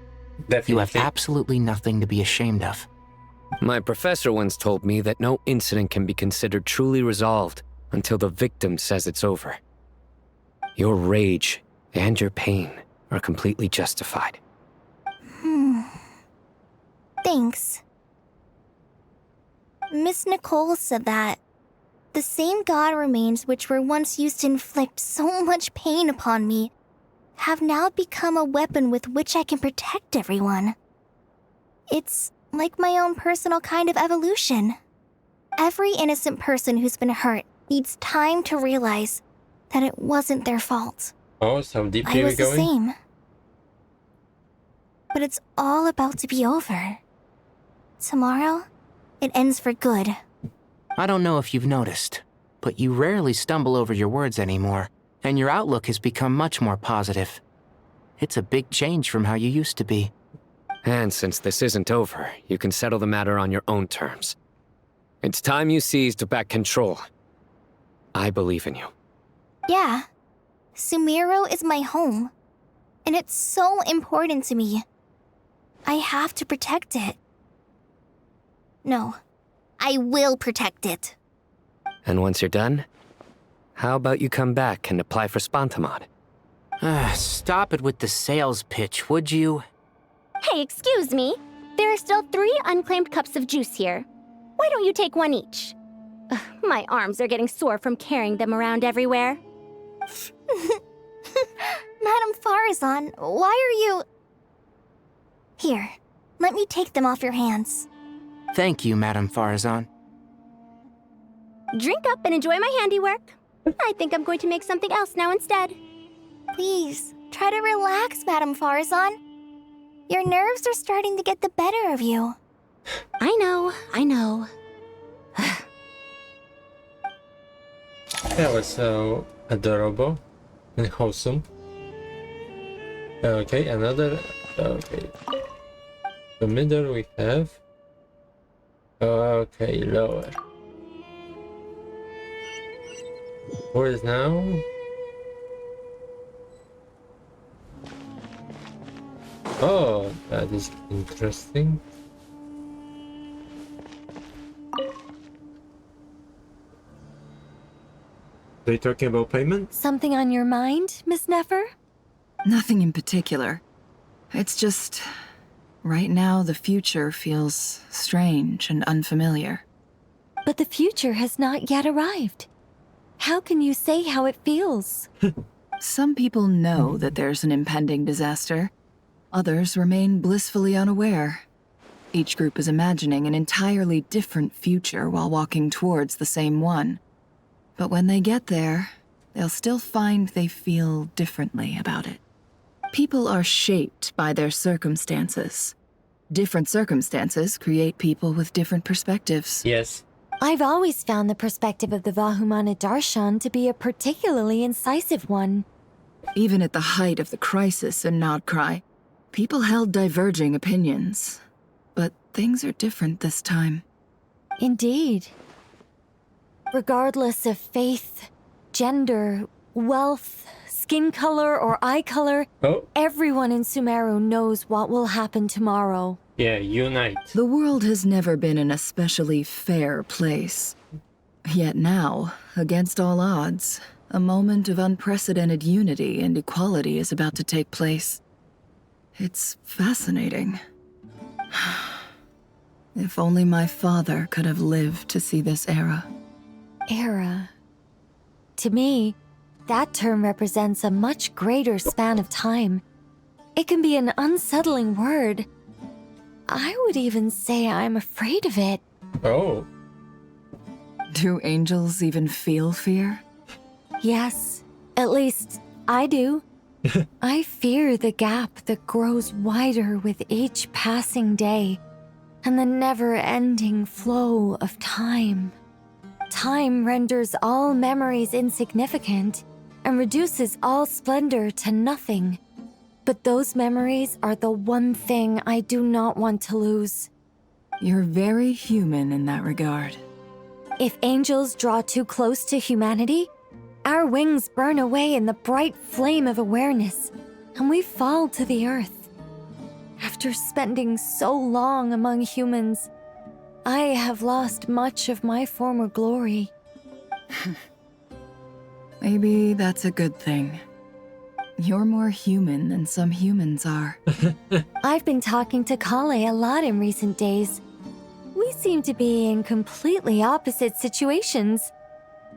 Definitely. You have absolutely nothing to be ashamed of. My professor once told me that no incident can be considered truly resolved until the victim says it's over. Your rage and your pain are completely justified. Thanks. Miss Nicole said that the same god remains which were once used to inflict so much pain upon me have now become a weapon with which I can protect everyone. It's like my own personal kind of evolution. Every innocent person who's been hurt needs time to realize that it wasn't their fault. Oh, so deep I here we was the going? same. But it's all about to be over. Tomorrow, it ends for good. I don't know if you've noticed, but you rarely stumble over your words anymore, and your outlook has become much more positive. It's a big change from how you used to be. And since this isn't over, you can settle the matter on your own terms. It's time you seized back control. I believe in you. Yeah. Sumeru is my home. And it's so important to me. I have to protect it. No. I will protect it. And once you're done, how about you come back and apply for Spontamod? Stop it with the sales pitch, would you? Hey, excuse me. There are still 3 unclaimed cups of juice here. Why don't you take one each? Ugh, my arms are getting sore from carrying them around everywhere. Madame Farazan, why are you... Here, let me take them off your hands. Thank you, Madame Farazan. Drink up and enjoy my handiwork. I think I'm going to make something else now instead. Please, try to relax, Madame Farazan. Your nerves are starting to get the better of you. I know. That was so adorable and wholesome. Okay, another... Okay. The middle we have... Okay, lower. Where is now? Oh, that is interesting. They talking about payment? Something on your mind, Miss Nefer? Nothing in particular. It's just... right now, the future feels strange and unfamiliar. But the future has not yet arrived. How can you say how it feels? Some people know that there's an impending disaster. Others remain blissfully unaware. Each group is imagining an entirely different future while walking towards the same one. But when they get there, they'll still find they feel differently about it. People are shaped by their circumstances. Different circumstances create people with different perspectives. Yes. I've always found the perspective of the Vahumana Darshan to be a particularly incisive one. Even at the height of the crisis in Nodcry, people held diverging opinions. But things are different this time. Indeed. Regardless of faith, gender, wealth, skin color, or eye color, everyone in Sumeru knows what will happen tomorrow. Yeah, unite. The world has never been an especially fair place. Yet now, against all odds, a moment of unprecedented unity and equality is about to take place. It's fascinating. If only my father could have lived to see this era. Era. To me, that term represents a much greater span of time. It can be an unsettling word. I would even say I'm afraid of it. Oh. Do angels even feel fear? Yes, at least I do. I fear the gap that grows wider with each passing day and the never-ending flow of time. Time renders all memories insignificant and reduces all splendor to nothing. But those memories are the one thing I do not want to lose. You're very human in that regard. If angels draw too close to humanity, our wings burn away in the bright flame of awareness, and we fall to the earth. After spending so long among humans, I have lost much of my former glory. Maybe that's a good thing. You're more human than some humans are. I've been talking to Kale a lot in recent days. We seem to be in completely opposite situations.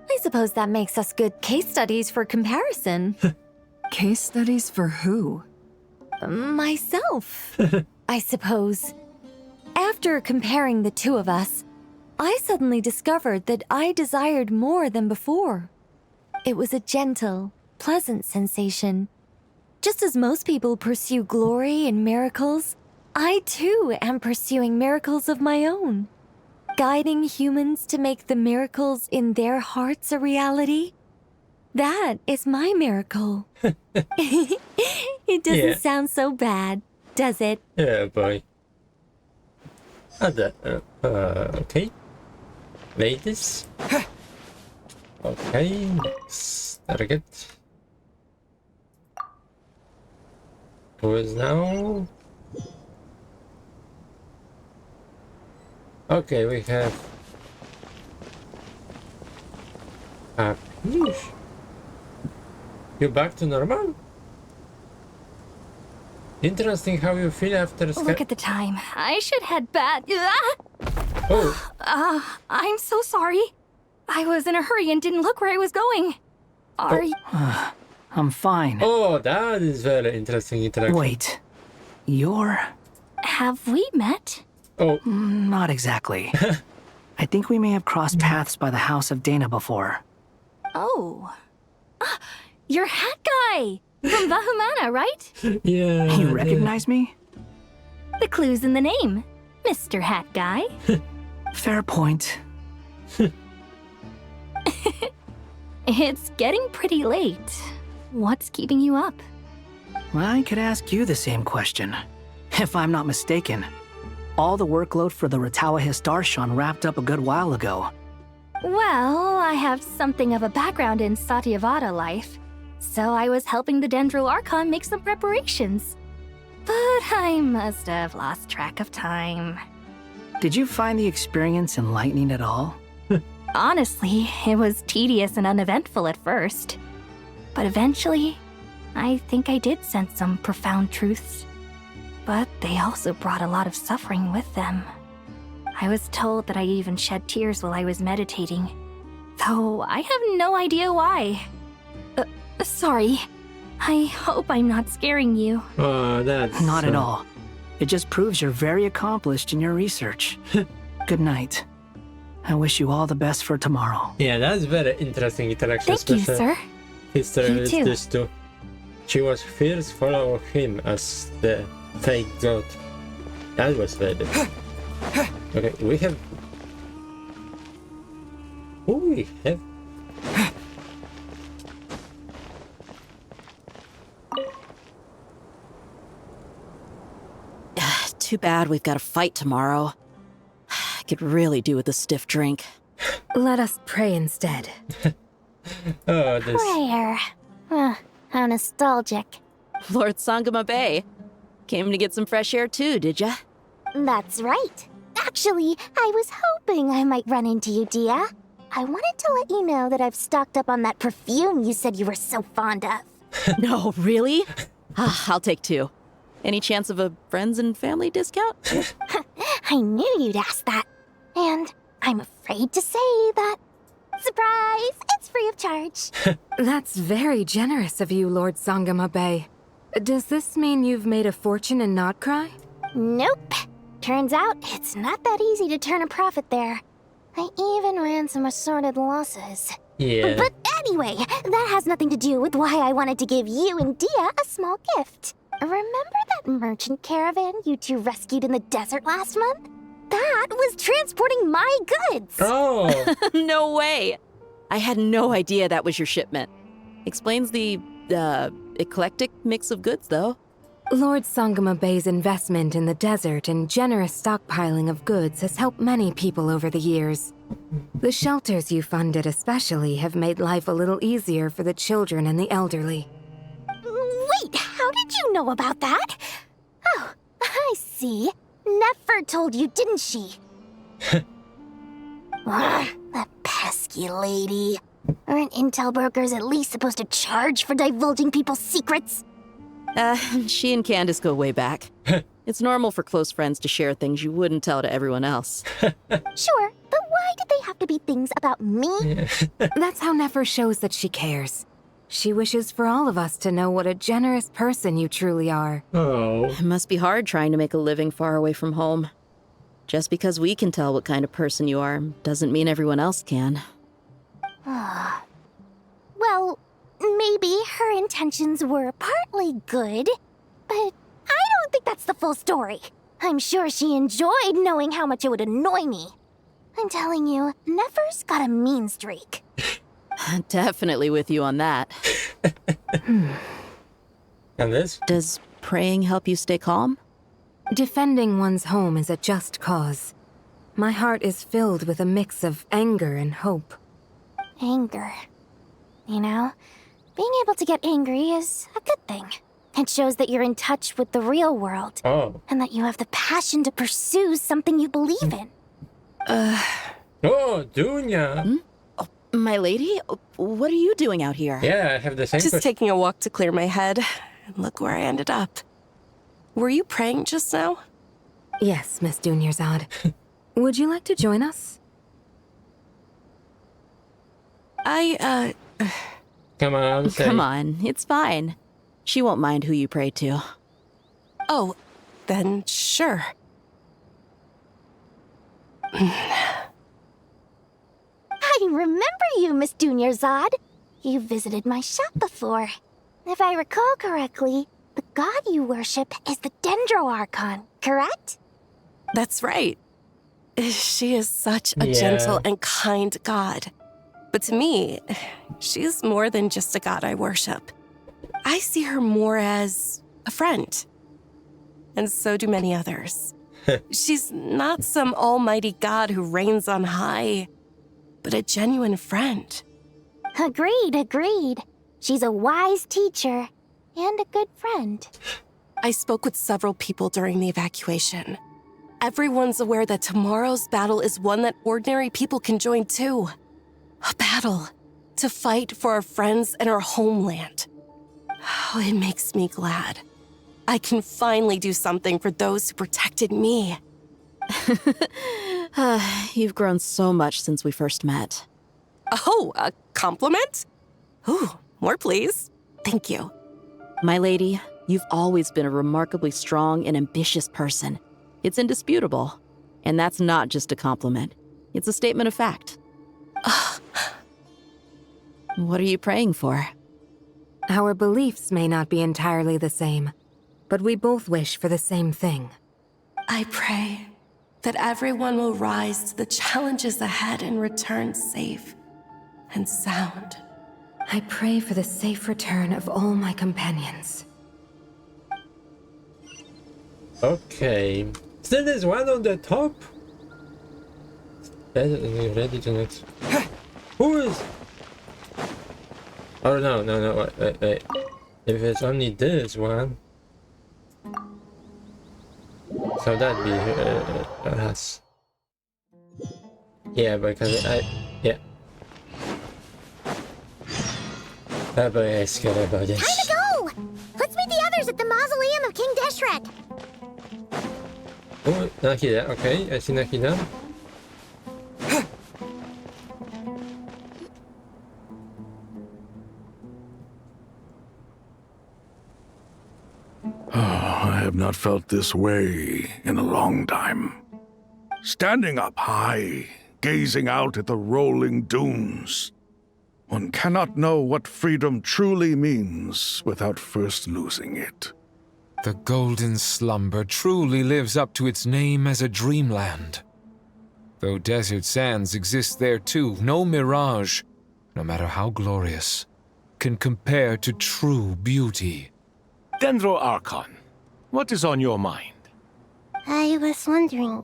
I suppose that makes us good case studies for comparison. Case studies for who? Myself, I suppose. After comparing the two of us, I suddenly discovered that I desired more than before. It was a gentle, pleasant sensation. Just as most people pursue glory and miracles, I too am pursuing miracles of my own. Guiding humans to make the miracles in their hearts a reality. That is my miracle. It doesn't sound so bad, does it? Yeah, boy. Okay. Ladies. Okay, next target. Who is now? Okay, we have... You back to normal? Interesting how you feel after... Look at the time. I should head back. Oh. I'm so sorry. I was in a hurry and didn't look where I was going. Are you... I'm fine. Oh, that is very interesting interaction. Wait. You're... Have we met? Oh. Not exactly. I think we may have crossed paths by the house of Dana before. Oh. You're Hat Guy! From Vahumana, right? Yeah. You recognize me? The clue's in the name. Mr. Hat Guy. Fair point. It's getting pretty late. What's keeping you up? I could ask you the same question. If I'm not mistaken, all the workload for the Ratawa Darshan wrapped up a good while ago. Well, I have something of a background in Satyavada life, so I was helping the Dendro Archon make some preparations. But I must have lost track of time. Did you find the experience enlightening at all? Honestly, it was tedious and uneventful at first. But eventually, I think I did sense some profound truths. But they also brought a lot of suffering with them. I was told that I even shed tears while I was meditating, though I have no idea why. Sorry. I hope I'm not scaring you. Oh, that's... Not at all. It just proves you're very accomplished in your research. Good night. I wish you all the best for tomorrow. Yeah, that's very interesting interaction. Thank you, sir. History You with too. these two. She was fierce, follow him as the fake god. That was very good. Okay, we have... Who we have? Too bad we've got a fight tomorrow. I could really do with a stiff drink. Let us pray instead. Oh, this... Prayer. How nostalgic. Lord Sangama Bay. Came to get some fresh air too, did ya? That's right. Actually, I was hoping I might run into you, Dia. I wanted to let you know that I've stocked up on that perfume you said you were so fond of. No, really? I'll take 2. Any chance of a friends and family discount? I knew you'd ask that. And I'm afraid to say that. Surprise! It's free of charge. That's very generous of you, Lord Sangama Bay. Does this mean you've made a fortune in Not Cry? Nope. Turns out it's not that easy to turn a profit there. I even ran some assorted losses. Yeah. But anyway, that has nothing to do with why I wanted to give you and Dia a small gift. Remember that merchant caravan you two rescued in the desert last month? That was transporting my goods! Oh! No way! I had no idea that was your shipment. Explains the, eclectic mix of goods, though. Lord Sangama Bay's investment in the desert and generous stockpiling of goods has helped many people over the years. The shelters you funded especially have made life a little easier for the children and the elderly. Wait, how did you know about that? Oh, I see. Nefer told you, didn't she? That pesky lady. Aren't intel brokers at least supposed to charge for divulging people's secrets? She and Candace go way back. It's normal for close friends to share things you wouldn't tell to everyone else. Sure, but why did they have to be things about me? That's how Nefer shows that she cares. She wishes for all of us to know what a generous person you truly are. Oh. It must be hard trying to make a living far away from home. Just because we can tell what kind of person you are doesn't mean everyone else can. Well, maybe her intentions were partly good, but I don't think that's the full story. I'm sure she enjoyed knowing how much it would annoy me. I'm telling you, Nefer's got a mean streak. Definitely with you on that. And this? Does praying help you stay calm? Defending one's home is a just cause. My heart is filled with a mix of anger and hope. Anger. You know, being able to get angry is a good thing. It shows that you're in touch with the real world. Oh. And that you have the passion to pursue something you believe in. Oh, Dunya. My lady, what are you doing out here? Yeah, I have the same Just question. taking a walk to clear my head. And look where I ended up. Were you praying just now? Yes, Miss Dunyarzad. Would you like to join us? Come on, say. Come on, it's fine. She won't mind who you pray to. Oh, then sure. I remember you, Miss Dunyarzad. You visited my shop before. If I recall correctly, the god you worship is the Dendro Archon, correct? That's right. She is such a gentle and kind god. But to me, she's more than just a god I worship. I see her more as a friend. And so do many others. She's not some almighty god who reigns on high, but a genuine friend. Agreed. She's a wise teacher and a good friend. I spoke with several people during the evacuation. Everyone's aware that tomorrow's battle is one that ordinary people can join too. A battle to fight for our friends and our homeland. Oh, it makes me glad. I can finally do something for those who protected me. You've grown so much since we first met. Oh, a compliment? Ooh, more please. Thank you. My lady, you've always been a remarkably strong and ambitious person. It's indisputable. And that's not just a compliment. It's a statement of fact. What are you praying for? Our beliefs may not be entirely the same, but we both wish for the same thing. I pray that everyone will rise to the challenges ahead and return safe and sound. I pray for the safe return of all my companions. Okay. Still there's one on the top? Ready to next. Who is? Oh no, wait. If it's only this one. So that'd be us. Yeah, because yeah. I'm very scared about this. Time to go! Let's meet the others at the mausoleum of King Deshret. Oh, Nakida, okay, I see Nakida. I have not felt this way in a long time. Standing up high, gazing out at the rolling dunes. One cannot know what freedom truly means without first losing it. The golden slumber truly lives up to its name as a dreamland. Though desert sands exist there too, no mirage, no matter how glorious, can compare to true beauty. Dendro Archon, what is on your mind? I was wondering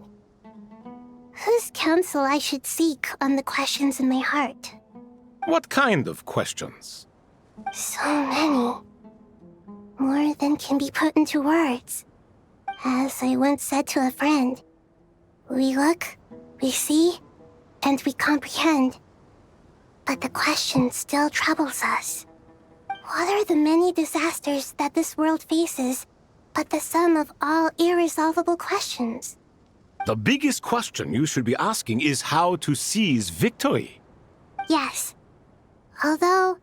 whose counsel I should seek on the questions in my heart. What kind of questions? So many. More than can be put into words. As I once said to a friend, we look, we see, and we comprehend. But the question still troubles us. What are the many disasters that this world faces, but the sum of all irresolvable questions? The biggest question you should be asking is how to seize victory. Yes. Although,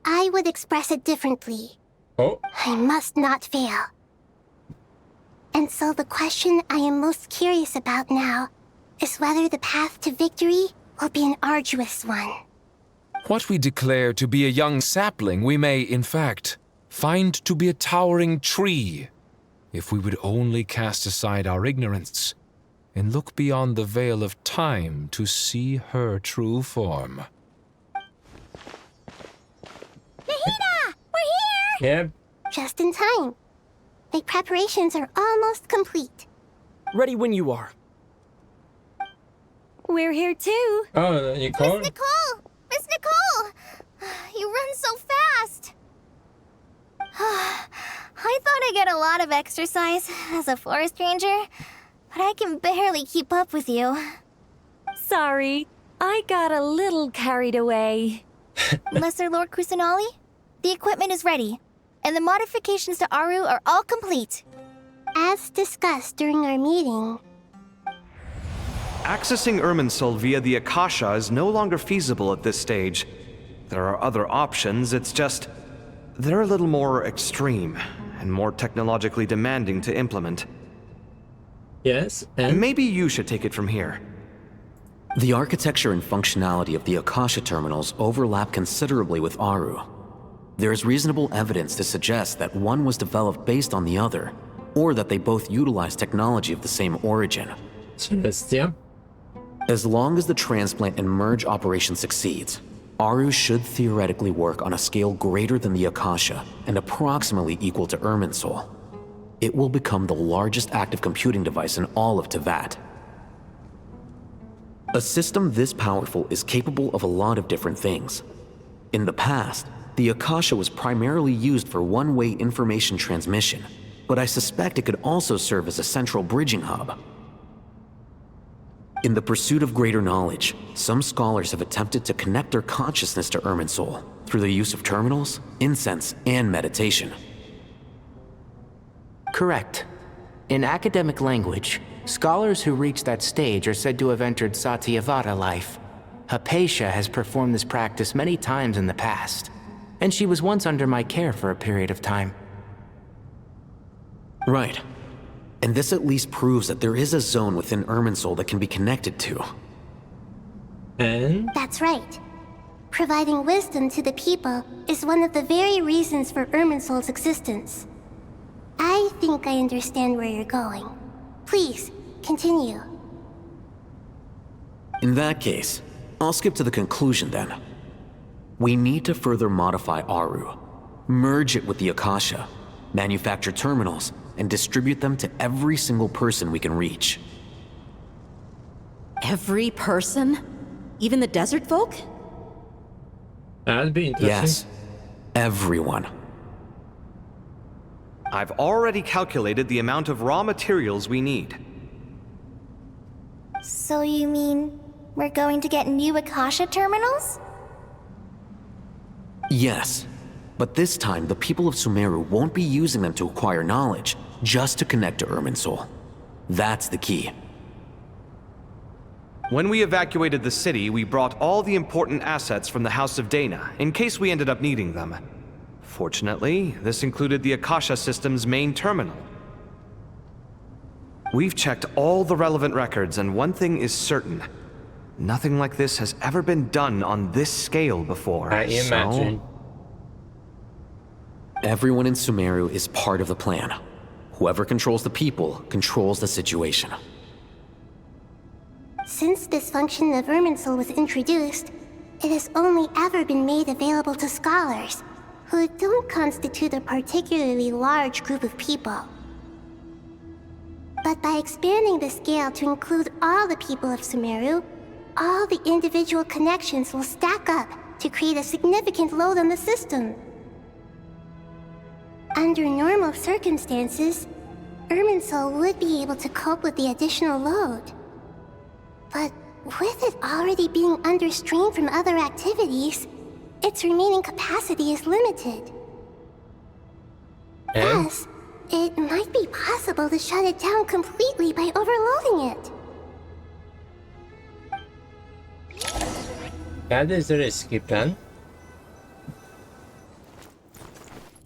I would express it differently. Oh. I must not fail. And so the question I am most curious about now is whether the path to victory will be an arduous one. What we declare to be a young sapling, we may, in fact, find to be a towering tree, if we would only cast aside our ignorance and look beyond the veil of time to see her true form. Nahida! We're here! Yep. Just in time. My preparations are almost complete. Ready when you are. We're here too. Oh, you called? Miss Nicole! Miss Nicole! You run so fast! I thought I'd get a lot of exercise as a forest ranger, but I can barely keep up with you. Sorry, I got a little carried away. Lesser Lord Kusanali, the equipment is ready, and the modifications to Aru are all complete. As discussed during our meeting, Accessing Irminsul via the Akasha is no longer feasible at this stage. There are other options, it's just they're a little more extreme and more technologically demanding to implement. Yes, and? Maybe you should take it from here. The architecture and functionality of the Akasha terminals overlap considerably with Aru. There is reasonable evidence to suggest that one was developed based on the other, or that they both utilize technology of the same origin. Celestia? As long as the transplant and merge operation succeeds, Aru should theoretically work on a scale greater than the Akasha and approximately equal to Irminsul. It will become the largest active computing device in all of Teyvat. A system this powerful is capable of a lot of different things. In the past, the Akasha was primarily used for one-way information transmission, but I suspect it could also serve as a central bridging hub. In the pursuit of greater knowledge, some scholars have attempted to connect their consciousness to Irminsul through the use of terminals, incense, and meditation. Correct. In academic language, scholars who reach that stage are said to have entered Satyavada life. Hypatia has performed this practice many times in the past, and she was once under my care for a period of time. Right. And this at least proves that there is a zone within Irminsul that can be connected to. And? That's right. Providing wisdom to the people is one of the very reasons for Irminsul's existence. I think I understand where you're going. Please, continue. In that case, I'll skip to the conclusion then. We need to further modify Aru, merge it with the Akasha, manufacture terminals, and distribute them to every single person we can reach. Every person? Even the desert folk? That'd be interesting. Yes, everyone. I've already calculated the amount of raw materials we need. So you mean we're going to get new Akasha terminals? Yes, but this time the people of Sumeru won't be using them to acquire knowledge, just to connect to Irminsul. That's the key. When we evacuated the city, we brought all the important assets from the House of Dana, in case we ended up needing them. Fortunately, this included the Akasha system's main terminal. We've checked all the relevant records, and one thing is certain. Nothing like this has ever been done on this scale before. I imagine. Everyone in Sumeru is part of the plan. Whoever controls the people controls the situation. Since this function of Irminsul was introduced, it has only ever been made available to scholars, who don't constitute a particularly large group of people. But by expanding the scale to include all the people of Sumeru, all the individual connections will stack up to create a significant load on the system. Under normal circumstances, Irminsul would be able to cope with the additional load. But with it already being under strain from other activities, its remaining capacity is limited. Thus, it might be possible to shut it down completely by overloading it. That is a risky plan.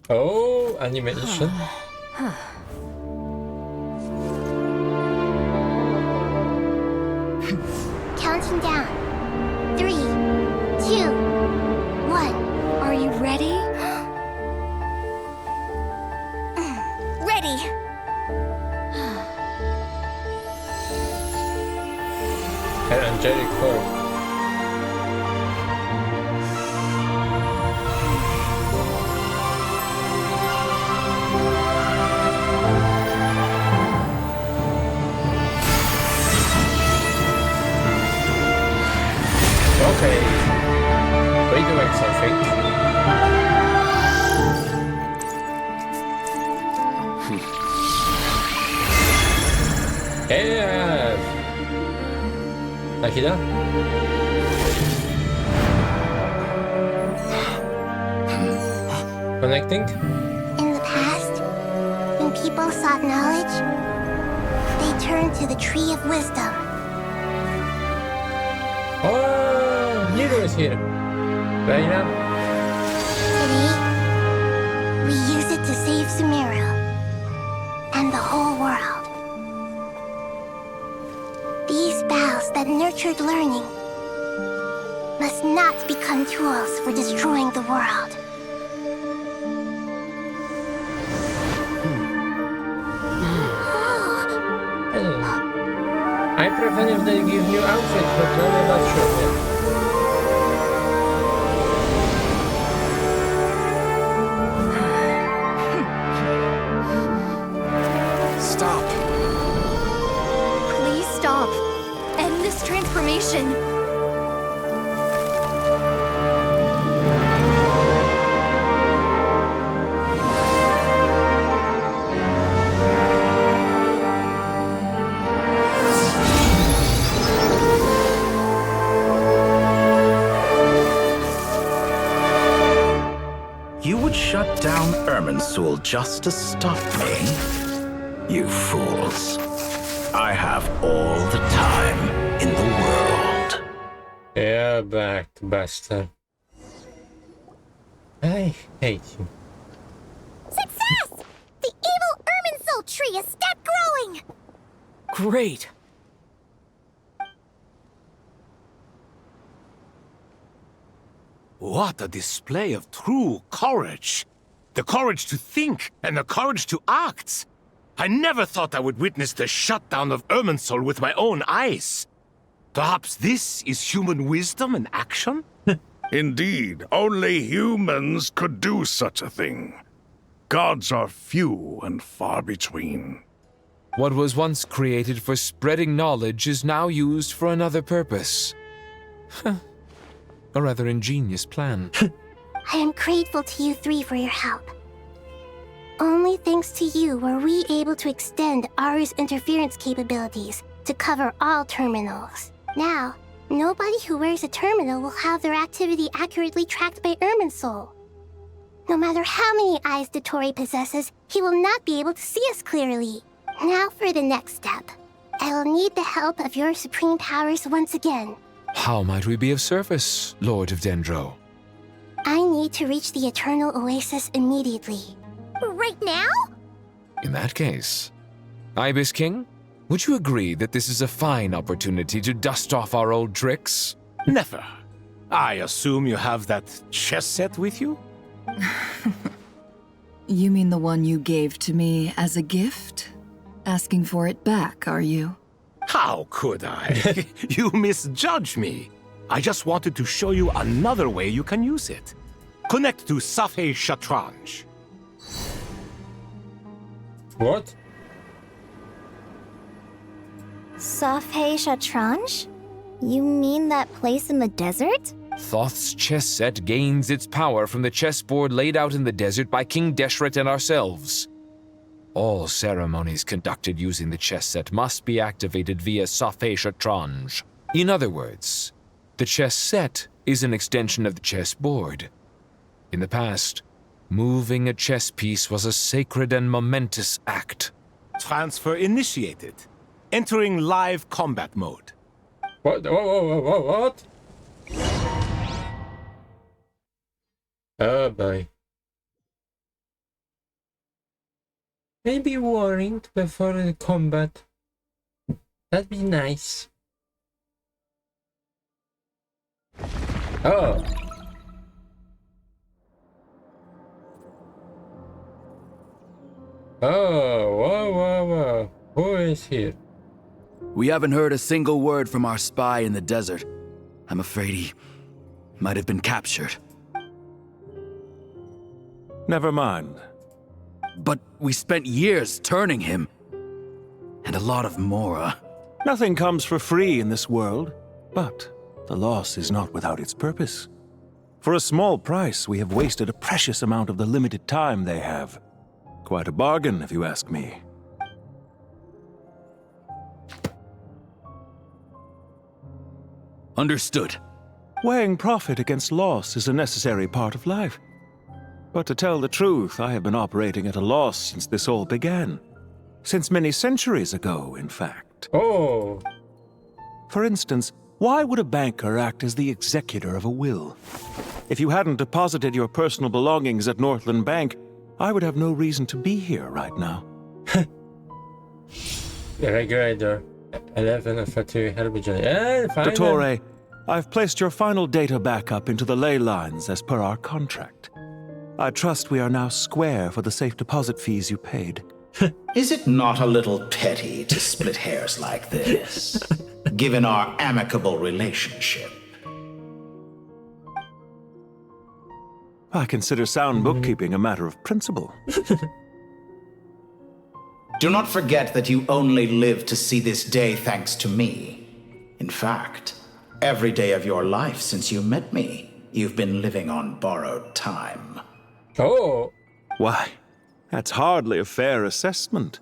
Oh, animation. Counting down. 3, 2, 1. Are you ready? Ready! An angelic form. Okay, we're doing something. Yeah, Akira. Connecting. In the past, when people sought knowledge, they turned to the Tree of Wisdom. Oh, Nero is here. Right now. Today, we use it to save Sumeru and the whole world. These boughs that nurtured learning must not become tools for destroying the world. I prefer if they give new outfits, but I'm not sure yet. Stop. Please stop. End this transformation. You would shut down Irminsul just to stop me? You fools. I have all the time in the world. Yeah, back, bastard. I hate you. Success! The evil Irminsul tree has stopped growing! Great! What a display of true courage! The courage to think and the courage to act! I never thought I would witness the shutdown of Irminsul with my own eyes. Perhaps this is human wisdom in action? Indeed, only humans could do such a thing. Gods are few and far between. What was once created for spreading knowledge is now used for another purpose. A rather ingenious plan. I am grateful to you three for your help. Only thanks to you were we able to extend Aru's interference capabilities to cover all terminals. Now, nobody who wears a terminal will have their activity accurately tracked by Irminsul. No matter how many eyes Dottore possesses, he will not be able to see us clearly. Now for the next step. I will need the help of your supreme powers once again. How might we be of service, Lord of Dendro? I need to reach the Eternal Oasis immediately. Right now? In that case, Ibis King, would you agree that this is a fine opportunity to dust off our old tricks? Never. I assume you have that chess set with you? You mean the one you gave to me as a gift? Asking for it back, are you? How could I? You misjudge me. I just wanted to show you another way you can use it. Connect to Safhe Shatranj. What? Safhe Shatranj? You mean that place in the desert? Thoth's chess set gains its power from the chessboard laid out in the desert by King Deshret and ourselves. All ceremonies conducted using the chess set must be activated via Safhe Shatranj. In other words, the chess set is an extension of the chessboard. In the past, moving a chess piece was a sacred and momentous act. Transfer initiated. Entering live combat mode. What? What? Oh boy. Maybe warned before the combat. That'd be nice. Oh. Oh, whoa. Who is here? We haven't heard a single word from our spy in the desert. I'm afraid he might have been captured. Never mind. But we spent years turning him. And a lot of Mora. Nothing comes for free in this world, but the loss is not without its purpose. For a small price, we have wasted a precious amount of the limited time they have. Quite a bargain, if you ask me. Understood. Weighing profit against loss is a necessary part of life. But to tell the truth, I have been operating at a loss since this all began. Since many centuries ago, in fact. Oh. For instance, why would a banker act as the executor of a will? If you hadn't deposited your personal belongings at Northland Bank, I would have no reason to be here right now. Regulator 11 of Fatu Helbijay. Dottore, I've placed your final data backup into the ley lines as per our contract. I trust we are now square for the safe deposit fees you paid. Is it not a little petty to split hairs like this, given our amicable relationship? I consider sound bookkeeping a matter of principle. Do not forget that you only live to see this day thanks to me. In fact, every day of your life since you met me, you've been living on borrowed time. Oh. Why, that's hardly a fair assessment.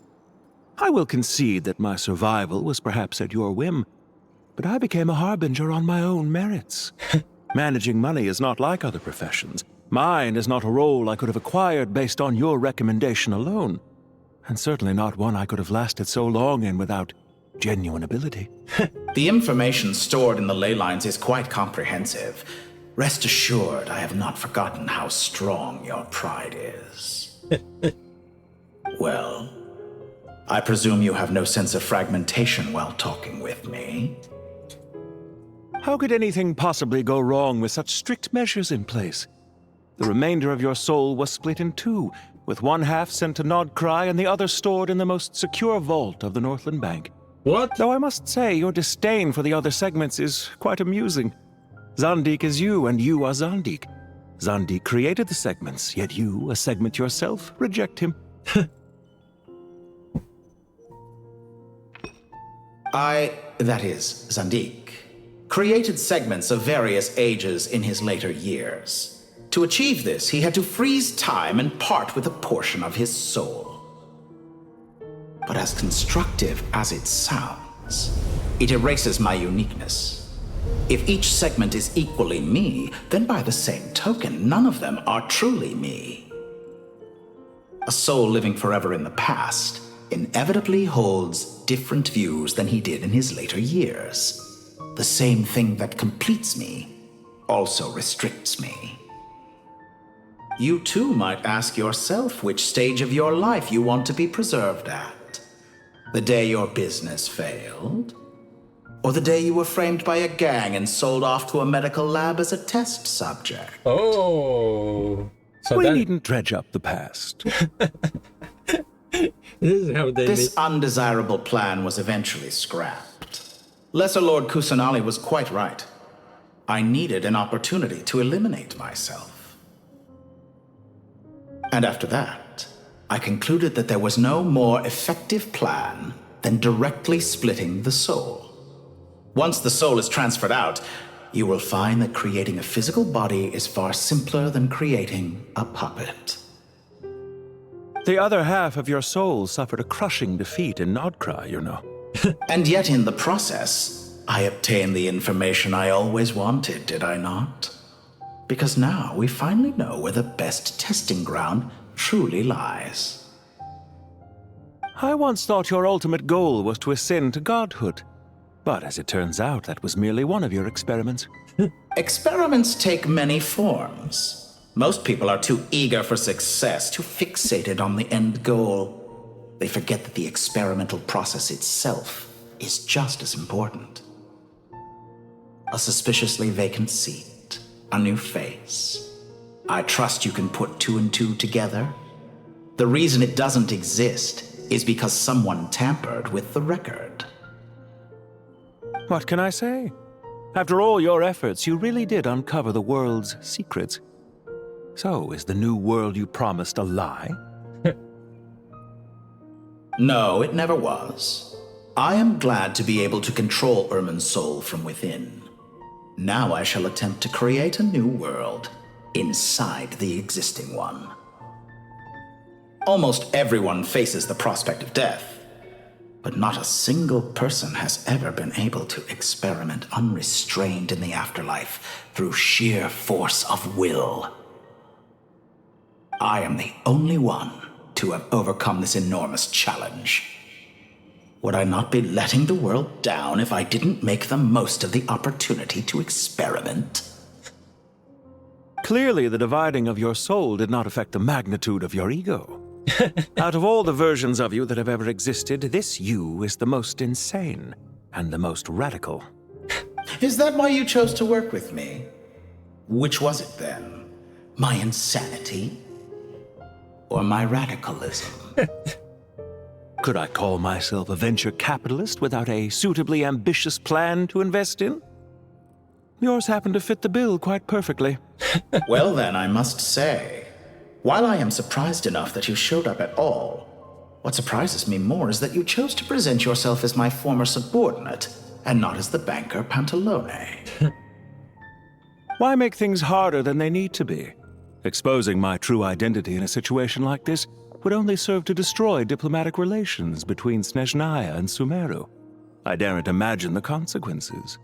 I will concede that my survival was perhaps at your whim, but I became a harbinger on my own merits. Managing money is not like other professions. Mine is not a role I could have acquired based on your recommendation alone, and certainly not one I could have lasted so long in without genuine ability. The information stored in the ley lines is quite comprehensive. Rest assured, I have not forgotten how strong your pride is. Well, I presume you have no sense of fragmentation while talking with me. How could anything possibly go wrong with such strict measures in place? The remainder of your soul was split in two, with one half sent to Nodcry and the other stored in the most secure vault of the Northland Bank. What? Though I must say, your disdain for the other segments is quite amusing. Zandik is you, and you are Zandik. Zandik created the segments, yet you, a segment yourself, reject him. That is, Zandik, created segments of various ages in his later years. To achieve this, he had to freeze time and part with a portion of his soul. But as constructive as it sounds, it erases my uniqueness. If each segment is equally me, then by the same token, none of them are truly me. A soul living forever in the past inevitably holds different views than he did in his later years. The same thing that completes me also restricts me. You too might ask yourself which stage of your life you want to be preserved at. The day your business failed? Or the day you were framed by a gang and sold off to a medical lab as a test subject? Oh. So we needn't dredge up the past. This undesirable plan was eventually scrapped. Lesser Lord Kusanali was quite right. I needed an opportunity to eliminate myself. And after that, I concluded that there was no more effective plan than directly splitting the soul. Once the soul is transferred out, you will find that creating a physical body is far simpler than creating a puppet. The other half of your soul suffered a crushing defeat in Nodcry, you know. And yet in the process, I obtained the information I always wanted, did I not? Because now we finally know where the best testing ground truly lies. I once thought your ultimate goal was to ascend to godhood. But as it turns out, that was merely one of your experiments. Experiments take many forms. Most people are too eager for success, too fixated on the end goal. They forget that the experimental process itself is just as important. A suspiciously vacant seat, a new face. I trust you can put two and two together. The reason it doesn't exist is because someone tampered with the record. What can I say? After all your efforts, you really did uncover the world's secrets. So, is the new world you promised a lie? No, it never was. I am glad to be able to control Irmin's soul from within. Now I shall attempt to create a new world inside the existing one. Almost everyone faces the prospect of death, but not a single person has ever been able to experiment unrestrained in the afterlife through sheer force of will. I am the only one to have overcome this enormous challenge. Would I not be letting the world down if I didn't make the most of the opportunity to experiment? Clearly, the dividing of your soul did not affect the magnitude of your ego. Out of all the versions of you that have ever existed, this you is the most insane and the most radical. Is that why you chose to work with me? Which was it then? My insanity? Or my radicalism? Could I call myself a venture capitalist without a suitably ambitious plan to invest in? Yours happened to fit the bill quite perfectly. Well then, I must say, while I am surprised enough that you showed up at all, what surprises me more is that you chose to present yourself as my former subordinate, and not as the banker Pantalone. Why make things harder than they need to be? Exposing my true identity in a situation like this would only serve to destroy diplomatic relations between Snezhnaya and Sumeru. I daren't imagine the consequences.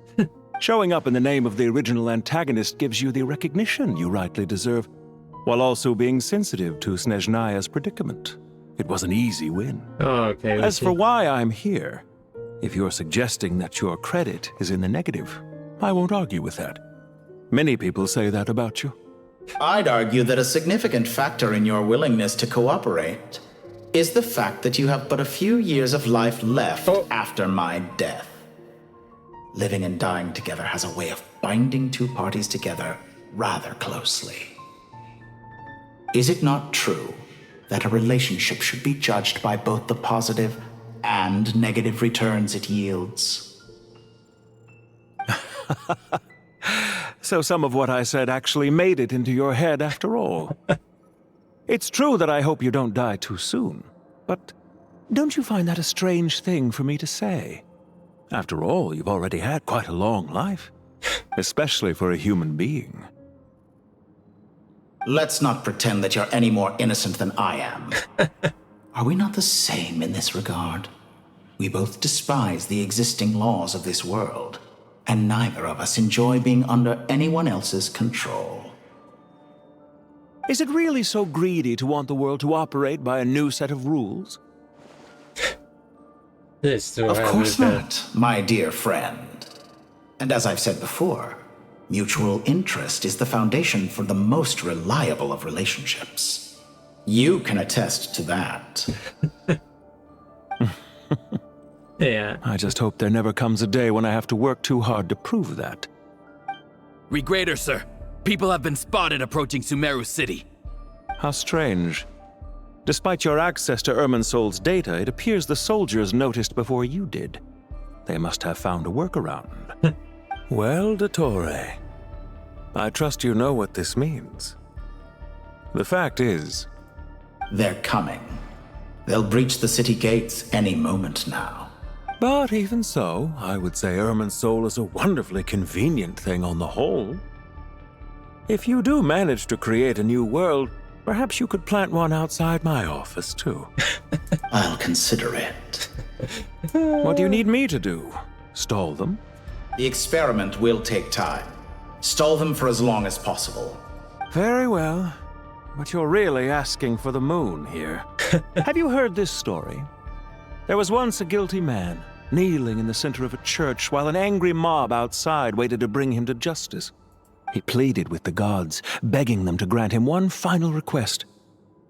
Showing up in the name of the original antagonist gives you the recognition you rightly deserve, while also being sensitive to Snezhnaya's predicament. It was an easy win. Okay. As for why I'm here, if you're suggesting that your credit is in the negative, I won't argue with that. Many people say that about you. I'd argue that a significant factor in your willingness to cooperate is the fact that you have but a few years of life left after my death. Living and dying together has a way of binding two parties together rather closely. Is it not true that a relationship should be judged by both the positive and negative returns it yields? So some of what I said actually made it into your head after all. It's true that I hope you don't die too soon, but don't you find that a strange thing for me to say? After all, you've already had quite a long life, especially for a human being. Let's not pretend that you're any more innocent than I am. Are we not the same in this regard? We both despise the existing laws of this world, and neither of us enjoy being under anyone else's control. Is it really so greedy to want the world to operate by a new set of rules? Of course not, my dear friend. And as I've said before, mutual interest is the foundation for the most reliable of relationships. You can attest to that. Yeah. I just hope there never comes a day when I have to work too hard to prove that. Regreater, sir. People have been spotted approaching Sumeru City. How strange. Despite your access to Irminsol's data, it appears the soldiers noticed before you did. They must have found a workaround. Well, Dottore, I trust you know what this means. The fact is... They're coming. They'll breach the city gates any moment now. But even so, I would say Irminsol is a wonderfully convenient thing on the whole. If you do manage to create a new world, perhaps you could plant one outside my office, too. I'll consider it. What do you need me to do? Stall them? The experiment will take time. Stall them for as long as possible. Very well. But you're really asking for the moon here. Have you heard this story? There was once a guilty man, kneeling in the center of a church while an angry mob outside waited to bring him to justice. He pleaded with the gods, begging them to grant him one final request,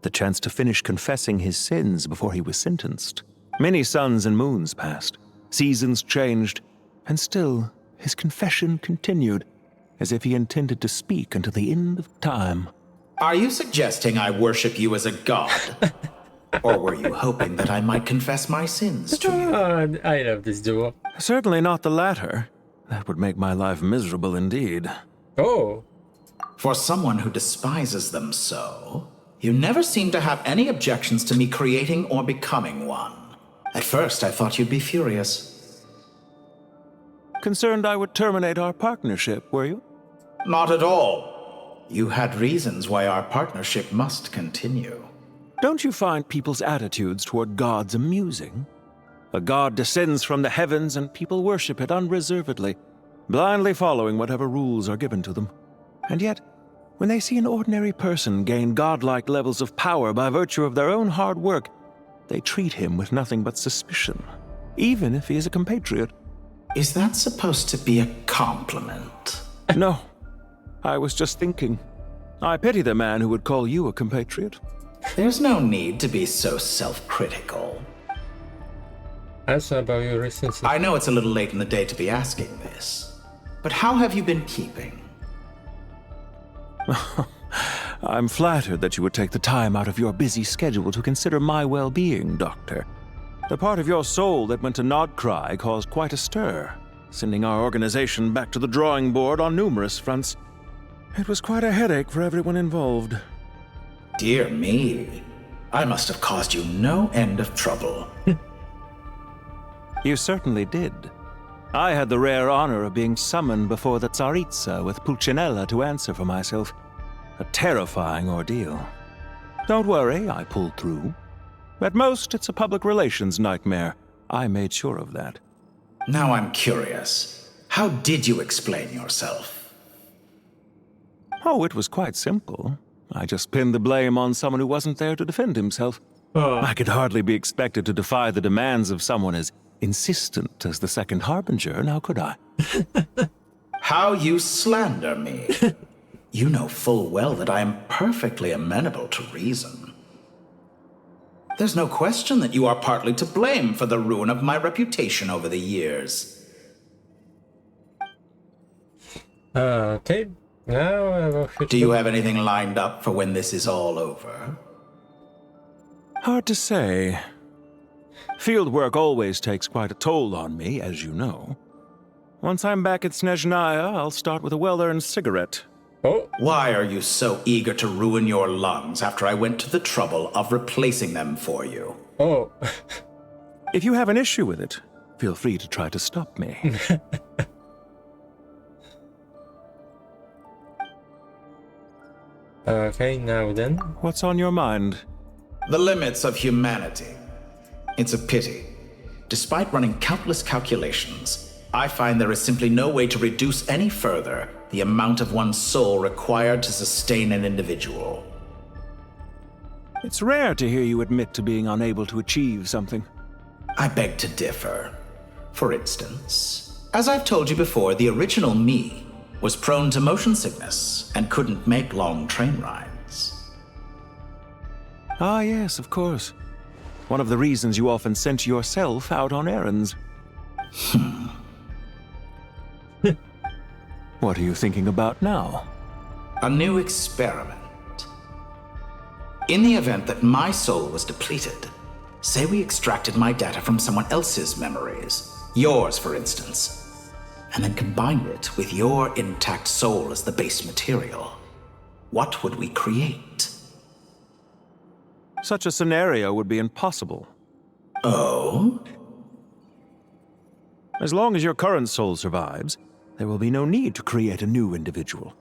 the chance to finish confessing his sins before he was sentenced. Many suns and moons passed, seasons changed, and still his confession continued, as if he intended to speak until the end of time. Are you suggesting I worship you as a god? Or were you hoping that I might confess my sins to you? I love this duo. Certainly not the latter. That would make my life miserable indeed. Oh. For someone who despises them so, you never seem to have any objections to me creating or becoming one. At first, I thought you'd be furious. Concerned I would terminate our partnership, were you? Not at all. You had reasons why our partnership must continue. Don't you find people's attitudes toward gods amusing? A god descends from the heavens and people worship it unreservedly, blindly following whatever rules are given to them. And yet, when they see an ordinary person gain godlike levels of power by virtue of their own hard work, they treat him with nothing but suspicion, even if he is a compatriot. Is that supposed to be a compliment? No. I was just thinking. I pity the man who would call you a compatriot. There's no need to be so self-critical. Also about your recency. I know it's a little late in the day to be asking this, but how have you been keeping? I'm flattered that you would take the time out of your busy schedule to consider my well-being, Doctor. The part of your soul that went to Nodcry caused quite a stir, sending our organization back to the drawing board on numerous fronts. It was quite a headache for everyone involved. Dear me, I must have caused you no end of trouble. You certainly did. I had the rare honor of being summoned before the Tsaritsa with Pulcinella to answer for myself. A terrifying ordeal. Don't worry, I pulled through. At most, it's a public relations nightmare. I made sure of that. Now I'm curious. How did you explain yourself? Oh, it was quite simple. I just pinned the blame on someone who wasn't there to defend himself. I could hardly be expected to defy the demands of someone as insistent as the second Harbinger, now could I? How you slander me. You know full well that I am perfectly amenable to reason. There's no question that you are partly to blame for the ruin of my reputation over the years. Okay. Now do you have anything lined up for when this is all over? Hard to say. Field work always takes quite a toll on me, as you know. Once I'm back at Snezhnaya, I'll start with a well-earned cigarette. Oh. Why are you so eager to ruin your lungs after I went to the trouble of replacing them for you? Oh. If you have an issue with it, feel free to try to stop me. Okay, now then. What's on your mind? The limits of humanity. It's a pity. Despite running countless calculations, I find there is simply no way to reduce any further the amount of one's soul required to sustain an individual. It's rare to hear you admit to being unable to achieve something. I beg to differ. For instance, as I've told you before, the original me was prone to motion sickness and couldn't make long train rides. Ah, yes, of course. One of the reasons you often sent yourself out on errands. What are you thinking about now? A new experiment. In the event that my soul was depleted, say we extracted my data from someone else's memories, yours for instance, and then combined it with your intact soul as the base material, what would we create? Such a scenario would be impossible. Oh? As long as your current soul survives, there will be no need to create a new individual.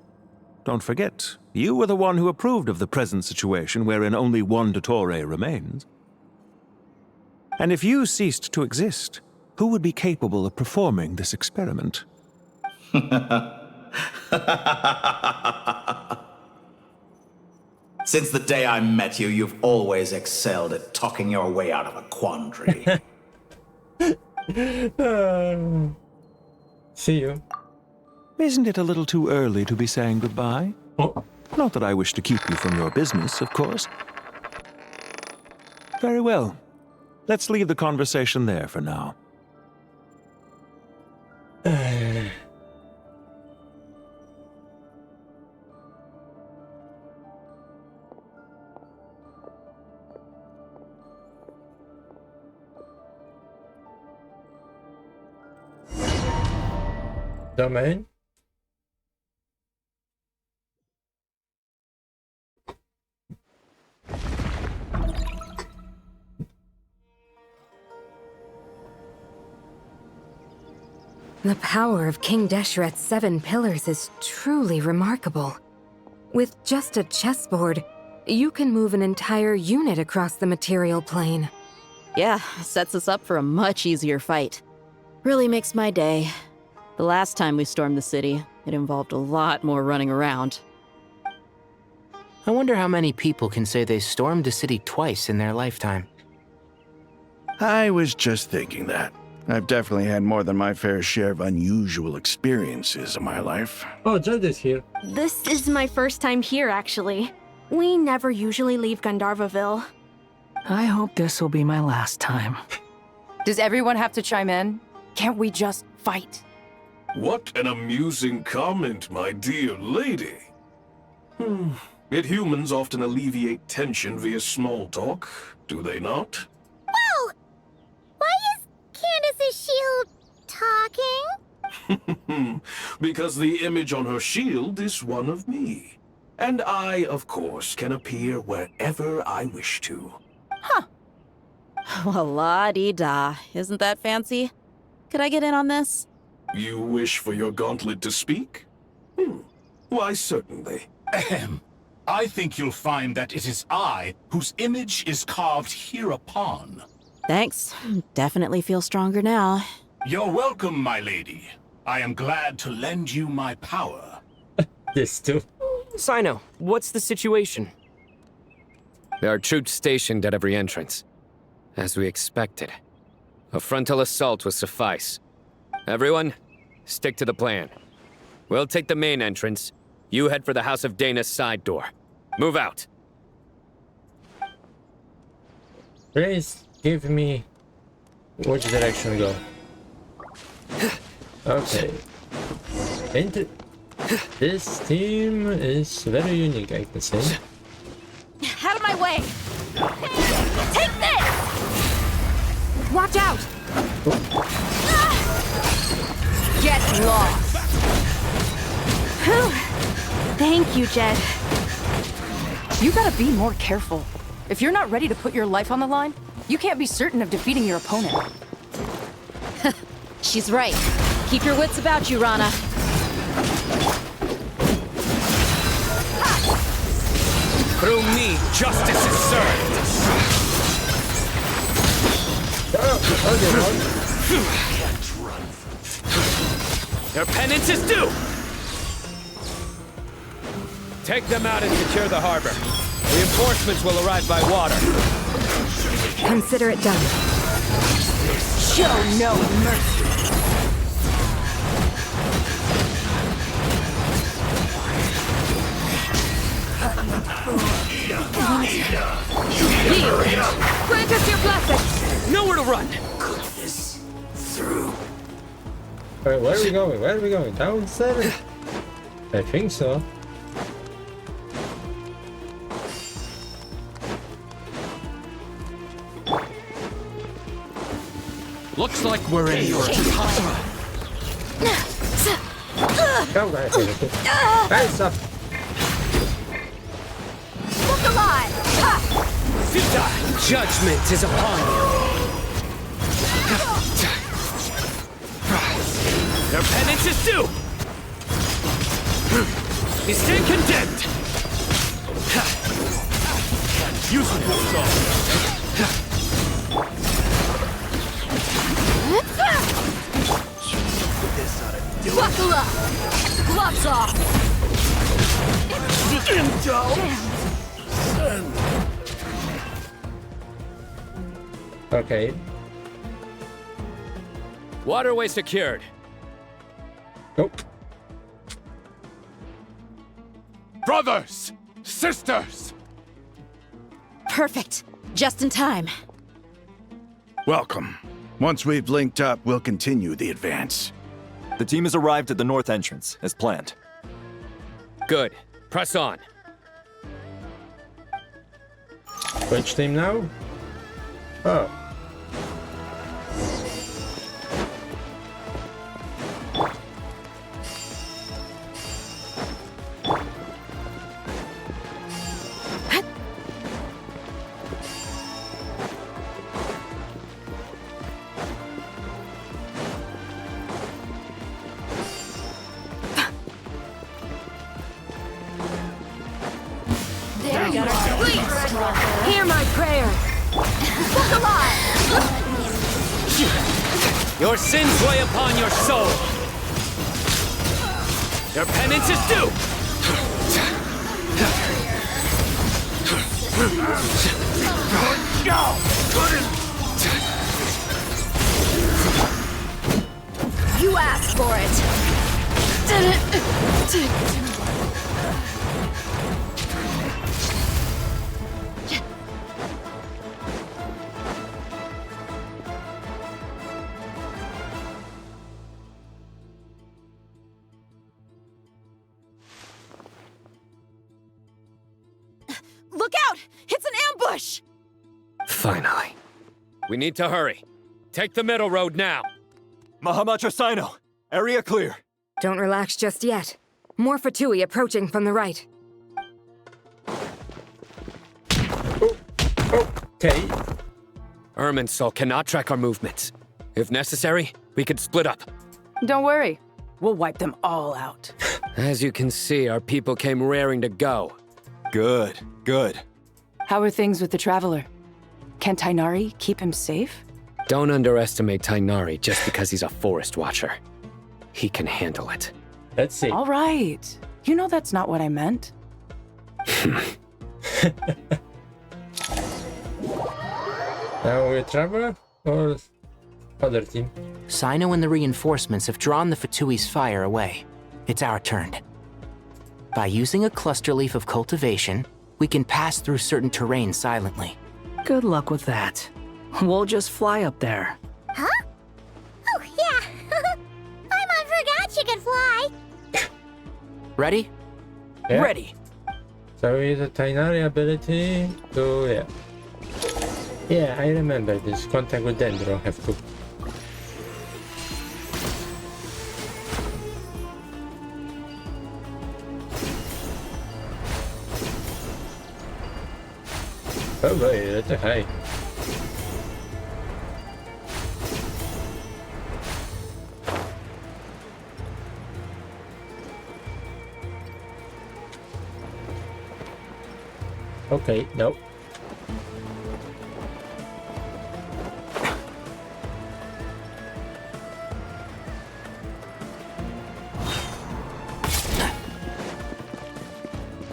Don't forget, you were the one who approved of the present situation wherein only one Dottore remains. And if you ceased to exist, who would be capable of performing this experiment? Since the day I met you, you've always excelled at talking your way out of a quandary. See you. Isn't it a little too early to be saying goodbye? Oh. Not that I wish to keep you from your business, of course. Very well. Let's leave the conversation there for now. Domain. The power of King Deshret's 7 pillars is truly remarkable. With just a chessboard, you can move an entire unit across the material plane. Yeah, sets us up for a much easier fight. Really makes my day. The last time we stormed the city, it involved a lot more running around. I wonder how many people can say they stormed a city twice in their lifetime. I was just thinking that. I've definitely had more than my fair share of unusual experiences in my life. Oh, Jed is here. This is my first time here, actually. We never usually leave Gandharvaville. I hope this will be my last time. Does everyone have to chime in? Can't we just fight? What an amusing comment, my dear lady. Yet humans often alleviate tension via small talk, do they not? Whoa! Why is Candace's shield talking? Because the image on her shield is one of me. And I, of course, can appear wherever I wish to. Well, la-dee-da. Isn't that fancy? Could I get in on this? You wish for your gauntlet to speak? Why, certainly. Ahem. I think you'll find that it is I whose image is carved hereupon. Thanks. Definitely feel stronger now. You're welcome, my lady. I am glad to lend you my power. This too. Sino, what's the situation? There are troops stationed at every entrance. As we expected. A frontal assault will suffice. Everyone, stick to the plan. We'll take the main entrance. You head for the House of Dana's side door. Move out. Please give me which direction to go. Okay. This team is very unique, I can say. Out of my way! Take this! Watch out! Get lost! Whew. Thank you, Jed. You gotta be more careful. If you're not ready to put your life on the line, you can't be certain of defeating your opponent. She's right. Keep your wits about you, Rana. Through me, justice is served. Your penance is due. Take them out and secure the harbor. Reinforcements will arrive by water. Consider it done. Show no mercy. Grant us your blessing! Nowhere to run! Wait, where are we going? Where are we going? Down 7? I think so. Looks like we're in for a Go, guys. Hands up. Look alive! Futile! Judgment is upon you. Your penance is due! You stand condemned! Use the bullseye. Buckle up! Gloves off! Okay. Waterway secured. Nope. Brothers! Sisters! Perfect. Just in time. Welcome. Once we've linked up, we'll continue the advance. The team has arrived at the north entrance, as planned. Good. Press on. Which team now? Oh. Hear my prayer! Look alive! Your sins weigh upon your soul. Your penance is due. You asked for it! Look out! It's an ambush! Finally. We need to hurry. Take the middle road now. Mahamacha Sino, area clear. Don't relax just yet. More Fatui approaching from the right. Okay. Irminsul cannot track our movements. If necessary, we could split up. Don't worry. We'll wipe them all out. As you can see, our people came raring to go. Good, good. How are things with the Traveler? Can Tainari keep him safe? Don't underestimate Tainari just because he's a forest watcher. He can handle it. Let's see. All right. You know that's not what I meant. Now we're Traveler or other team? Sino and the reinforcements have drawn the Fatui's fire away. It's our turn. By using a cluster leaf of cultivation, we can pass through certain terrain silently. Good luck with that. We'll just fly up there. Huh? Oh, yeah. Paimon forgot she could fly. Ready? Yeah. Ready. So it's a Tainari ability to, yeah. Yeah, I remember this. Contact with Dendro, have to. Oh boy, that's a high. Okay, nope.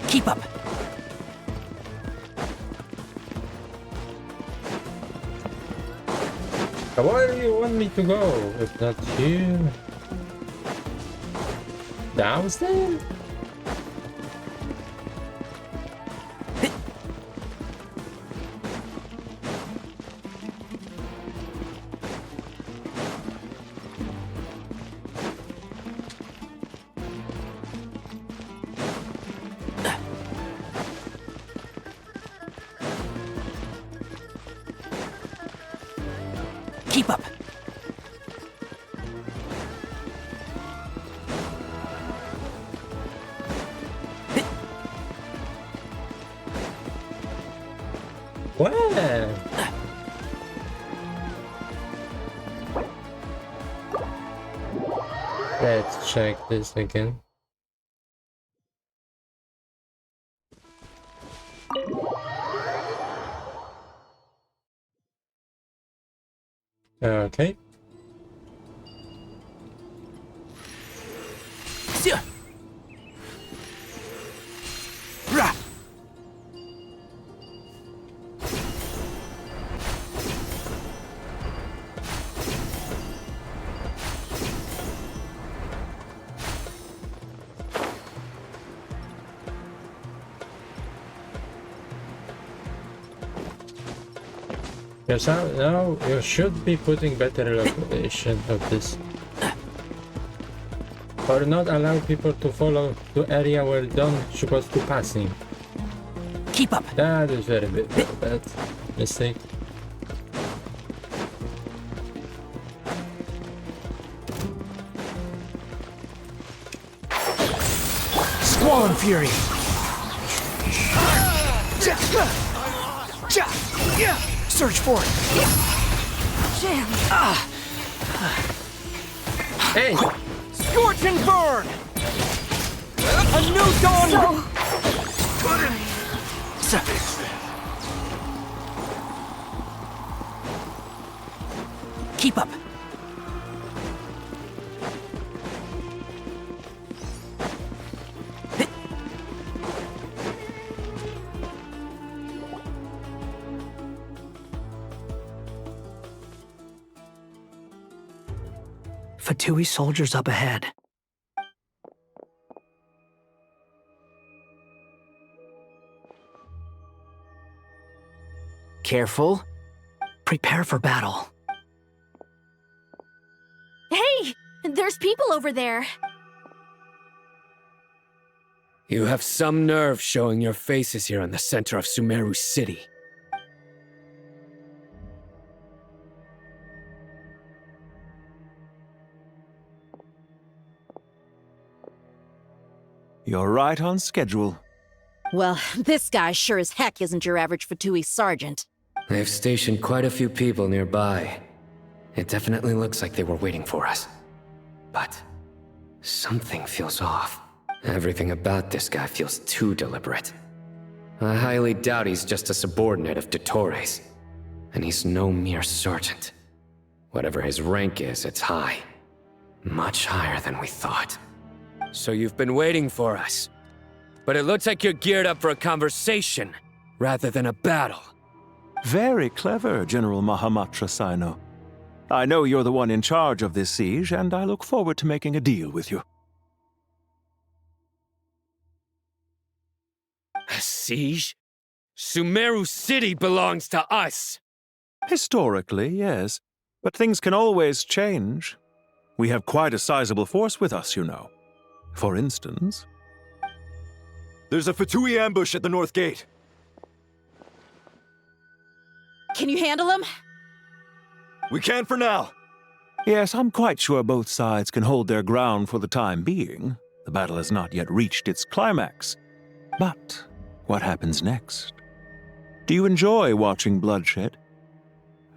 Keep up. Where do you want me to go? If not here. Downstairs? Keep up. Where? Let's check this again. Okay. Yes, now you should be putting better location of this. Or not allow people to follow to area where they're supposed to passing. Keep up. That is very bad mistake. Squall and Fury. Search for it. Jam. Hey! Scorch and burn! A new dawn! Keep up. Fatui soldiers up ahead. Careful. Prepare for battle. Hey! There's people over there. You have some nerve showing your faces here in the center of Sumeru City. You're right on schedule. Well, this guy sure as heck isn't your average Fatui sergeant. They've stationed quite a few people nearby. It definitely looks like they were waiting for us. But something feels off. Everything about this guy feels too deliberate. I highly doubt he's just a subordinate of Dottores. And he's no mere sergeant. Whatever his rank is, it's high. Much higher than we thought. So you've been waiting for us. But it looks like you're geared up for a conversation, rather than a battle. Very clever, General Mahamatra Sino. I know you're the one in charge of this siege, and I look forward to making a deal with you. A siege? Sumeru City belongs to us! Historically, yes. But things can always change. We have quite a sizable force with us, you know. For instance... There's a Fatui ambush at the north gate. Can you handle him? We can for now. Yes, I'm quite sure both sides can hold their ground for the time being. The battle has not yet reached its climax. But what happens next? Do you enjoy watching bloodshed?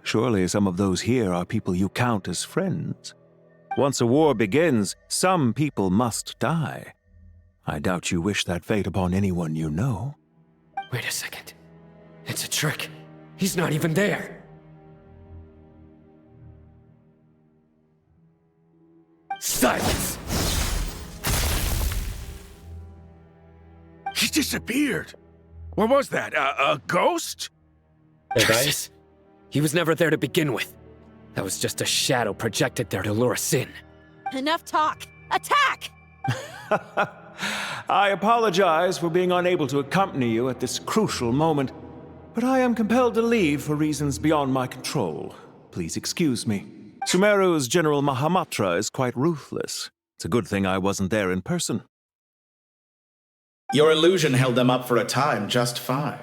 Surely some of those here are people you count as friends. Once a war begins, some people must die. I doubt you wish that fate upon anyone you know. Wait a second. It's a trick. He's not even there. Silence! He disappeared. What was that? A ghost? Curses! He was never there to begin with. That was just a shadow projected there to lure us in. Enough talk! Attack! I apologize for being unable to accompany you at this crucial moment, but I am compelled to leave for reasons beyond my control. Please excuse me. Sumeru's General Mahamatra is quite ruthless. It's a good thing I wasn't there in person. Your illusion held them up for a time just fine.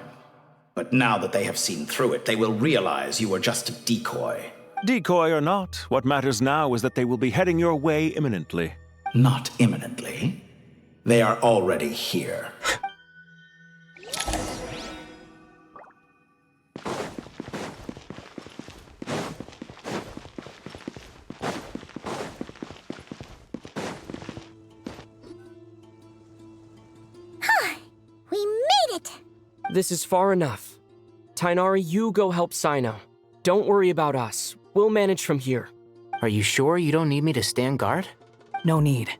But now that they have seen through it, they will realize you were just a decoy. Decoy or not, what matters now is that they will be heading your way imminently. Not imminently. They are already here. We made it! This is far enough. Tainari, you go help Sino. Don't worry about us. We'll manage from here. Are you sure you don't need me to stand guard? No need.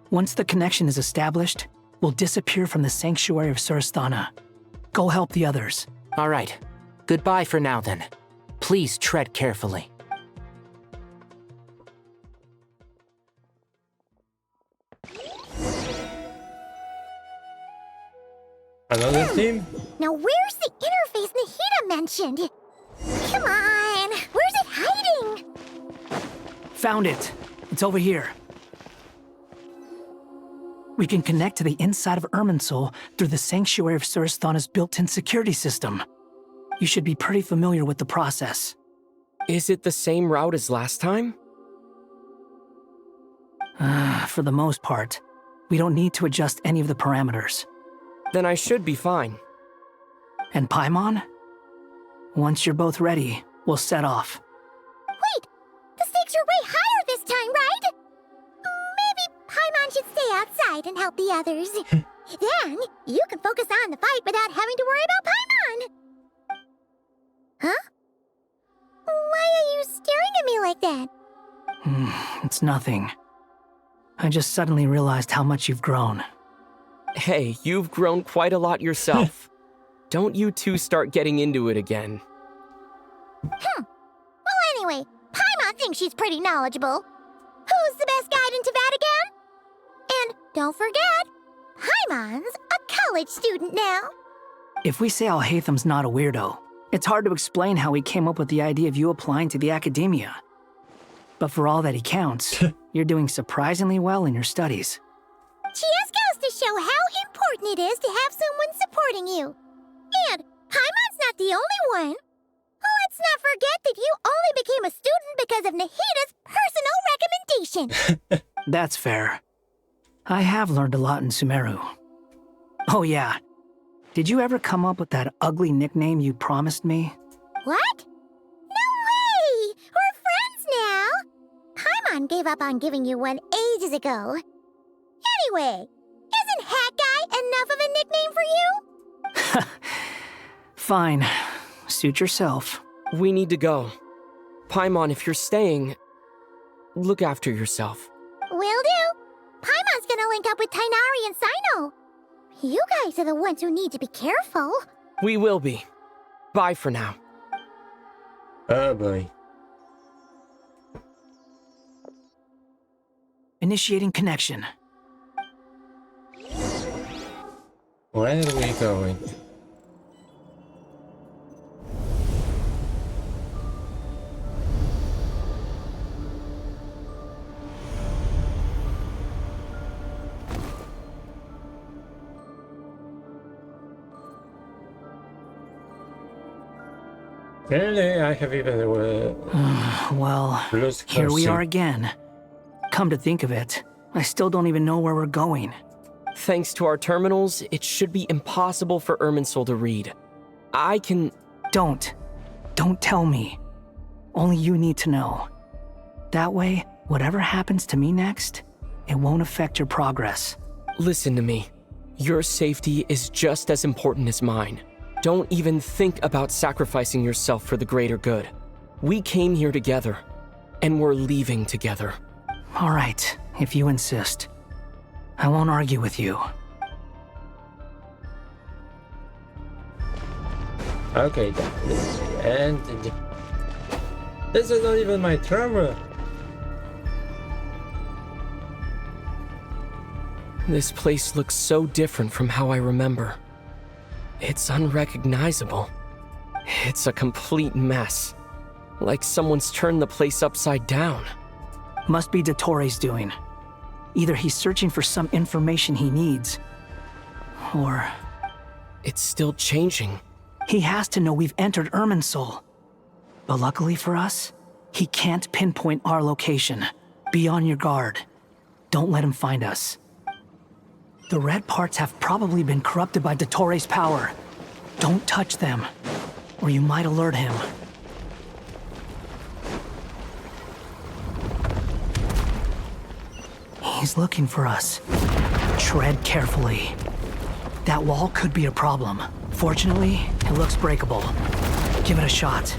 Once the connection is established, we'll disappear from the sanctuary of Surasthana. Go help the others. All right. Goodbye for now, then. Please tread carefully. Another team? Now where's the interface Nahida mentioned? Come on, where's it hiding? Found it. It's over here. We can connect to the inside of Irminsul through the Sanctuary of Surasthana's built-in security system. You should be pretty familiar with the process. Is it the same route as last time? For the most part. We don't need to adjust any of the parameters. Then I should be fine. And Paimon? Once you're both ready, we'll set off. Wait! The stakes are way higher this time, right? Maybe Paimon should stay outside and help the others. Then, you can focus on the fight without having to worry about Paimon. Huh? Why are you staring at me like that? It's nothing. I just suddenly realized how much you've grown. Hey, you've grown quite a lot yourself. Don't you two start getting into it again. Well, anyway, Paimon thinks she's pretty knowledgeable. Who's the best guide in Teyvat again? And don't forget, Paimon's a college student now. If we say Alhatham's not a weirdo, it's hard to explain how he came up with the idea of you applying to the academia. But for all that he counts, you're doing surprisingly well in your studies. Just goes to show how important it is to have someone supporting you. And Paimon's not the only one. Let's not forget that you only became a student because of Nahida's personal recommendation. That's fair. I have learned a lot in Sumeru. Oh yeah. Did you ever come up with that ugly nickname you promised me? What? No way! We're friends now! Paimon gave up on giving you one ages ago. Anyway, isn't Hat Guy enough of a nickname for you? Fine. Suit yourself. We need to go. Paimon, if you're staying, look after yourself. Will do. Paimon's gonna link up with Tainari and Sino. You guys are the ones who need to be careful. We will be. Bye for now. Oh boy. Initiating connection. Where are we going? Really? I have even Well, here we are again. Come to think of it, I still don't even know where we're going. Thanks to our terminals, it should be impossible for Irminsul to read. I can... Don't tell me. Only you need to know. That way, whatever happens to me next, it won't affect your progress. Listen to me. Your safety is just as important as mine. Don't even think about sacrificing yourself for the greater good. We came here together, and we're leaving together. All right, if you insist. I won't argue with you. Okay, and this is not even my travel. This place looks so different from how I remember. It's unrecognizable. It's a complete mess. Like someone's turned the place upside down. Must be Dottore doing. Either he's searching for some information he needs, or... It's still changing. He has to know we've entered Irminsul. But luckily for us, he can't pinpoint our location. Be on your guard. Don't let him find us. The red parts have probably been corrupted by Dottore's power. Don't touch them, or you might alert him. He's looking for us. Tread carefully. That wall could be a problem. Fortunately, it looks breakable. Give it a shot.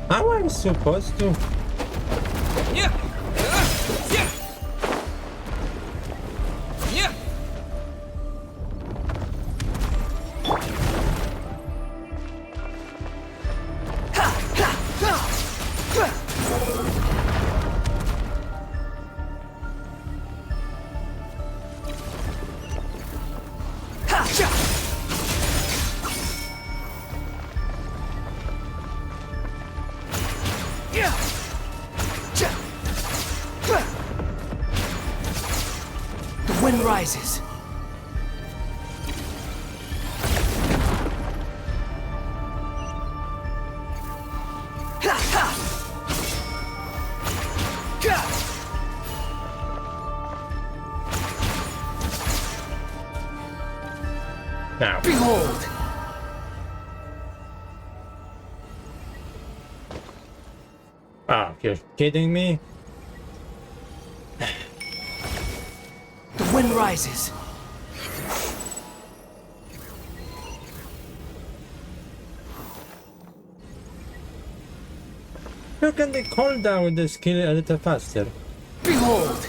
How am I supposed to? The wind rises. Now. Behold! Oh, you're kidding me? The wind rises. How can they call down with the skill a little faster? Behold!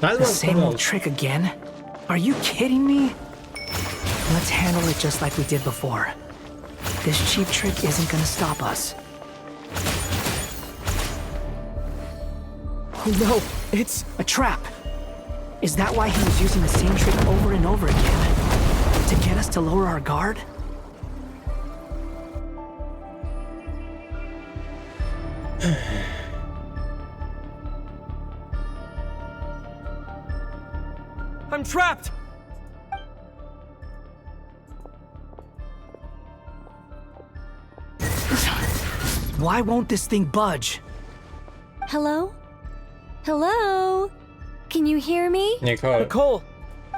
The same old trick again? Are you kidding me? Let's handle it just like we did before. This cheap trick isn't gonna stop us. Oh no, it's a trap. Is that why he was using the same trick over and over again? To get us to lower our guard? I'm trapped! Why won't this thing budge? Hello? Hello? Can you hear me? Nicole.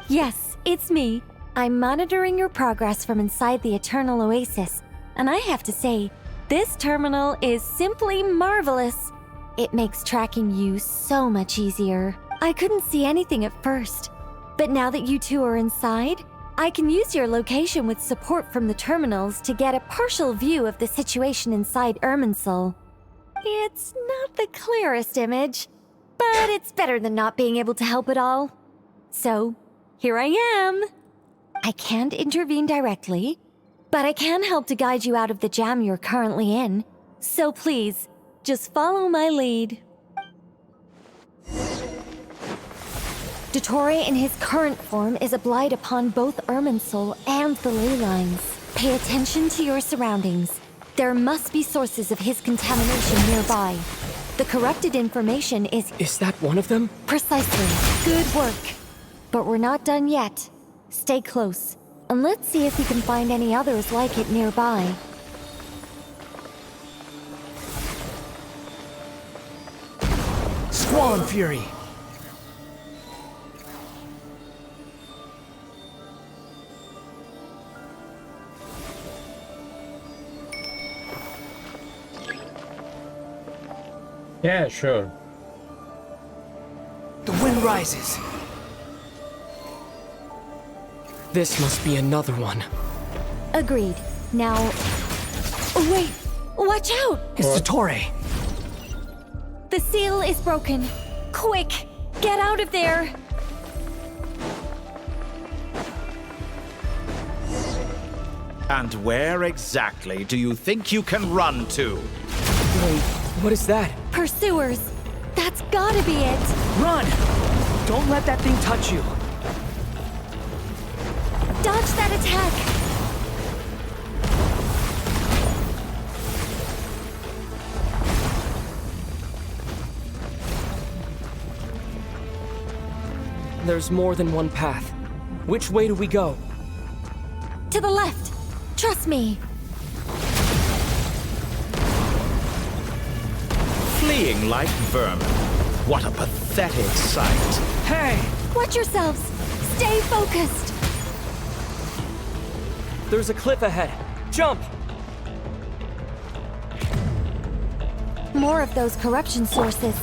Yes, it's me. I'm monitoring your progress from inside the Eternal Oasis, and I have to say, this terminal is simply marvelous. It makes tracking you so much easier. I couldn't see anything at first, but now that you two are inside, I can use your location with support from the terminals to get a partial view of the situation inside Irminsul. It's not the clearest image, but it's better than not being able to help at all. So, here I am. I can't intervene directly, but I can help to guide you out of the jam you're currently in. So please, just follow my lead. Dottore in his current form is a blight upon both Irminsul and the ley lines. Pay attention to your surroundings. There must be sources of his contamination nearby. The corrupted information is... Is that one of them? Precisely. Good work. But we're not done yet. Stay close, and let's see if we can find any others like it nearby. Squall Fury! Yeah, sure. The wind rises. This must be another one. Agreed. Now... Wait! Watch out! It's Dottore. The seal is broken. Quick! Get out of there! And where exactly do you think you can run to? Wait, what is that? Pursuers! That's gotta be it! Run! Don't let that thing touch you. Dodge that attack! There's more than one path. Which way do we go? To the left! Trust me! Fleeing like vermin. What a pathetic sight. Hey! Watch yourselves! Stay focused! There's a cliff ahead. Jump! More of those corruption sources.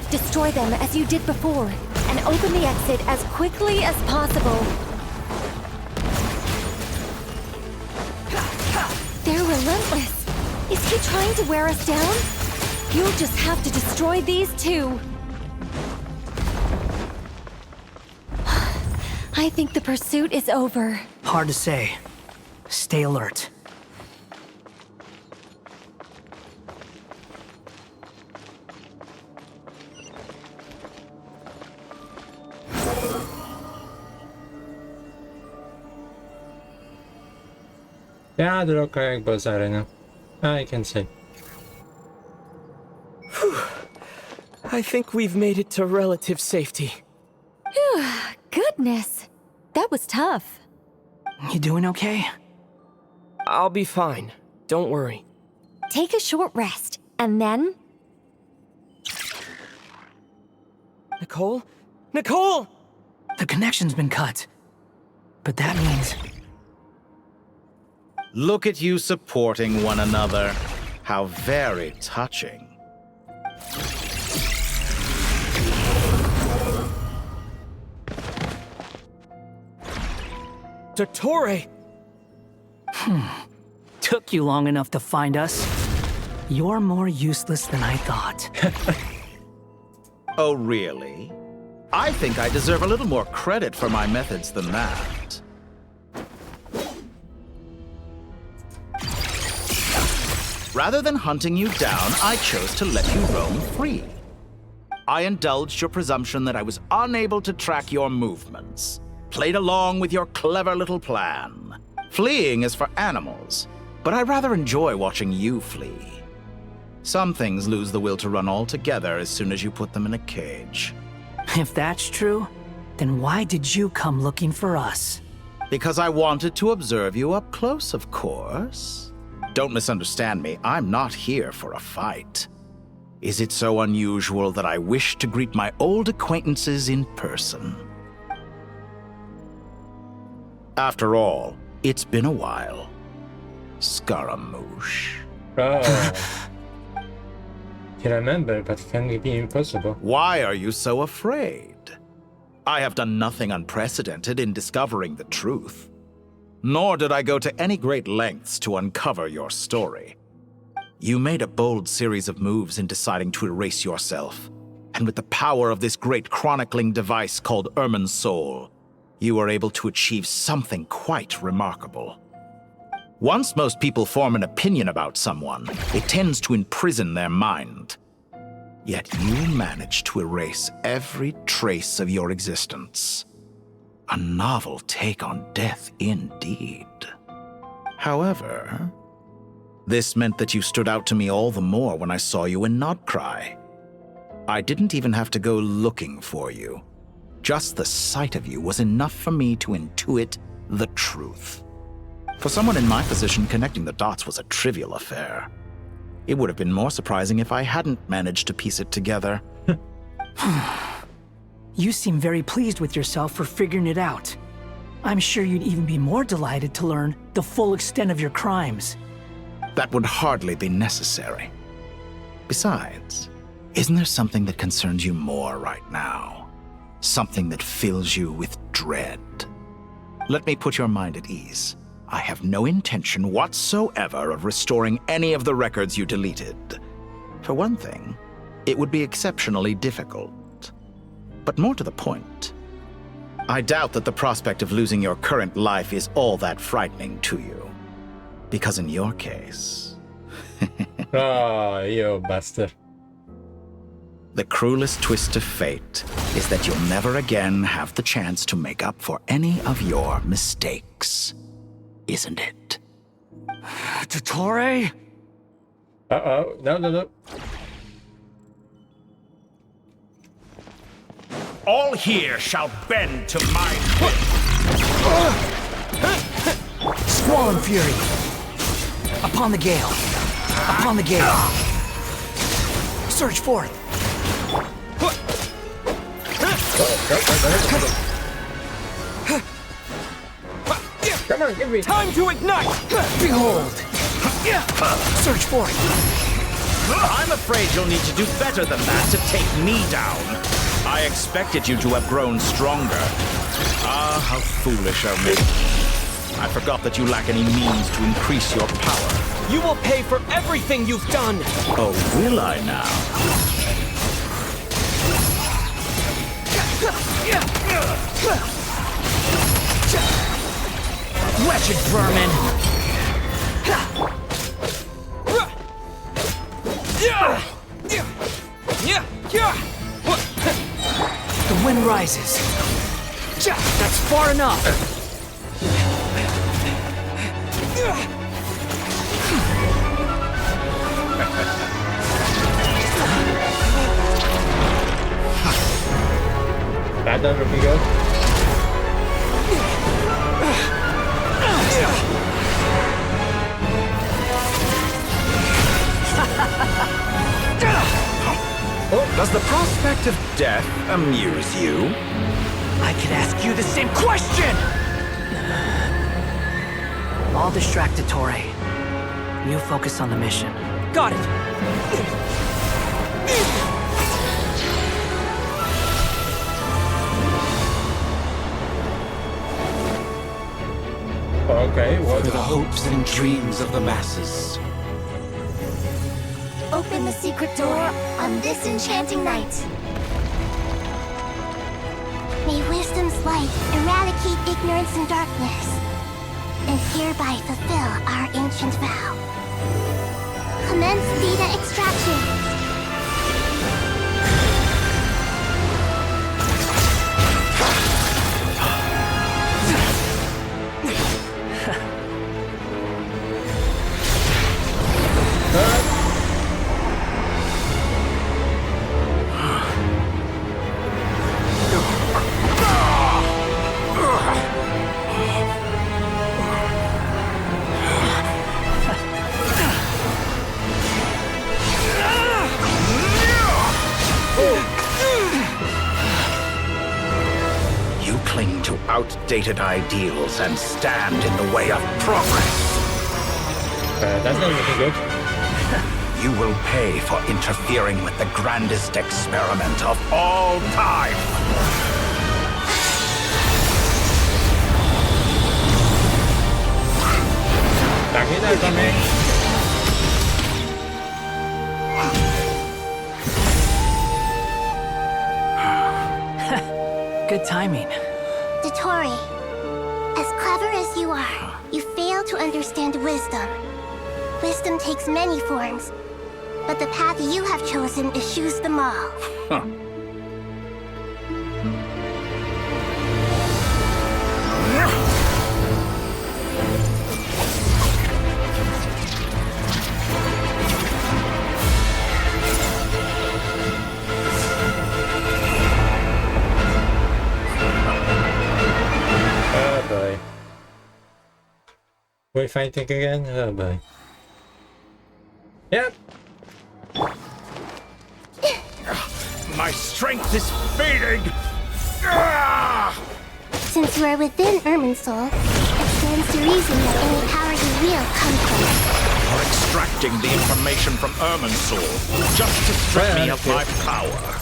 Destroy them as you did before, and open the exit as quickly as possible. They're relentless. Is he trying to wear us down? You'll just have to destroy these too. I think the pursuit is over. Hard to say. Stay alert. Jádro jakby zarena. I can see. I think we've made it to relative safety. Phew, goodness. That was tough. You doing okay? I'll be fine. Don't worry. Take a short rest, and then... Nicole? Nicole! The connection's been cut. But that means... Look at you supporting one another. How very touching. Dottore! Took you long enough to find us. You're more useless than I thought. Oh, really? I think I deserve a little more credit for my methods than that. Rather than hunting you down, I chose to let you roam free. I indulged your presumption that I was unable to track your movements, played along with your clever little plan. Fleeing is for animals, but I rather enjoy watching you flee. Some things lose the will to run altogether as soon as you put them in a cage. If that's true, then why did you come looking for us? Because I wanted to observe you up close, of course. Don't misunderstand me. I'm not here for a fight. Is it so unusual that I wish to greet my old acquaintances in person? After all, it's been a while. Scaramouche. Oh. You remember, but it can be impossible. Why are you so afraid? I have done nothing unprecedented in discovering the truth. Nor did I go to any great lengths to uncover your story. You made a bold series of moves in deciding to erase yourself. And with the power of this great chronicling device called Ermin's Soul, you were able to achieve something quite remarkable. Once most people form an opinion about someone, it tends to imprison their mind. Yet you managed to erase every trace of your existence. A novel take on death indeed. However, this meant that you stood out to me all the more when I saw you in Nodcry. I didn't even have to go looking for you. Just the sight of you was enough for me to intuit the truth. For someone in my position, connecting the dots was a trivial affair. It would have been more surprising if I hadn't managed to piece it together. You seem very pleased with yourself for figuring it out. I'm sure you'd even be more delighted to learn the full extent of your crimes. That would hardly be necessary. Besides, isn't there something that concerns you more right now? Something that fills you with dread? Let me put your mind at ease. I have no intention whatsoever of restoring any of the records you deleted. For one thing, it would be exceptionally difficult. But more to the point, I doubt that the prospect of losing your current life is all that frightening to you. Because in your case... Oh, you bastard. The cruelest twist of fate is that you'll never again have the chance to make up for any of your mistakes. Isn't it? Dottore? Uh-oh. No. All here shall bend to my Squall and fury. Upon the gale. Upon the gale. Surge forth. Come on, give me. Time to ignite! Behold! Surge forth. I'm afraid you'll need to do better than that to take me down. I expected you to have grown stronger. Ah, how foolish of me. I forgot that you lack any means to increase your power. You will pay for everything you've done! Oh, will I now? Wretched vermin! The wind rises. That's far enough. Back down, Rubigo. Does the prospect of death amuse you? I could ask you the same question! I'll distract Dottore. You focus on the mission. Got it! Okay, what? For the hopes and dreams of the masses. Open the secret door on this enchanting night. May wisdom's light eradicate ignorance and darkness, and hereby fulfill our ancient vow. Commence data extraction. outdated ideals and stand in the way of progress. That's not looking good. You will pay for interfering with the grandest experiment of all time. Good timing. Dottore, as clever as you are, you fail to understand wisdom. Wisdom takes many forms, but the path you have chosen eschews them all. Huh. Oh boy. We're fighting again? Oh boy. Yep. My strength is fading! Since you are within Irminsul, it stands to reason that any power you wield comes from it. For extracting the information from Irminsul, just to strip me of my power.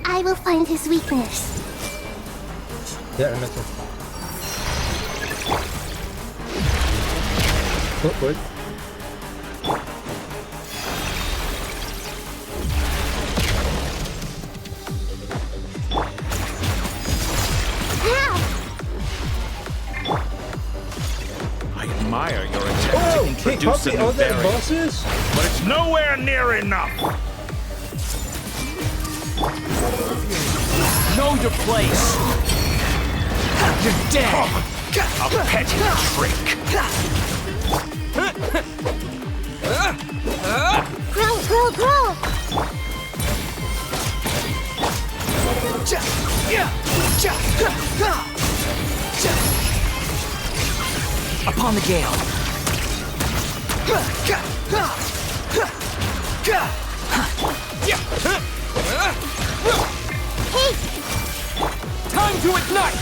I will find his weakness. Yeah, I meant to. Oh, good. I admire your attempt to introduce a new variant, bosses? but it's nowhere near enough. Know your place. You're dead. A petty trick. Grow, grow, grow! Upon the gale. Hey! Time to ignite!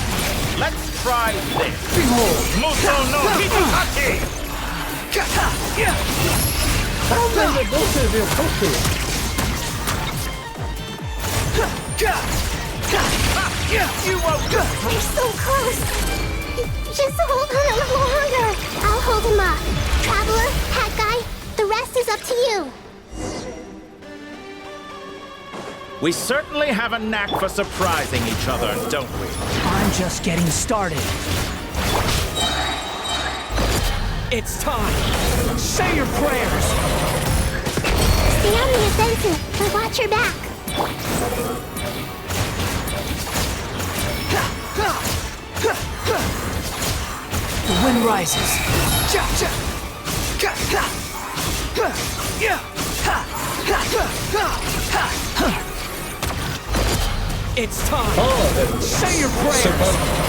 Let's try this. Behold! Muso no Hitotaki! How many bosses are you talking? You won't You're so close! Just hold on a little longer! I'll hold him up. Traveler, Hat Guy, the rest is up to you. We certainly have a knack for surprising each other, don't we? I'm just getting started. It's time. Say your prayers. Stay on the offensive, but watch your back. The wind rises. It's time. Say your prayers.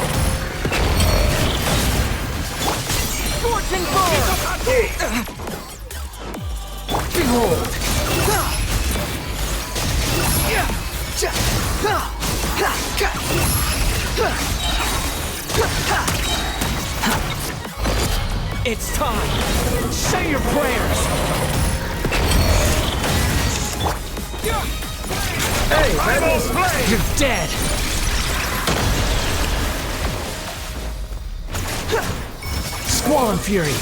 Scorching burn. Behold. It's time. Say your prayers. Hey, you're dead. Squall and Fury.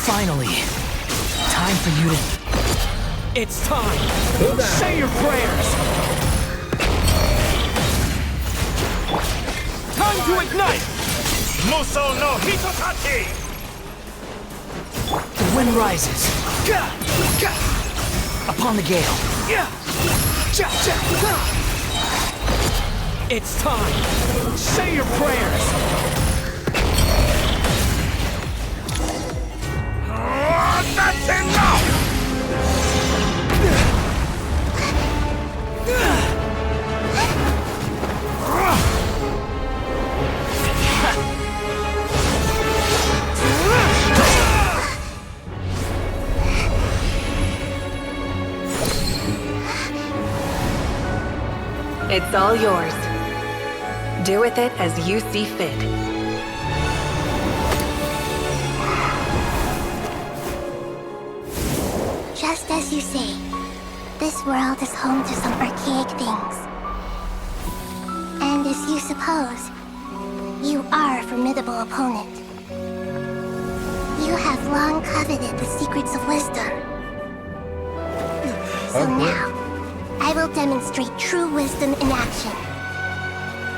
Finally, time for you to... It's time. Say your prayers. Time to ignite. Muso no Hitotaki! The wind rises. Upon the gale. It's time. Say your prayers. That's enough! It's all yours. Do with it as you see fit. Just as you say, this world is home to some archaic things. And as you suppose, you are a formidable opponent. You have long coveted the secrets of wisdom. So now, I will demonstrate true wisdom in action.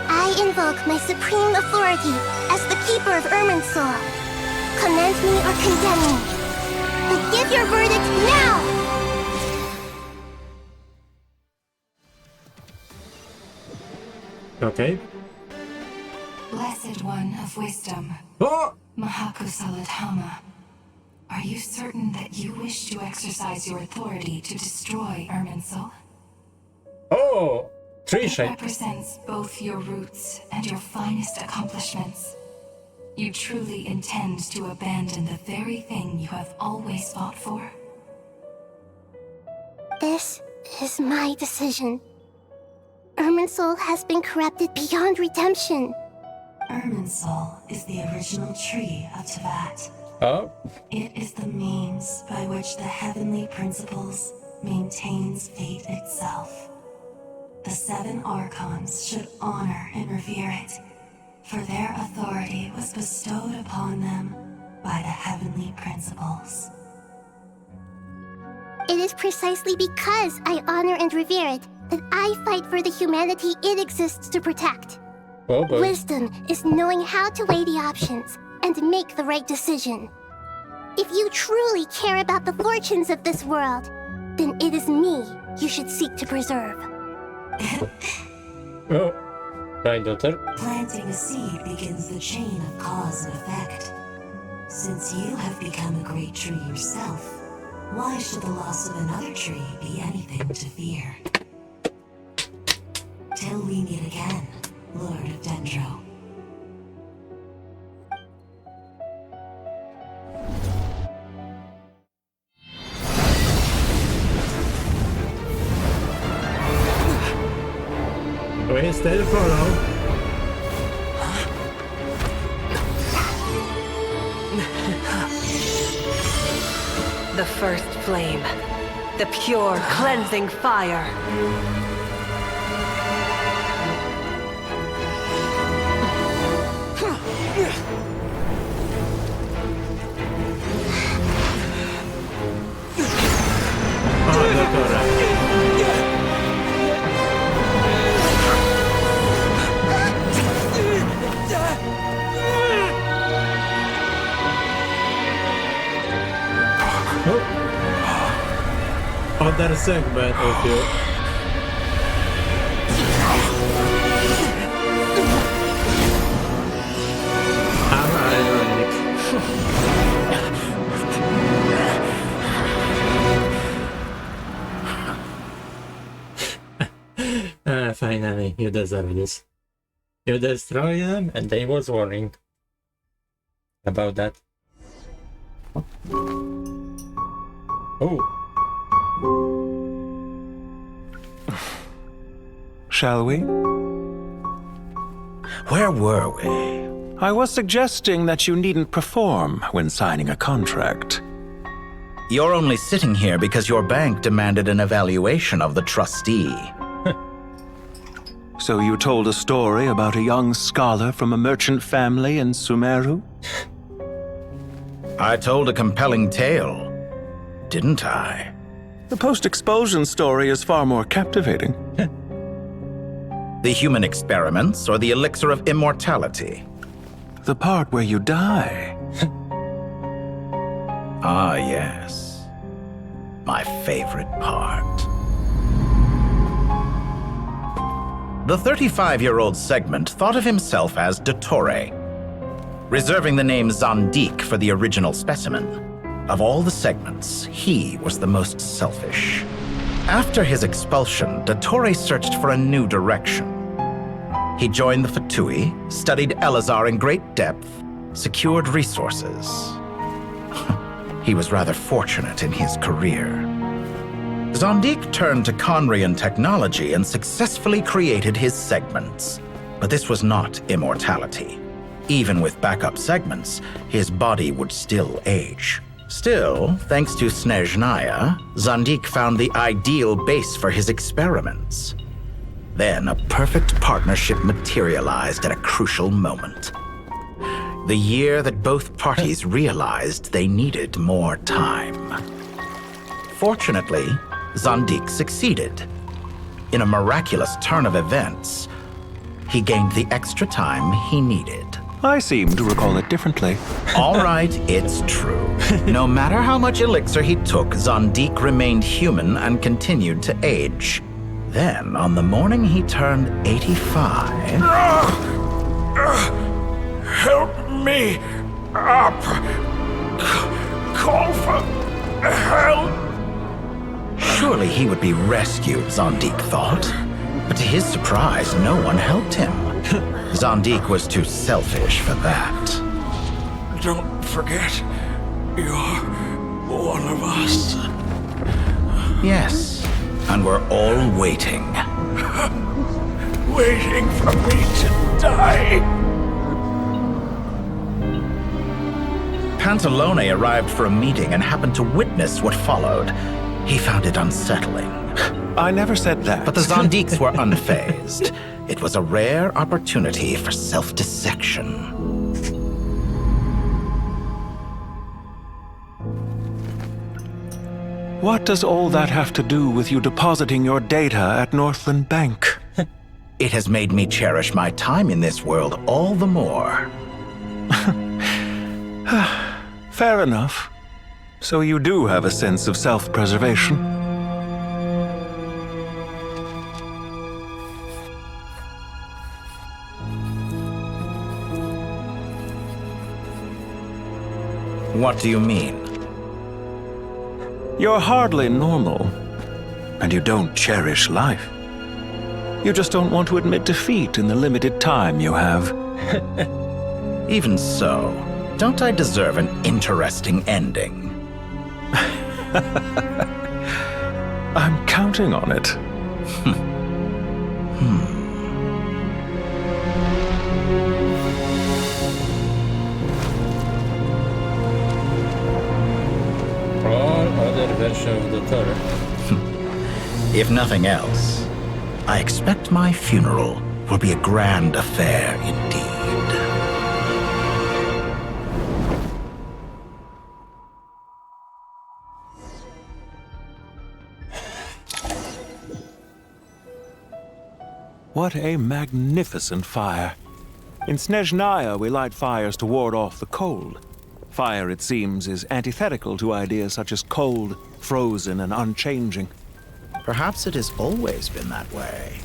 I invoke my supreme authority as the keeper of Irminsul. Commend me or condemn me. But give your verdict now! Okay. Blessed One of Wisdom, Mahakusaladhama, are you certain that you wish to exercise your authority to destroy Irminsul? Oh, tree It shape. represents both your roots and your finest accomplishments. You truly intend to abandon the very thing you have always fought for? This is my decision. Irminsul has been corrupted beyond redemption. Irminsul is the original tree of Tevat. Oh. It is the means by which the heavenly principles maintains fate itself. The 7 Archons should honor and revere it, for their authority was bestowed upon them by the heavenly principles. It is precisely because I honor and revere it that I fight for the humanity it exists to protect. Oh boy. Wisdom is knowing how to weigh the options and make the right decision. If you truly care about the fortunes of this world, then it is me you should seek to preserve. Oh, right, daughter. Planting a seed begins the chain of cause and effect. Since you have become a great tree yourself, why should the loss of another tree be anything to fear? Till we meet again, Lord of Dendro. We still follow. The first flame. The pure, cleansing fire. Other segment of you. How ironic. Finally, you deserve this. You destroy them, and I was warning about that. Oh. Shall we? Where were we? I was suggesting that you needn't perform when signing a contract. You're only sitting here because your bank demanded an evaluation of the trustee. So you told a story about a young scholar from a merchant family in Sumeru? I told a compelling tale, didn't I? The post-expulsion story is far more captivating. The human experiments or the elixir of immortality? The part where you die. Ah, yes. My favorite part. The 35-year-old Segment thought of himself as Dottore, reserving the name Zondique for the original specimen. Of all the segments, he was the most selfish. After his expulsion, Dottore searched for a new direction. He joined the Fatui, studied Elazar in great depth, secured resources. He was rather fortunate in his career. Zondik turned to Conrian technology and successfully created his segments. But this was not immortality. Even with backup segments, his body would still age. Still, thanks to Snezhnaya, Zondik found the ideal base for his experiments. Then a perfect partnership materialized at a crucial moment. The year that both parties realized they needed more time. Fortunately, Zondik succeeded. In a miraculous turn of events, he gained the extra time he needed. I seem to recall it differently. All right, it's true. No matter how much elixir he took, Zondik remained human and continued to age. Then, on the morning he turned 85... Help me up! Call for help! Surely he would be rescued, Zondik thought. But to his surprise, no one helped him. Zondik was too selfish for that. Don't forget, you're one of us. Yes, and we're all waiting. Waiting for me to die. Pantalone arrived for a meeting and happened to witness what followed. He found it unsettling. I never said that. But the Zondiks were unfazed. It was a rare opportunity for self-dissection. What does all that have to do with you depositing your data at Northland Bank? It has made me cherish my time in this world all the more. Fair enough. So you do have a sense of self-preservation. What do you mean? You're hardly normal, and you don't cherish life. You just don't want to admit defeat in the limited time you have. Even so, don't I deserve an interesting ending? I'm counting on it. Other version of the turret. If nothing else, I expect my funeral will be a grand affair indeed. What a magnificent fire. In Snezhnaya, we light fires to ward off the cold. Fire, it seems, is antithetical to ideas such as cold, frozen, and unchanging. Perhaps it has always been that way.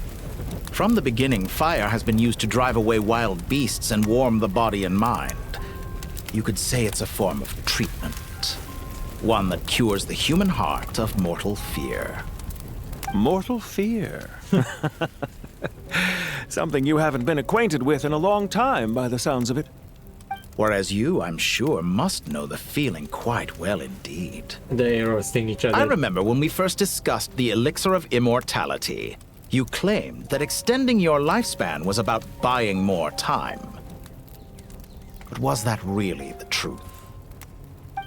From the beginning, fire has been used to drive away wild beasts and warm the body and mind. You could say it's a form of treatment. One that cures the human heart of mortal fear. Mortal fear? Something you haven't been acquainted with in a long time, by the sounds of it. Whereas you, I'm sure, must know the feeling quite well indeed. They are roasting each other. I remember when we first discussed the elixir of immortality. You claimed that extending your lifespan was about buying more time. But was that really the truth?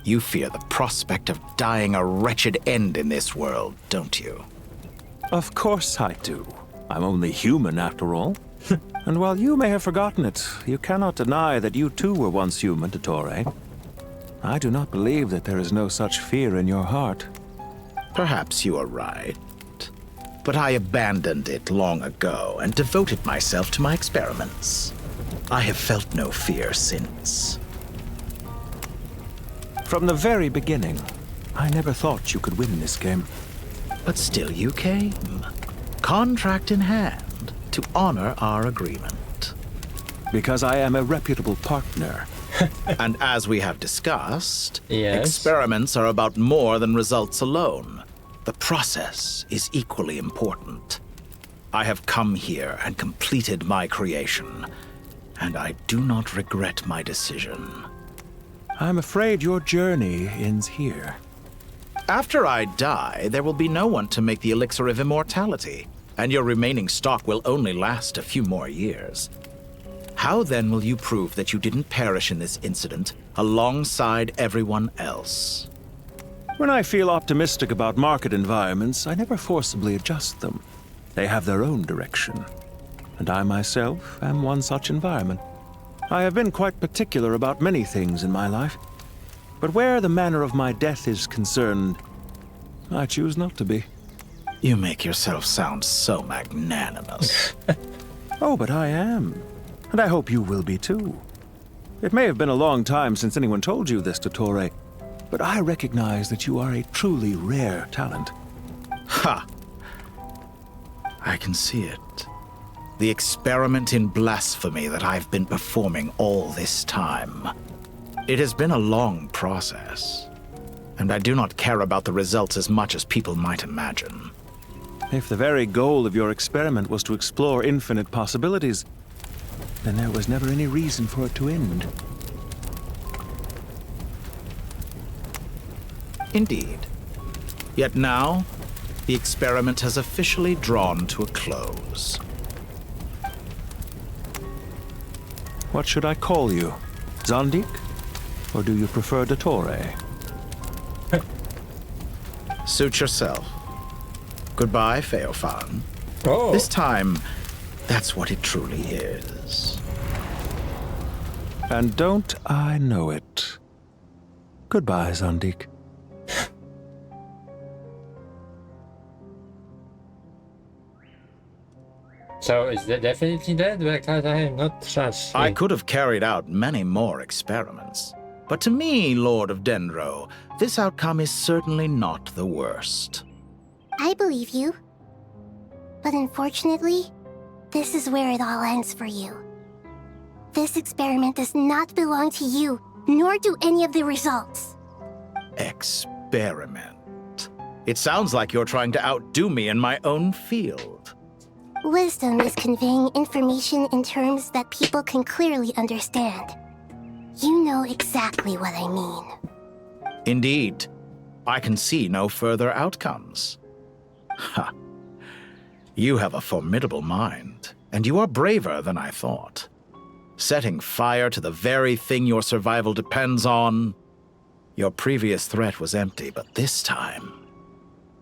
You fear the prospect of dying a wretched end in this world, don't you? Of course I do. I'm only human, after all. And while you may have forgotten it, you cannot deny that you too were once human, Dottore. I do not believe that there is no such fear in your heart. Perhaps you are right. But I abandoned it long ago and devoted myself to my experiments. I have felt no fear since. From the very beginning, I never thought you could win this game. But still you came. Contract in hand. To honor our agreement. Because I am a reputable partner. And as we have discussed, yes, experiments are about more than results alone. The process is equally important. I have come here and completed my creation, and I do not regret my decision. I'm afraid your journey ends here. After I die, there will be no one to make the elixir of immortality, and your remaining stock will only last a few more years. How then will you prove that you didn't perish in this incident alongside everyone else? When I feel optimistic about market environments, I never forcibly adjust them. They have their own direction. And I myself am one such environment. I have been quite particular about many things in my life. But where the manner of my death is concerned, I choose not to be. You make yourself sound so magnanimous. Oh, but I am. And I hope you will be too. It may have been a long time since anyone told you this, Dottore, but I recognize that you are a truly rare talent. Ha! I can see it. The experiment in blasphemy that I've been performing all this time. It has been a long process, and I do not care about the results as much as people might imagine. If the very goal of your experiment was to explore infinite possibilities, then there was never any reason for it to end. Indeed. Yet now, the experiment has officially drawn to a close. What should I call you? Zandik? Or do you prefer Dottore? Suit yourself. Goodbye, Feofan. Oh. This time, that's what it truly is. And don't I know it? Goodbye, Zandik. So is that definitely dead? Because I am not trusting. I could have carried out many more experiments. But to me, Lord of Dendro, this outcome is certainly not the worst. I believe you. But unfortunately, this is where it all ends for you. This experiment does not belong to you, nor do any of the results. Experiment. It sounds like you're trying to outdo me in my own field. Wisdom is conveying information in terms that people can clearly understand. You know exactly what I mean. Indeed. I can see no further outcomes. Ha. You have a formidable mind, and you are braver than I thought. Setting fire to the very thing your survival depends on. Your previous threat was empty, but this time,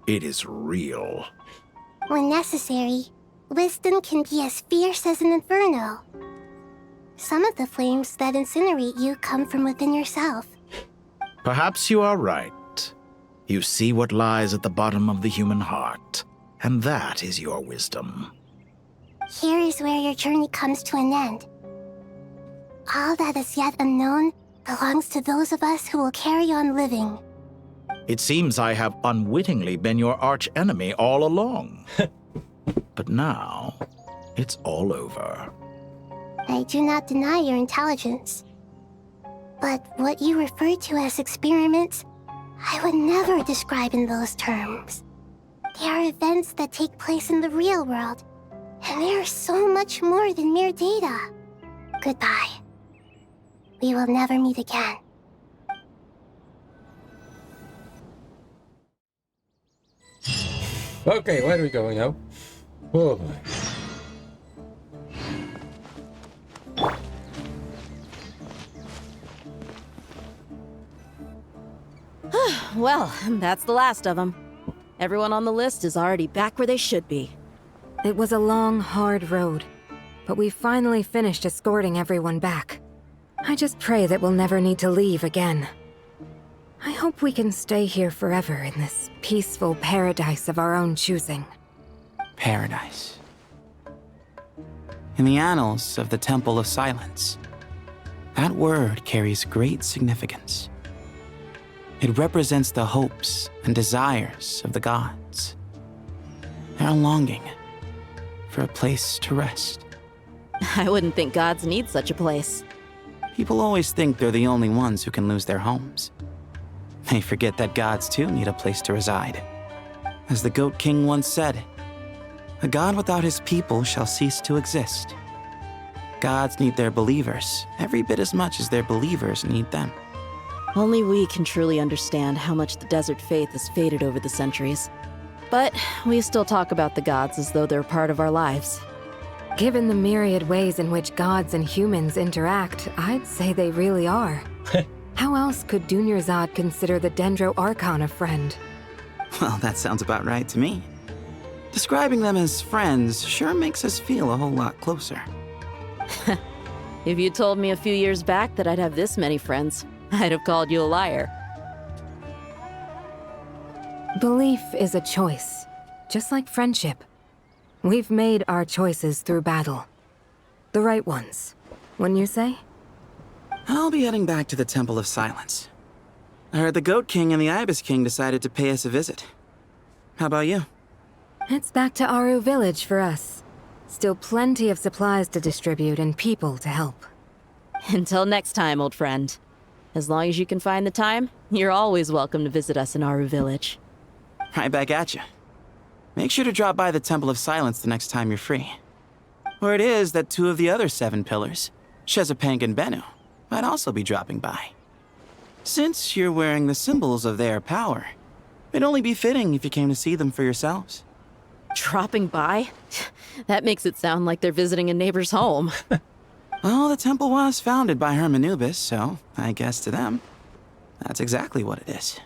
it is real. When necessary, wisdom can be as fierce as an inferno. Some of the flames that incinerate you come from within yourself. Perhaps you are right. You see what lies at the bottom of the human heart, and that is your wisdom. Here is where your journey comes to an end. All that is yet unknown belongs to those of us who will carry on living. It seems I have unwittingly been your arch-enemy all along. But now, it's all over. I do not deny your intelligence. But what you refer to as experiments, I would never describe in those terms. They are events that take place in the real world, and they are so much more than mere data. Goodbye. We will never meet again. Okay, where are we going now? Oh boy. Well, that's the last of them. Everyone on the list is already back where they should be. It was a long, hard road, but we finally finished escorting everyone back. I just pray that we'll never need to leave again. I hope we can stay here forever in this peaceful paradise of our own choosing. Paradise. In the annals of the Temple of Silence, that word carries great significance. It represents the hopes and desires of the gods. Their longing for a place to rest. I wouldn't think gods need such a place. People always think they're the only ones who can lose their homes. They forget that gods too need a place to reside. As the Goat King once said, "A god without his people shall cease to exist." Gods need their believers every bit as much as their believers need them. Only we can truly understand how much the desert faith has faded over the centuries. But we still talk about the gods as though they're part of our lives. Given the myriad ways in which gods and humans interact, I'd say they really are. How else could Dunyarzad consider the Dendro Archon a friend? Well, that sounds about right to me. Describing them as friends sure makes us feel a whole lot closer. If you told me a few years back that I'd have this many friends, I'd have called you a liar. Belief is a choice, just like friendship. We've made our choices through battle. The right ones, wouldn't you say? I'll be heading back to the Temple of Silence. I heard the Goat King and the Ibis King decided to pay us a visit. How about you? It's back to Aru Village for us. Still plenty of supplies to distribute and people to help. Until next time, old friend. As long as you can find the time, you're always welcome to visit us in Aru Village. Right back at you. Make sure to drop by the Temple of Silence the next time you're free. Word is that 2 of the other 7 pillars, Shezapang and Bennu, might also be dropping by. Since you're wearing the symbols of their power, it'd only be fitting if you came to see them for yourselves. Dropping by? That makes it sound like they're visiting a neighbor's home. Well, the temple was founded by Hermanubis, so I guess to them, that's exactly what it is.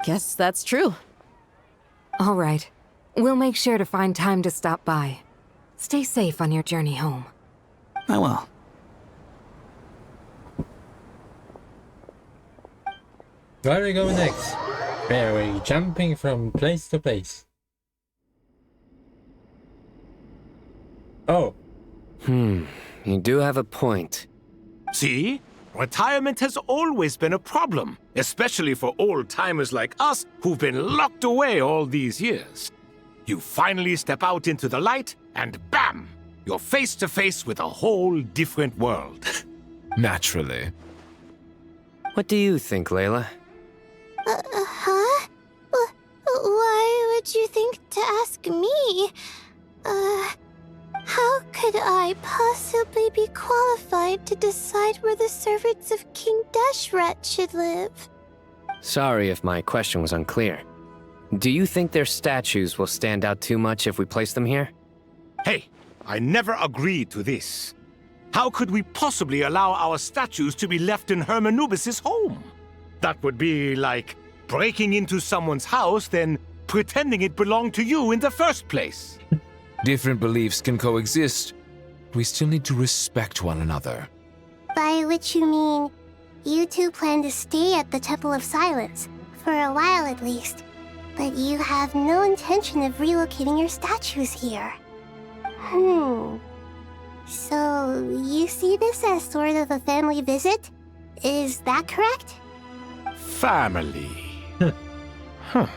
Guess that's true. All right. We'll make sure to find time to stop by. Stay safe on your journey home. I will. Where are we going next? Where are we jumping from place to place? Oh. You do have a point. See? Retirement has always been a problem, especially for old-timers like us who've been locked away all these years. You finally step out into the light, and bam! You're face to face with a whole different world. Naturally. What do you think, Layla? Huh? Why would you think to ask me? How could I possibly be qualified to decide where the servants of King Deshret should live? Sorry if my question was unclear. Do you think their statues will stand out too much if we place them here? Hey, I never agreed to this. How could we possibly allow our statues to be left in Hermanubis' home? That would be like breaking into someone's house, then pretending it belonged to you in the first place. Different beliefs can coexist. We still need to respect one another. By which you mean, you two plan to stay at the Temple of Silence, for a while at least, but you have no intention of relocating your statues here. So, you see this as sort of a family visit? Is that correct? Family. Huh.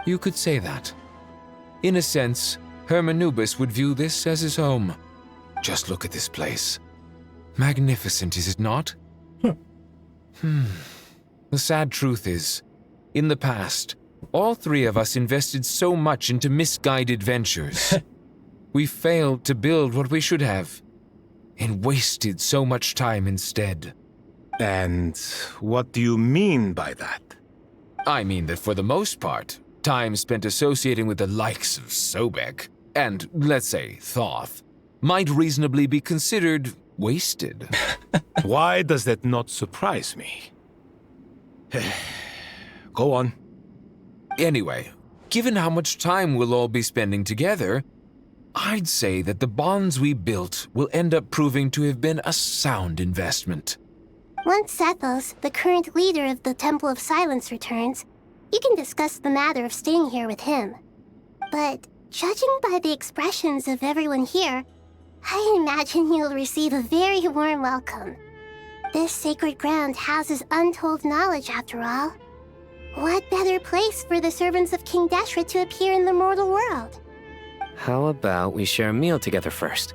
You could say that. In a sense, Hermanubis would view this as his home. Just look at this place. Magnificent, is it not? The sad truth is, in the past, all 3 of us invested so much into misguided ventures. We failed to build what we should have, and wasted so much time instead. And what do you mean by that? I mean that for the most part, time spent associating with the likes of Sobek, and, let's say, Thoth, might reasonably be considered wasted. Why does that not surprise me? Go on. Anyway, given how much time we'll all be spending together, I'd say that the bonds we built will end up proving to have been a sound investment. Once Sethos, the current leader of the Temple of Silence, returns, you can discuss the matter of staying here with him. But judging by the expressions of everyone here, I imagine you'll receive a very warm welcome. This sacred ground houses untold knowledge, after all. What better place for the servants of King Deshret to appear in the mortal world? How about we share a meal together first?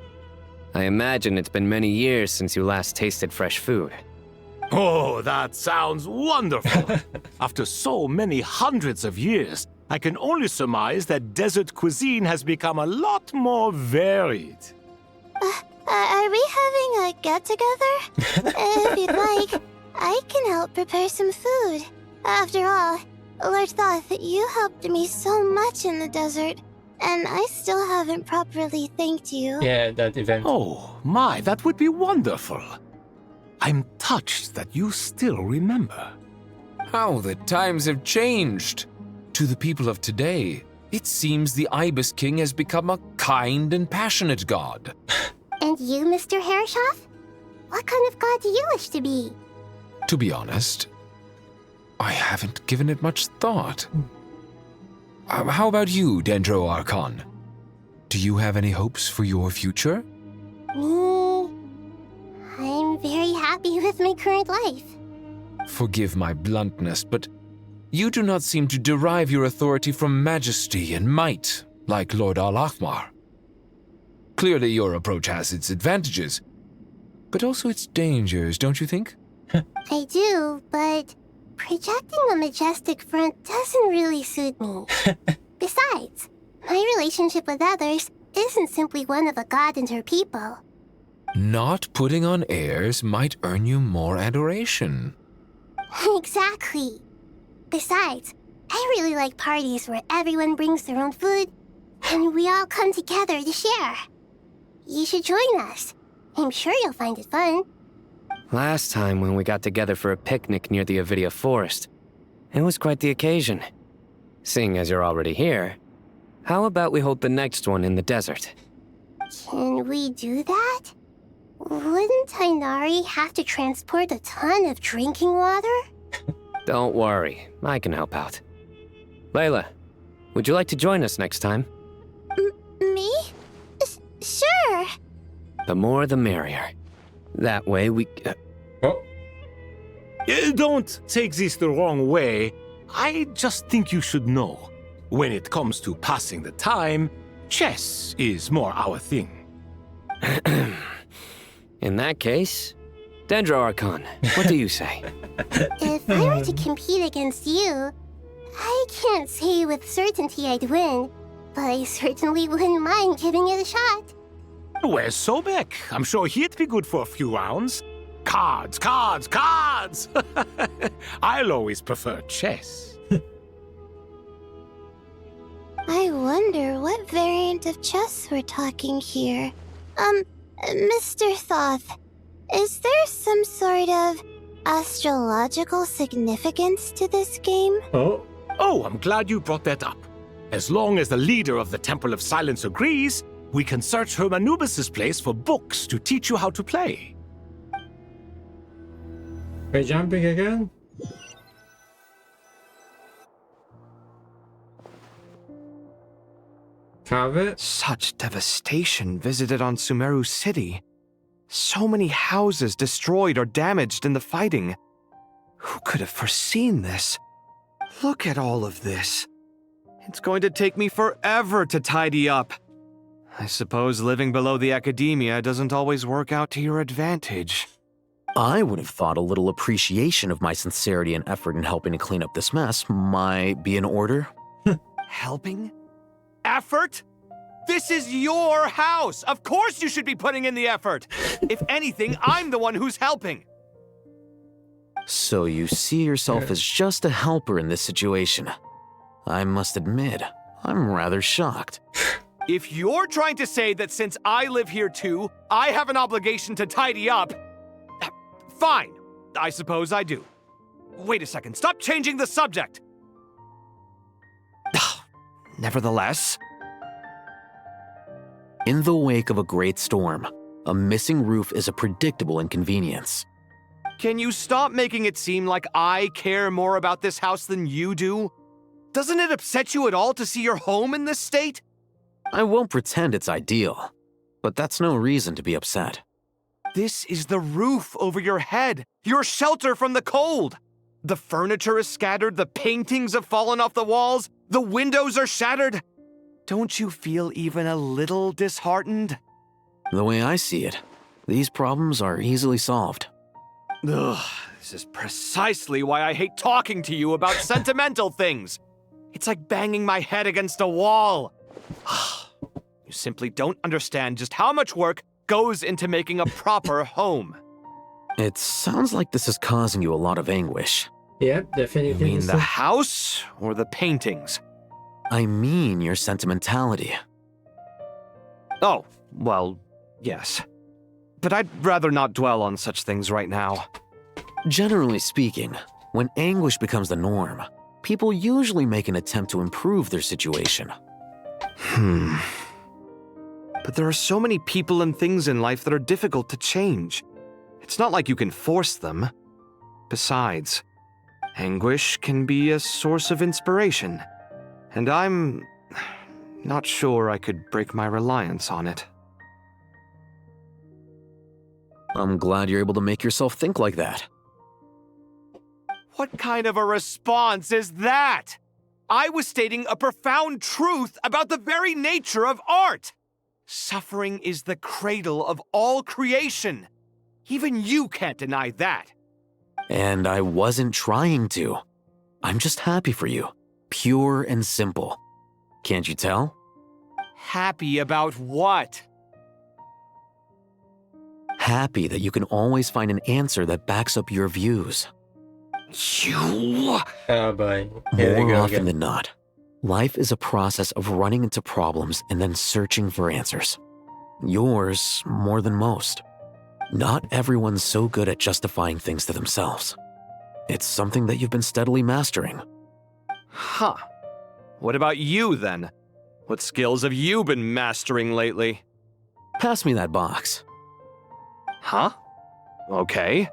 I imagine it's been many years since you last tasted fresh food. Oh, that sounds wonderful. After so many hundreds of years, I can only surmise that desert cuisine has become a lot more varied. Are we having a get-together? If you'd like, I can help prepare some food. After all, Lord Thoth, you helped me so much in the desert, and I still haven't properly thanked you. Yeah, that event. Oh, my, that would be wonderful. I'm touched that you still remember. How the times have changed. To the people of today, it seems the Ibis King has become a kind and passionate god. And you, Mr. Herreshoff? What kind of god do you wish to be? To be honest, I haven't given it much thought. How about you, Dendro Archon? Do you have any hopes for your future? Me? I'm very happy with my current life. Forgive my bluntness, but you do not seem to derive your authority from majesty and might, like Lord Al-Ahmar. Clearly your approach has its advantages, but also its dangers, don't you think? I do, but projecting a majestic front doesn't really suit me. Besides, my relationship with others isn't simply one of a god and her people. Not putting on airs might earn you more adoration. Exactly. Besides, I really like parties where everyone brings their own food and we all come together to share. You should join us. I'm sure you'll find it fun. Last time when we got together for a picnic near the Avidia Forest, it was quite the occasion. Seeing as you're already here, how about we hold the next one in the desert? Can we do that? Wouldn't Tainari have to transport a ton of drinking water? Don't worry, I can help out. Layla, would you like to join us next time? Me? Sure. The more the merrier. That way we... Don't take this the wrong way. I just think you should know. When it comes to passing the time, chess is more our thing. In that case, Dendro Archon, what do you say? If I were to compete against you, I can't say with certainty I'd win, but I certainly wouldn't mind giving it a shot. Where's Sobek? I'm sure he'd be good for a few rounds. Cards, cards, cards! I'll always prefer chess. I wonder what variant of chess we're talking here. Mr. Thoth, is there some sort of astrological significance to this game? Oh, I'm glad you brought that up. As long as the leader of the Temple of Silence agrees, we can search Hermanubis' place for books to teach you how to play. We're jumping again? Kaveh? Such devastation visited on Sumeru City. So many houses destroyed or damaged in the fighting. Who could have foreseen this? Look at all of this. It's going to take me forever to tidy up. I suppose living below the academia doesn't always work out to your advantage. I would have thought a little appreciation of my sincerity and effort in helping to clean up this mess might be in order. Helping? Effort? This is your house! Of course you should be putting in the effort! If anything, I'm the one who's helping! So you see yourself as just a helper in this situation. I must admit, I'm rather shocked. If you're trying to say that since I live here too, I have an obligation to tidy up, fine. I suppose I do. Wait a second, stop changing the subject! Nevertheless... In the wake of a great storm, a missing roof is a predictable inconvenience. Can you stop making it seem like I care more about this house than you do? Doesn't it upset you at all to see your home in this state? I won't pretend it's ideal, but that's no reason to be upset. This is the roof over your head, your shelter from the cold. The furniture is scattered, the paintings have fallen off the walls, the windows are shattered. Don't you feel even a little disheartened? The way I see it, these problems are easily solved. Ugh, this is precisely why I hate talking to you about sentimental things. It's like banging my head against a wall. You simply don't understand just how much work goes into making a proper home. It sounds like this is causing you a lot of anguish. Yep, definitely. You mean the house or the paintings? I mean your sentimentality. Oh, well, yes. But I'd rather not dwell on such things right now. Generally speaking, when anguish becomes the norm, people usually make an attempt to improve their situation. But there are so many people and things in life that are difficult to change. It's not like you can force them. Besides, anguish can be a source of inspiration, and I'm not sure I could break my reliance on it. I'm glad you're able to make yourself think like that. What kind of a response is that? I was stating a profound truth about the very nature of art. Suffering is the cradle of all creation. Even you can't deny that. And I wasn't trying to. I'm just happy for you. Pure and simple. Can't you tell? Happy about what? Happy that you can always find an answer that backs up your views. You... Oh boy. Here we More go often again. than not, life is a process of running into problems and then searching for answers. Yours more than most. Not everyone's so good at justifying things to themselves. It's something that you've been steadily mastering. Huh. What about you, then? What skills have you been mastering lately? Pass me that box. Huh? Okay.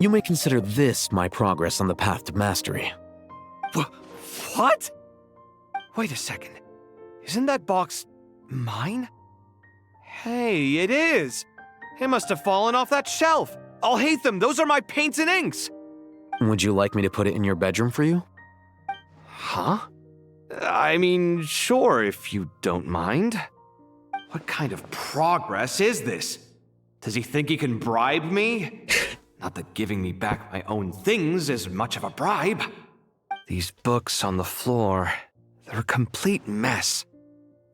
You may consider this my progress on the path to mastery. What? Wait a second. Isn't that box mine? Hey, it is! It must have fallen off that shelf. I'll hate them. Those are my paints and inks. Would you like me to put it in your bedroom for you? Huh? I mean, sure, if you don't mind. What kind of progress is this? Does he think he can bribe me? Not that giving me back my own things is much of a bribe. These books on the floor, they're a complete mess.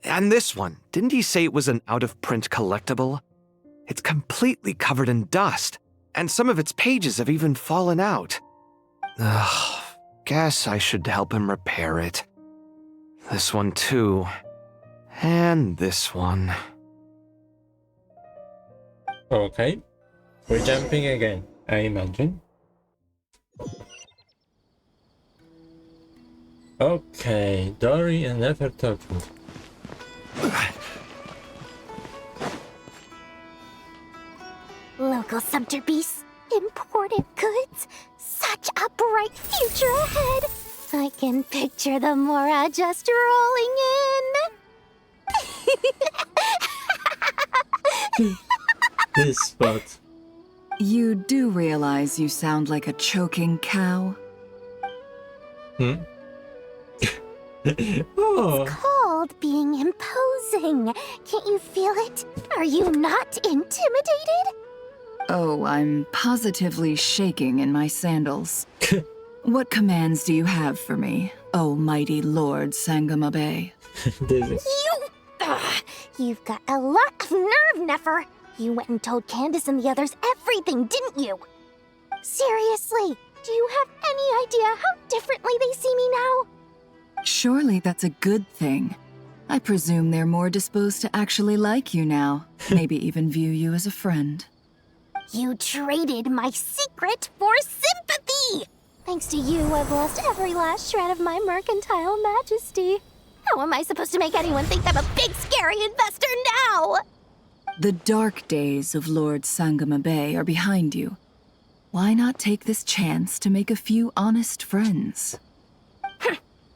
And this one, didn't he say it was an out-of-print collectible? It's completely covered in dust, and some of its pages have even fallen out. Ugh, guess I should help him repair it. This one too. And this one. Okay. We're jumping again, I imagine. Okay, Dory and Nefer talking. Local sumter beasts, imported goods, such a bright future ahead. I can picture the Mora just rolling in. This spot. You do realize you sound like a choking cow? Hmm? Oh. It's called being imposing. Can't you feel it? Are you not intimidated? Oh, I'm positively shaking in my sandals. What commands do you have for me, oh mighty Lord Sangamabe? You've got a lot of nerve, Nefer. You went and told Candace and the others everything, didn't you? Seriously, do you have any idea how differently they see me now? Surely that's a good thing. I presume they're more disposed to actually like you now, maybe even view you as a friend. You traded my secret for sympathy! Thanks to you, I've lost every last shred of my mercantile majesty. How am I supposed to make anyone think I'm a big, scary investor now? The dark days of Lord Sangamabe are behind you. Why not take this chance to make a few honest friends?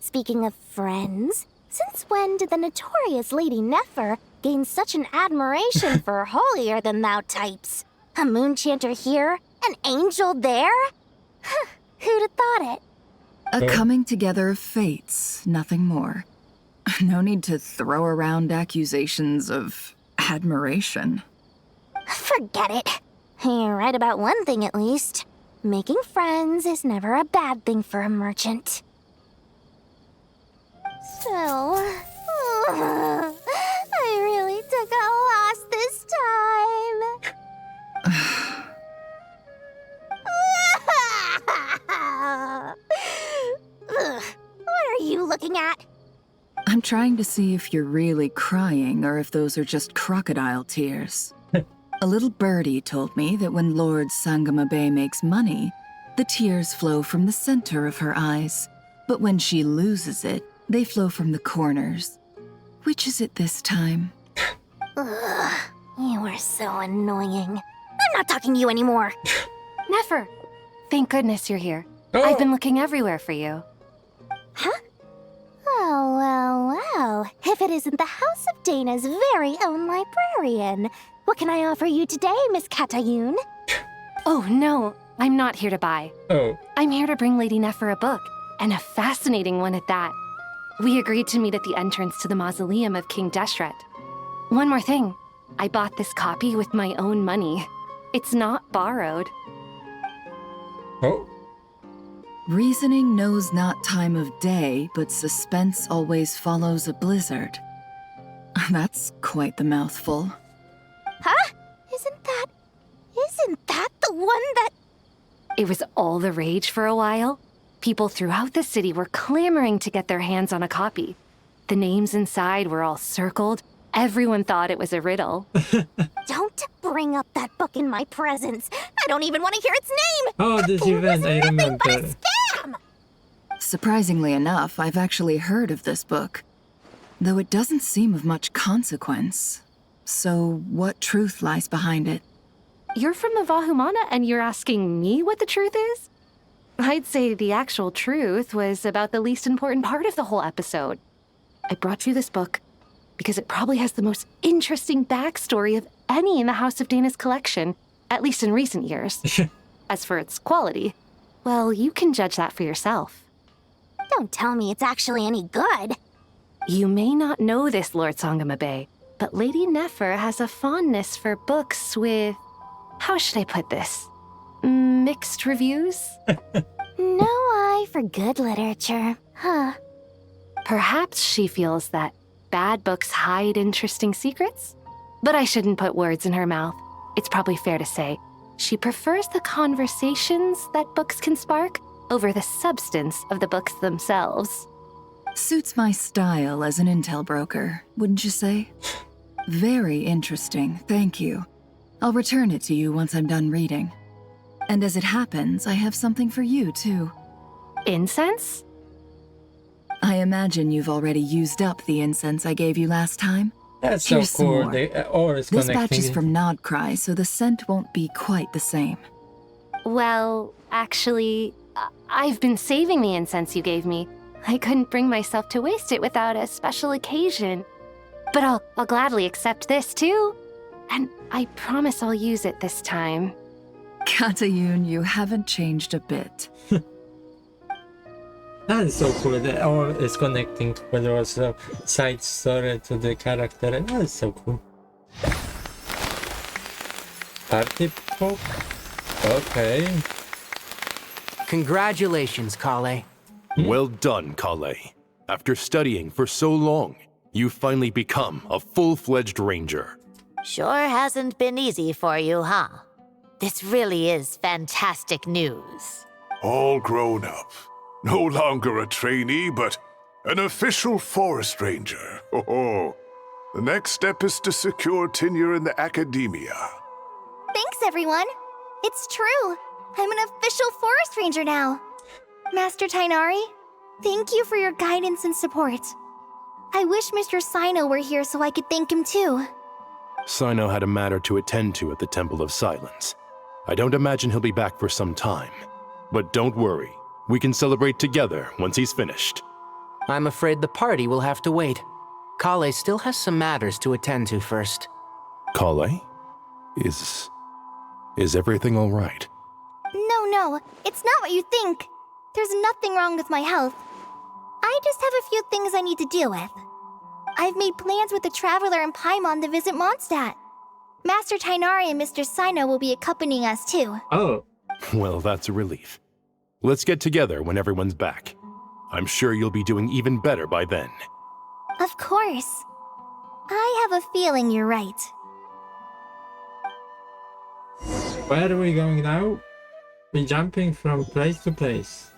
Speaking of friends, since when did the notorious Lady Nefer gain such an admiration for holier-than-thou types? A moon chanter here, an angel there? Who'd have thought it? A coming together of fates, nothing more. No need to throw around accusations of admiration. Forget it. You're right about one thing at least. Making friends is never a bad thing for a merchant. So, I'm trying to see if you're really crying or if those are just crocodile tears. A little birdie told me that when Lord Sangamabe makes money, the tears flow from the center of her eyes. But when she loses it, they flow from the corners. Which is it this time? Ugh, you are so annoying. I'm not talking to you anymore. Nefer, thank goodness you're here. Oh. I've been looking everywhere for you. Huh? Well. If it isn't the House of Dana's very own librarian. What can I offer you today, Miss Katayun? Oh, no, I'm not here to buy. Oh. I'm here to bring Lady Nefer a book, and a fascinating one at that. We agreed to meet at the entrance to the mausoleum of King Deshret. One more thing, I bought this copy with my own money. It's not borrowed. Oh. Reasoning knows not time of day, but suspense always follows a blizzard. That's quite the mouthful. Huh? Isn't that the one that... It was all the rage for a while. People throughout the city were clamoring to get their hands on a copy. The names inside were all circled. Everyone thought it was a riddle. Don't bring up that book in my presence. I don't even want to hear its name. Oh, this event, I remember. Scam! Surprisingly enough, I've actually heard of this book, though it doesn't seem of much consequence. So, what truth lies behind it? You're from the Vahumana and you're asking me what the truth is? I'd say the actual truth was about the least important part of the whole episode. I brought you this book because it probably has the most interesting backstory of any in the House of Dana's collection, at least in recent years. As for its quality, well, you can judge that for yourself. Don't tell me it's actually any good. You may not know this, Lord Sangamabe, but Lady Nefer has a fondness for books with... how should I put this? Mixed reviews? No eye for good literature, huh? Perhaps she feels that bad books hide interesting secrets? But I shouldn't put words in her mouth. It's probably fair to say she prefers the conversations that books can spark over the substance of the books themselves. Suits my style as an intel broker, wouldn't you say? Very interesting, thank you. I'll return it to you once I'm done reading. And as it happens, I have something for you, too. Incense? I imagine you've already used up the incense I gave you last time. That's Here's so cool. some more. This batch is from Nodcry, so the scent won't be quite the same. Well, actually, I've been saving the incense you gave me. I couldn't bring myself to waste it without a special occasion. But I'll gladly accept this, too. And I promise I'll use it this time. Katayun, you haven't changed a bit. That is so cool. That all is connecting, but also side story to the character. And that is so cool. Party pop? Okay. Congratulations, Kale. Well done, Kale. After studying for so long, you've finally become a full-fledged ranger. Sure hasn't been easy for you, huh? This really is fantastic news. All grown up. No longer a trainee, but an official forest ranger. Oh, the next step is to secure tenure in the academia. Thanks, everyone. It's true. I'm an official forest ranger now. Master Tainari, thank you for your guidance and support. I wish Mr. Sino were here so I could thank him too. Sino had a matter to attend to at the Temple of Silence. I don't imagine he'll be back for some time. But don't worry, we can celebrate together once he's finished. I'm afraid the party will have to wait. Kale still has some matters to attend to first. Kale? Is everything all right? No, it's not what you think. There's nothing wrong with my health. I just have a few things I need to deal with. I've made plans with the Traveler and Paimon to visit Mondstadt. Master Tainari and Mr. Sino will be accompanying us too. Oh. Well, that's a relief. Let's get together when everyone's back. I'm sure you'll be doing even better by then. Of course. I have a feeling you're right. Where are we going now? We're jumping from place to place.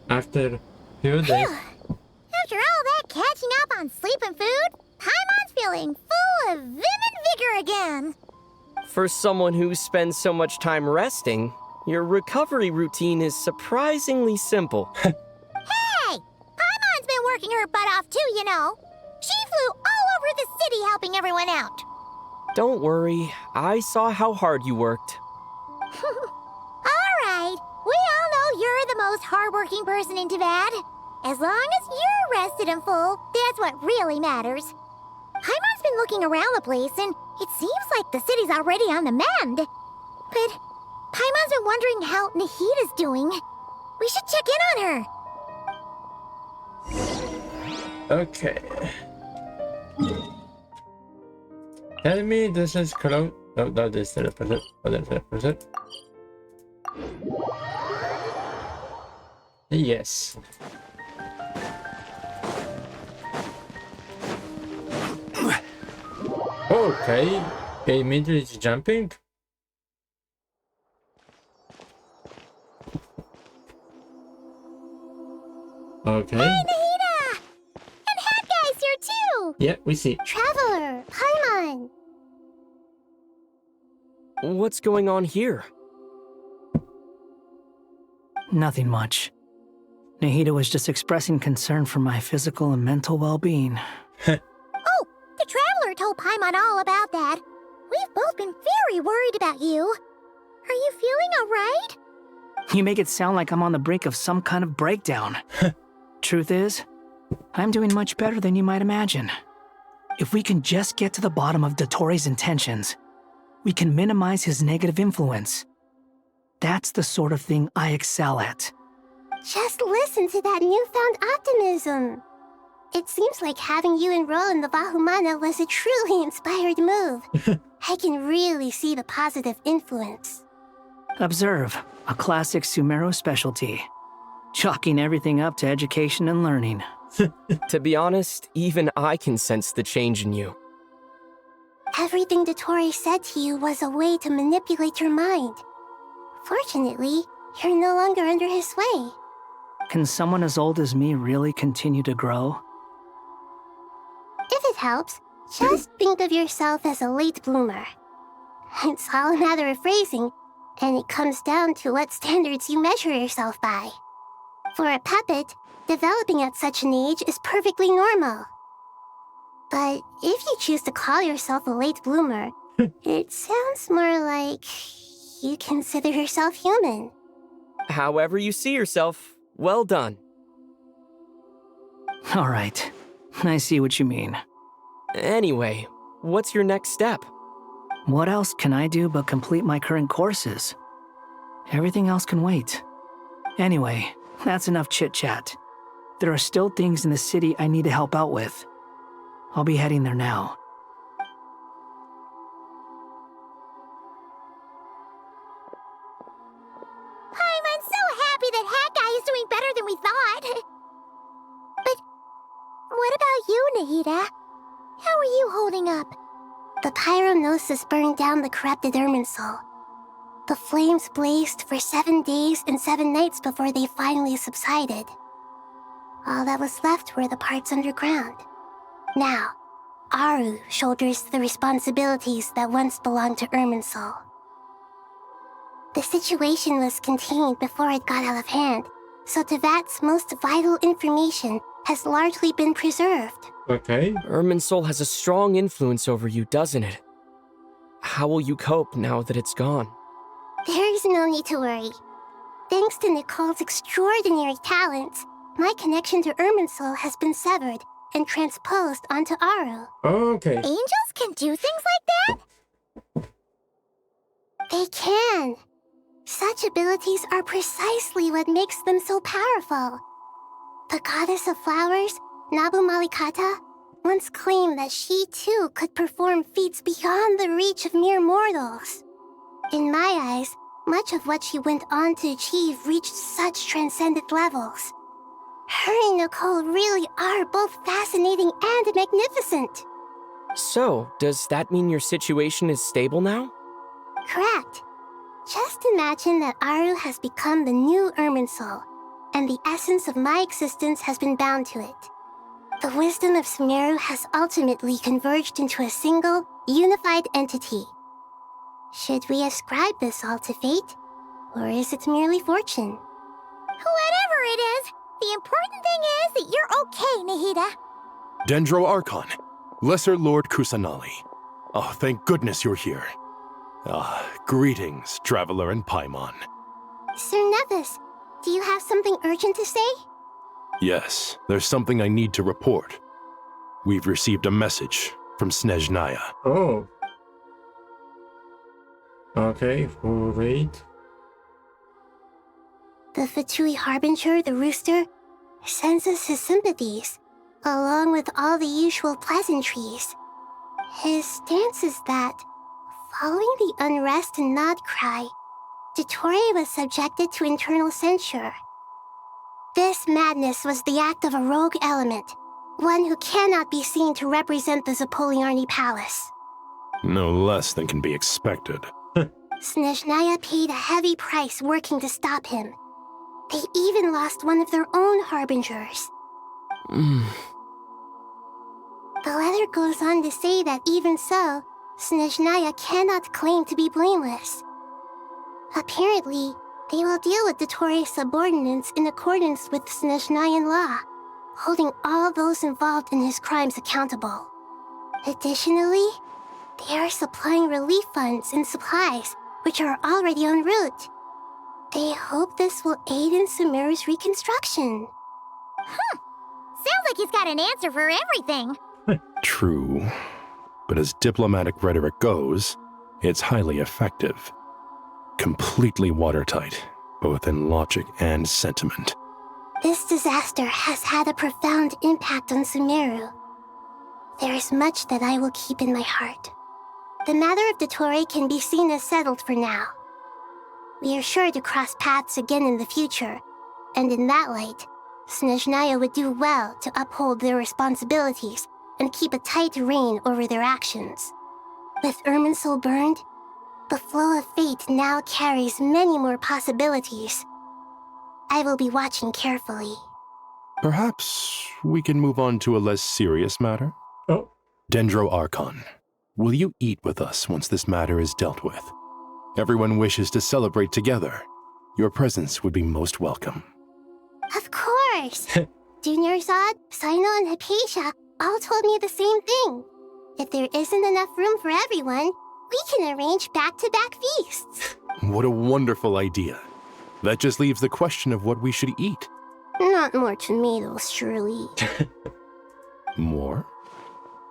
After few days. catching up on sleep and food, Paimon's feeling full of vim and vigor again. For someone who spends so much time resting, your recovery routine is surprisingly simple. Hey! Paimon's been working her butt off too, you know. She flew all over the city helping everyone out. Don't worry, I saw how hard you worked. Alright, we all know you're the most hardworking person in Tavad. As long as you're rested and full, that's what really matters. Paimon's been looking around the place, and it seems like the city's already on the mend. But Paimon's been wondering how Nahida's doing. We should check in on her. Okay. Tell me this is close. No, no, this is the opposite. Oh, that's the opposite. Yes. Okay. Immediately jumping. Okay. Hey, Nahida! And Hat Guy's here too! Yeah, we see. Traveler, Paimon! What's going on here? Nothing much. Nahida was just expressing concern for my physical and mental well-being. Oh, the Traveler told Paimon all about that. We've both been very worried about you. Are you feeling alright? You make it sound like I'm on the brink of some kind of breakdown. Truth is, I'm doing much better than you might imagine. If we can just get to the bottom of Dottoro's intentions, we can minimize his negative influence. That's the sort of thing I excel at. Just listen to that newfound optimism. It seems like having you enroll in the Vahumana was a truly inspired move. I can really see the positive influence. Observe, a classic Sumeru specialty. Chalking everything up to education and learning. To be honest, even I can sense the change in you. Everything Dottori said to you was a way to manipulate your mind. Fortunately, you're no longer under his sway. Can someone as old as me really continue to grow? If it helps, just think of yourself as a late bloomer. It's all a matter of phrasing, and it comes down to what standards you measure yourself by. For a puppet, developing at such an age is perfectly normal. But if you choose to call yourself a late bloomer, it sounds more like you consider yourself human. However you see yourself, well done. All right, I see what you mean. Anyway, what's your next step? What else can I do but complete my current courses? Everything else can wait. Anyway, that's enough chit-chat. There are still things in the city I need to help out with. I'll be heading there now. I'm so happy that Hat Guy is doing better than we thought. But what about you, Nahida? How are you holding up? The pyronosis burned down the corrupted Irminsul. The flames blazed for 7 days and 7 nights before they finally subsided. All that was left were the parts underground. Now, Aru shoulders the responsibilities that once belonged to Irminsul. The situation was contained before it got out of hand, so Tevat's most vital information has largely been preserved. Okay. Irminsul has a strong influence over you, doesn't it? How will you cope now that it's gone? There's no need to worry. Thanks to Nicole's extraordinary talents, my connection to Irminsul has been severed and transposed onto Aru. Okay. Angels can do things like that? They can. Such abilities are precisely what makes them so powerful. The goddess of flowers, Nabu Malikata, once claimed that she too could perform feats beyond the reach of mere mortals. In my eyes, much of what she went on to achieve reached such transcendent levels. Her and Nicole really are both fascinating and magnificent. So, does that mean your situation is stable now? Correct. Just imagine that Aru has become the new Irminsul, and the essence of my existence has been bound to it. The wisdom of Sumeru has ultimately converged into a single, unified entity. Should we ascribe this all to fate, or is it merely fortune? Whatever it is, the important thing is that you're okay, Nahida. Dendro Archon, Lesser Lord Kusanali. Oh, thank goodness you're here. Greetings, Traveler and Paimon. Sir Nevis, do you have something urgent to say? Yes, there's something I need to report. We've received a message from Snezhnaya. Oh. Okay, we'll wait. The Fatui Harbinger, the rooster, sends us his sympathies, along with all the usual pleasantries. His stance is that, following the unrest and Nod cry, Dottore was subjected to internal censure. This madness was the act of a rogue element, one who cannot be seen to represent the Zapoliarni Palace. No less than can be expected. Snezhnaya paid a heavy price working to stop him. They even lost one of their own harbingers. The letter goes on to say that even so, Snezhnaya cannot claim to be blameless. Apparently, they will deal with Dottore's subordinates in accordance with Snezhnayan law, holding all those involved in his crimes accountable. Additionally, they are supplying relief funds and supplies, which are already en route. They hope this will aid in Sumeru's reconstruction. Sounds like he's got an answer for everything. True. But as diplomatic rhetoric goes, it's highly effective. Completely watertight, both in logic and sentiment. This disaster has had a profound impact on Sumeru. There is much that I will keep in my heart. The matter of Dottore can be seen as settled for now. We are sure to cross paths again in the future, and in that light, Snezhnaya would do well to uphold their responsibilities and keep a tight rein over their actions. With Irminsul burned, the flow of fate now carries many more possibilities. I will be watching carefully. Perhaps we can move on to a less serious matter? Oh. Dendro Archon, will you eat with us once this matter is dealt with? Everyone wishes to celebrate together. Your presence would be most welcome. Of course! Junior Zod, Sino, and Hypatia all told me the same thing. If there isn't enough room for everyone, we can arrange back-to-back feasts. What a wonderful idea. That just leaves the question of what we should eat. Not more tomatoes, surely. More?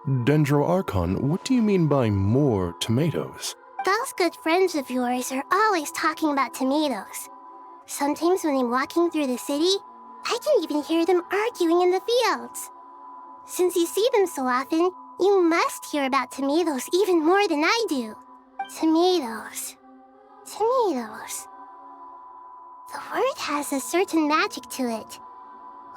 Dendro Archon, what do you mean by more tomatoes? Those good friends of yours are always talking about tomatoes. Sometimes when I'm walking through the city, I can even hear them arguing in the fields. Since you see them so often, you must hear about tomatoes even more than I do. Tomatoes. Tomatoes. The word has a certain magic to it.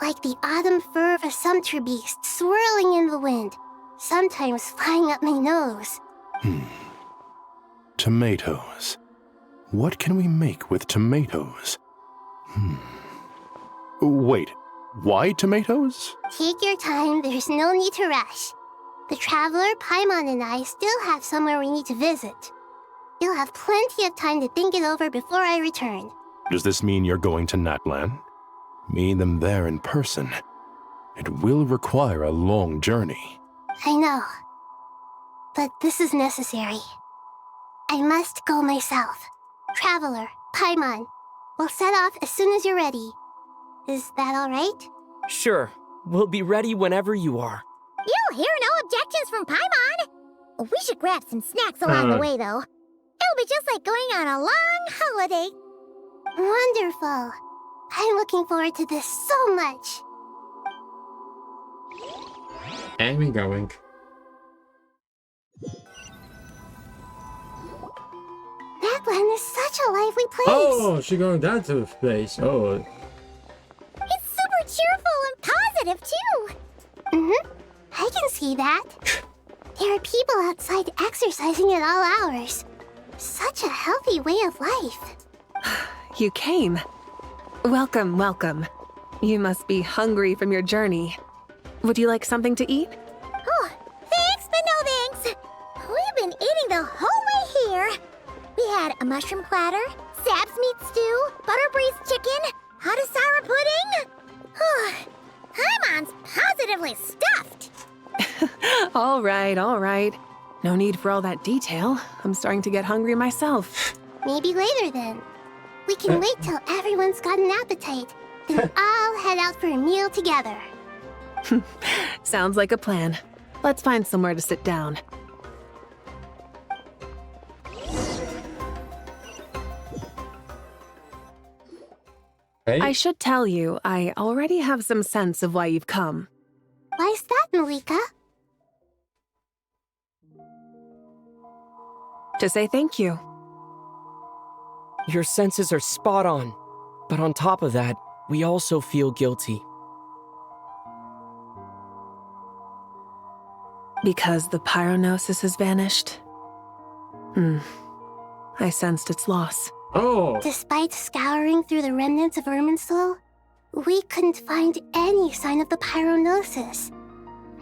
Like the autumn fur of a sumpter beast swirling in the wind, sometimes flying up my nose. Tomatoes. What can we make with tomatoes? Wait, why tomatoes? Take your time, there's no need to rush. The Traveler, Paimon, and I still have somewhere we need to visit. You'll have plenty of time to think it over before I return. Does this mean you're going to Natlan? Meet them there in person. It will require a long journey. I know. But this is necessary. I must go myself. Traveler, Paimon, we'll set off as soon as you're ready. Is that all right? Sure. We'll be ready whenever you are. You'll hear no objections from Paimon. We should grab some snacks along the way, though. It'll be just like going on a long holiday. Wonderful. I'm looking forward to this so much. And we're going. Natlan is such a lively place. Oh, she's going down to the place. Oh. It's super cheerful and positive, too. I can see that. There are people outside exercising at all hours. Such a healthy way of life. You came. Welcome, welcome. You must be hungry from your journey. Would you like something to eat? Oh, thanks, but no thanks. We've been eating the whole way here. We had a mushroom platter, Sab's meat stew, butter braised chicken, hot asara pudding. Paimon's positively stuffed. All right. No need for all that detail. I'm starting to get hungry myself. Maybe later then. We can wait till everyone's got an appetite. Then I'll head out for a meal together. Sounds like a plan. Let's find somewhere to sit down. Hey. I should tell you, I already have some sense of why you've come. Why's that, Malika? To say thank you. Your senses are spot on. But on top of that, we also feel guilty. Because the pyronosis has vanished? I sensed its loss. Oh! Despite scouring through the remnants of Irminsul, we couldn't find any sign of the pyronosis.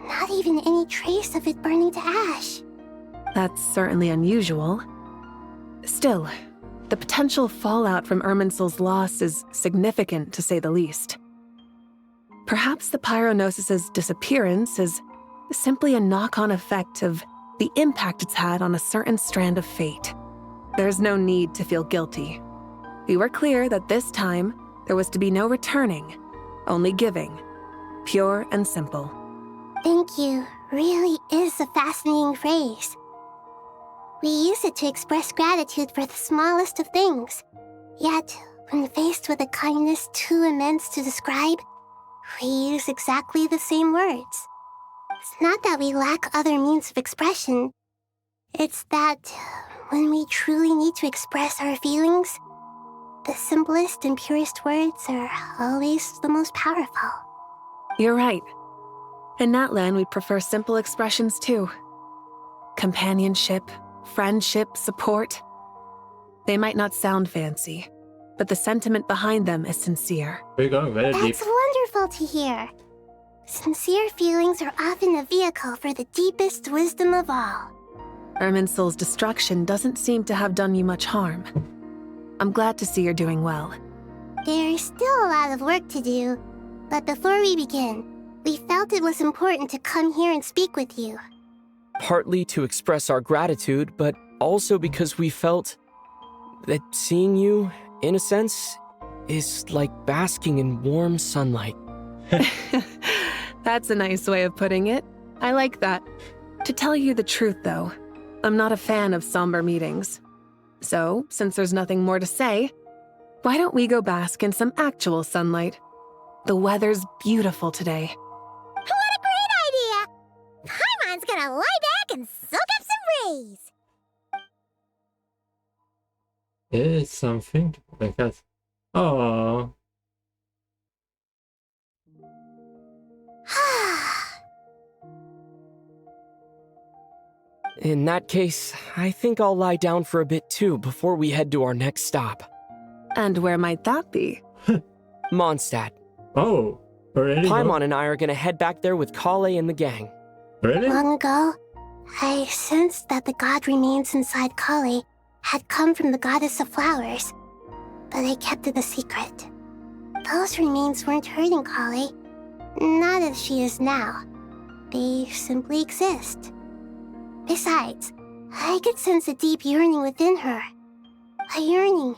Not even any trace of it burning to ash. That's certainly unusual. Still, the potential fallout from Irminsul's loss is significant, to say the least. Perhaps the pyronosis's disappearance is simply a knock-on effect of the impact it's had on a certain strand of fate. There's no need to feel guilty. We were clear that this time, there was to be no returning, only giving. Pure and simple. Thank you really is a fascinating phrase. We use it to express gratitude for the smallest of things. Yet, when faced with a kindness too immense to describe, we use exactly the same words. It's not that we lack other means of expression. It's that when we truly need to express our feelings, the simplest and purest words are always the most powerful. You're right. In Natlan, we prefer simple expressions too. Companionship, friendship, support. They might not sound fancy, but the sentiment behind them is sincere. We're going very deep. That's wonderful to hear. Sincere feelings are often a vehicle for the deepest wisdom of all. Irminsul's destruction doesn't seem to have done you much harm. I'm glad to see you're doing well. There's still a lot of work to do, but before we begin, we felt it was important to come here and speak with you. Partly to express our gratitude, but also because we felt that seeing you, in a sense, is like basking in warm sunlight. That's a nice way of putting it. I like that. To tell you the truth, though, I'm not a fan of somber meetings. So, since there's nothing more to say, why don't we go bask in some actual sunlight? The weather's beautiful today. What a great idea! Paimon's gonna lie back and soak up some rays! It's something like that. Oh. In that case, I think I'll lie down for a bit too before we head to our next stop. And where might that be? Mondstadt. Oh, already? Paimon and I are gonna head back there with Kale and the gang. Really? Long ago, I sensed that the god remains inside Kali had come from the goddess of flowers, but I kept it a secret. Those remains weren't hurting Kali, not as she is now. They simply exist. Besides, I could sense a deep yearning within her. A yearning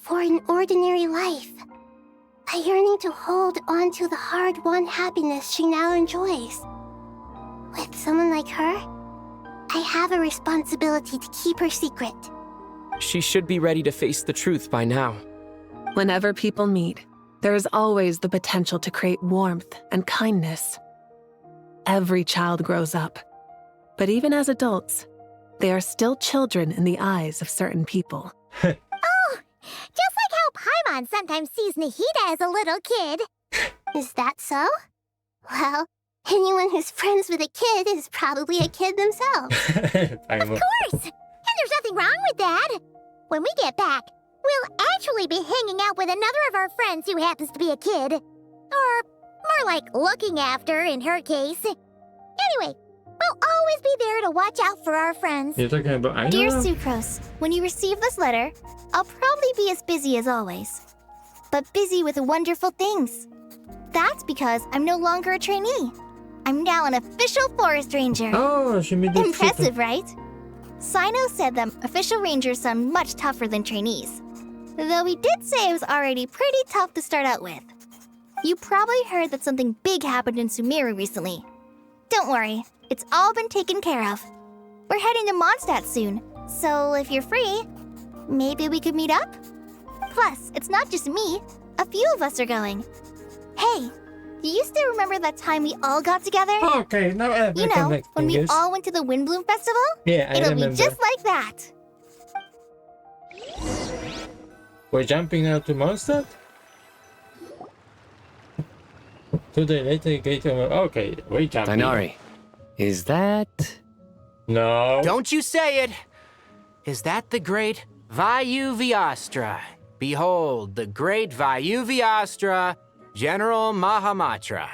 for an ordinary life. A yearning to hold on to the hard-won happiness she now enjoys. With someone like her, I have a responsibility to keep her secret. She should be ready to face the truth by now. Whenever people meet, there is always the potential to create warmth and kindness. Every child grows up. But even as adults, they are still children in the eyes of certain people. Oh, just like how Paimon sometimes sees Nahida as a little kid. Is that so? Well, anyone who's friends with a kid is probably a kid themselves. Of course! And there's nothing wrong with that. When we get back, we'll actually be hanging out with another of our friends who happens to be a kid. Or More like looking after in her case. Anyway, we'll always be there to watch out for our friends. You're talking about Aina? Dear Sucrose, when you receive this letter, I'll probably be as busy as always. But busy with wonderful things. That's because I'm no longer a trainee. I'm now an official forest ranger. Oh, she made it Impressive, right? Sino said that official rangers sound much tougher than trainees. Though he did say it was already pretty tough to start out with. You probably heard that something big happened in Sumeru recently. Don't worry, it's all been taken care of. We're heading to Mondstadt soon, so if you're free, maybe we could meet up? Plus, it's not just me. A few of us are going. Hey, do you still remember that time we all got together? Okay, now every You know, connecting when we is. all went to the Windbloom Festival? Yeah, I It'll remember. be just like that. We're jumping now to Mondstadt? 2 days later, gate. Okay, we're jumping. Dainari, is that... No. Don't you say it! Is that the great Vayu Vyastra? Behold, the great Vayu Vyastra, General Mahamatra.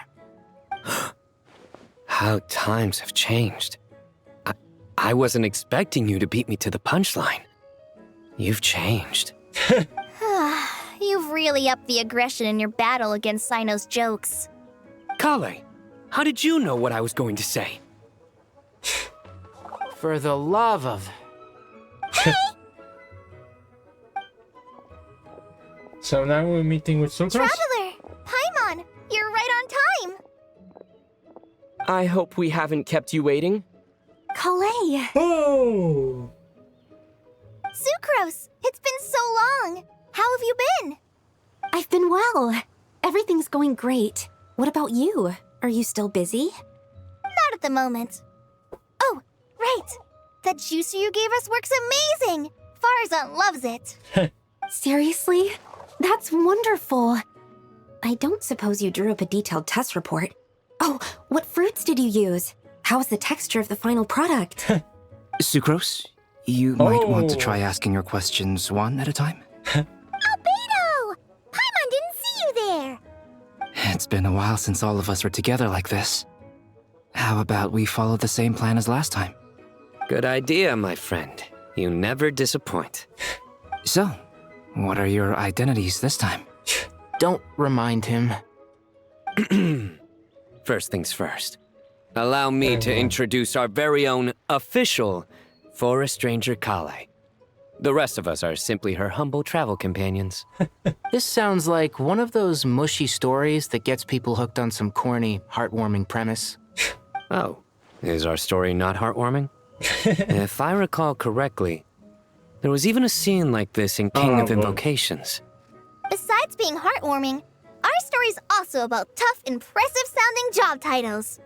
How times have changed. I wasn't expecting you to beat me to the punchline. You've changed. You've really upped the aggression in your battle against Sino's jokes. Kale, how did you know what I was going to say? For the love of... So now we're meeting with Sucrose? Traveler! Paimon! You're right on time! I hope we haven't kept you waiting. Kalei! Oh! Sucrose! It's been so long! How have you been? I've been well. Everything's going great. What about you? Are you still busy? Not at the moment. Oh, right! That juicer you gave us works amazing! Farzan loves it. Seriously? That's wonderful. I don't suppose you drew up a detailed test report. Oh, what fruits did you use? How's the texture of the final product? Sucrose, you might want to Oh. try asking your questions one at a time. Albedo! Paimon didn't see you there! It's been a while since all of us were together like this. How about we follow the same plan as last time? Good idea, my friend. You never disappoint. So, what are your identities this time? Don't remind him. First things first. Allow me to introduce our very own official Forest Ranger Kale. The rest of us are simply her humble travel companions. This sounds like one of those mushy stories that gets people hooked on some corny, heartwarming premise. Oh, is our story not heartwarming? If I recall correctly, there was even a scene like this in King of Invocations. Besides being heartwarming, our story's also about tough, impressive-sounding job titles.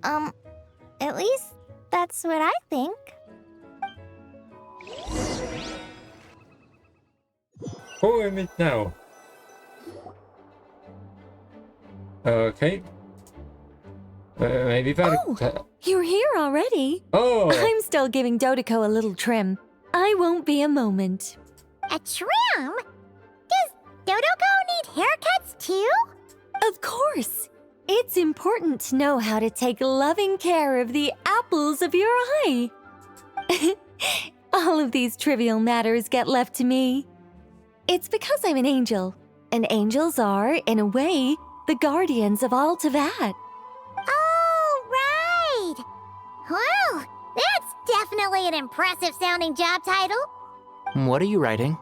At least that's what I think. Who am I now? Okay. Maybe that. Oh, you're here already? Oh. I'm still giving Dodeko a little trim. I won't be a moment. A trim? Does Dodoko need haircuts too? Of course. It's important to know how to take loving care of the apples of your eye. All of these trivial matters get left to me. It's because I'm an angel, and angels are, in a way, the guardians of all Teyvat. Oh, right! Well, that's definitely an impressive-sounding job title. What are you writing?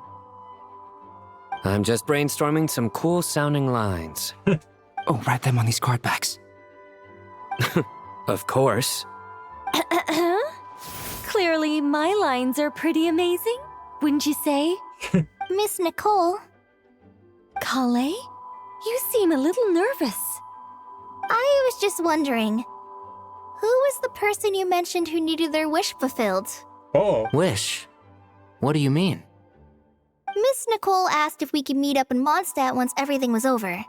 I'm just brainstorming some cool-sounding lines. Oh, write them on these card backs. Of course. Clearly, my lines are pretty amazing, wouldn't you say? Miss Nicole. Kale? You seem a little nervous. I was just wondering, who was the person you mentioned who needed their wish fulfilled? Oh. Wish? What do you mean? Miss Nicole asked if we could meet up in Mondstadt once everything was over.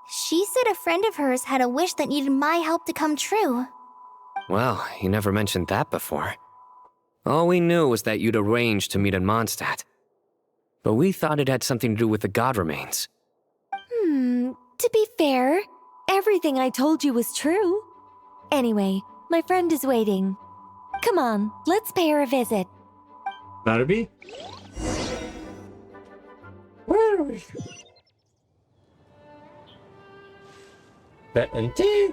She said a friend of hers had a wish that needed my help to come true. Well, you never mentioned that before. All we knew was that you'd arranged to meet in Mondstadt. But we thought it had something to do with the god remains. To be fair, everything I told you was true. Anyway, my friend is waiting. Come on, let's pay her a visit. Barbie? Where are we? Bet and tea?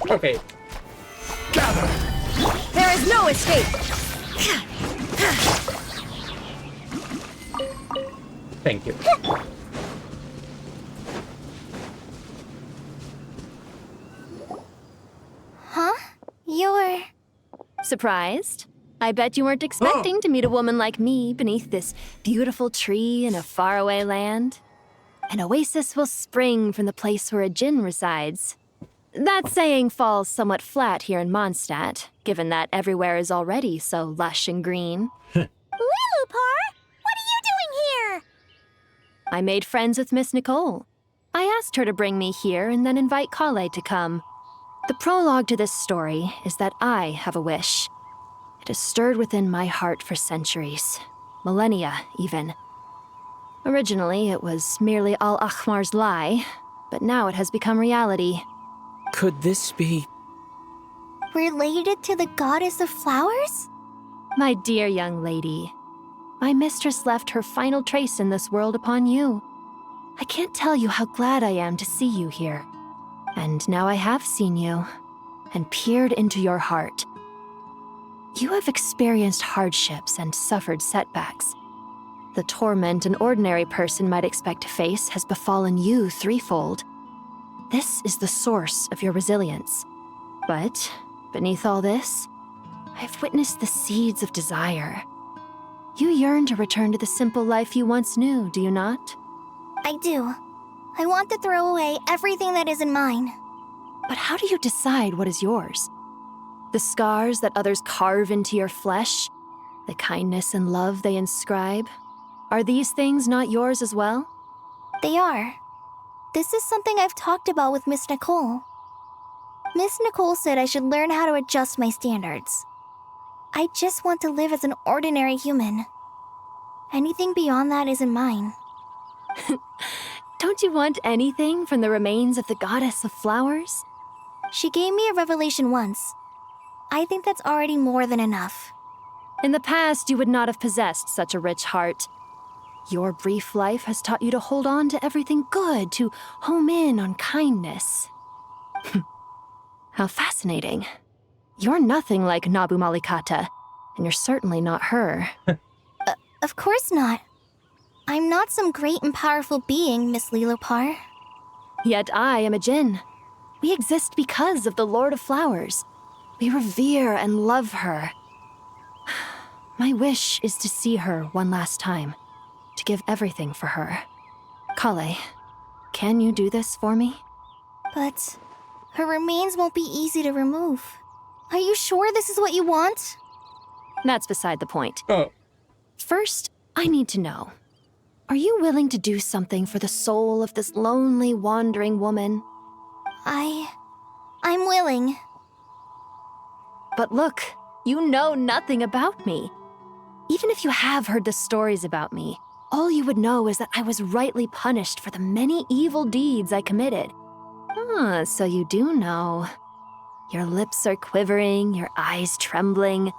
Okay. There is no escape! Thank you. Huh? You're... Surprised? I bet you weren't expecting to meet a woman like me beneath this beautiful tree in a faraway land. An oasis will spring from the place where a djinn resides. That saying falls somewhat flat here in Mondstadt, given that everywhere is already so lush and green. Lilupar? What are you doing here? I made friends with Miss Nicole. I asked her to bring me here and then invite Kale to come. The prologue to this story is that I have a wish. It has stirred within my heart for centuries, millennia even. Originally, it was merely Al-Ahmar's lie, but now it has become reality. Could this be... Related to the goddess of flowers? My dear young lady, my mistress left her final trace in this world upon you. I can't tell you how glad I am to see you here. And now I have seen you, and peered into your heart. You have experienced hardships and suffered setbacks. The torment an ordinary person might expect to face has befallen you threefold. This is the source of your resilience. But beneath all this, I've witnessed the seeds of desire. You yearn to return to the simple life you once knew, do you not? I do. I want to throw away everything that isn't mine. But how do you decide what is yours? The scars that others carve into your flesh? The kindness and love they inscribe? Are these things not yours as well? They are. This is something I've talked about with Miss Nicole. Miss Nicole said I should learn how to adjust my standards. I just want to live as an ordinary human. Anything beyond that isn't mine. Don't you want anything from the remains of the goddess of flowers? She gave me a revelation once. I think that's already more than enough. In the past, you would not have possessed such a rich heart. Your brief life has taught you to hold on to everything good, to home in on kindness. How fascinating. You're nothing like Nabu Malikata, and you're certainly not her. Of course not. I'm not some great and powerful being, Miss Lilopar. Yet I am a djinn. We exist because of the Lord of Flowers. We revere and love her. My wish is to see her one last time, to give everything for her. Kale, can you do this for me? But her remains won't be easy to remove. Are you sure this is what you want? That's beside the point. Oh. First, I need to know. Are you willing to do something for the soul of this lonely, wandering woman? I'm willing. But look, you know nothing about me. Even if you have heard the stories about me, all you would know is that I was rightly punished for the many evil deeds I committed. Ah, so you do know. Your lips are quivering, your eyes trembling,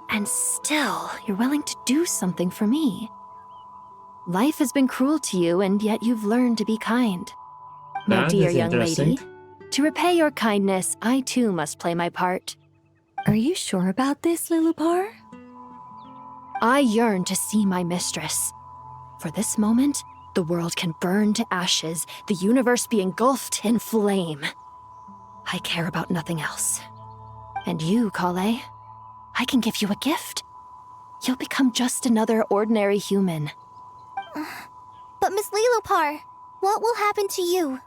and still you're willing to do something for me. Life has been cruel to you, and yet you've learned to be kind. My That dear is young lady, interesting. to repay your kindness, I too must play my part. Are you sure about this, Lilupar? I yearn to see my mistress. For this moment, the world can burn to ashes, the universe be engulfed in flame. I care about nothing else. And you, Kale, I can give you a gift. You'll become just another ordinary human. But Miss Lilopar, what will happen to you?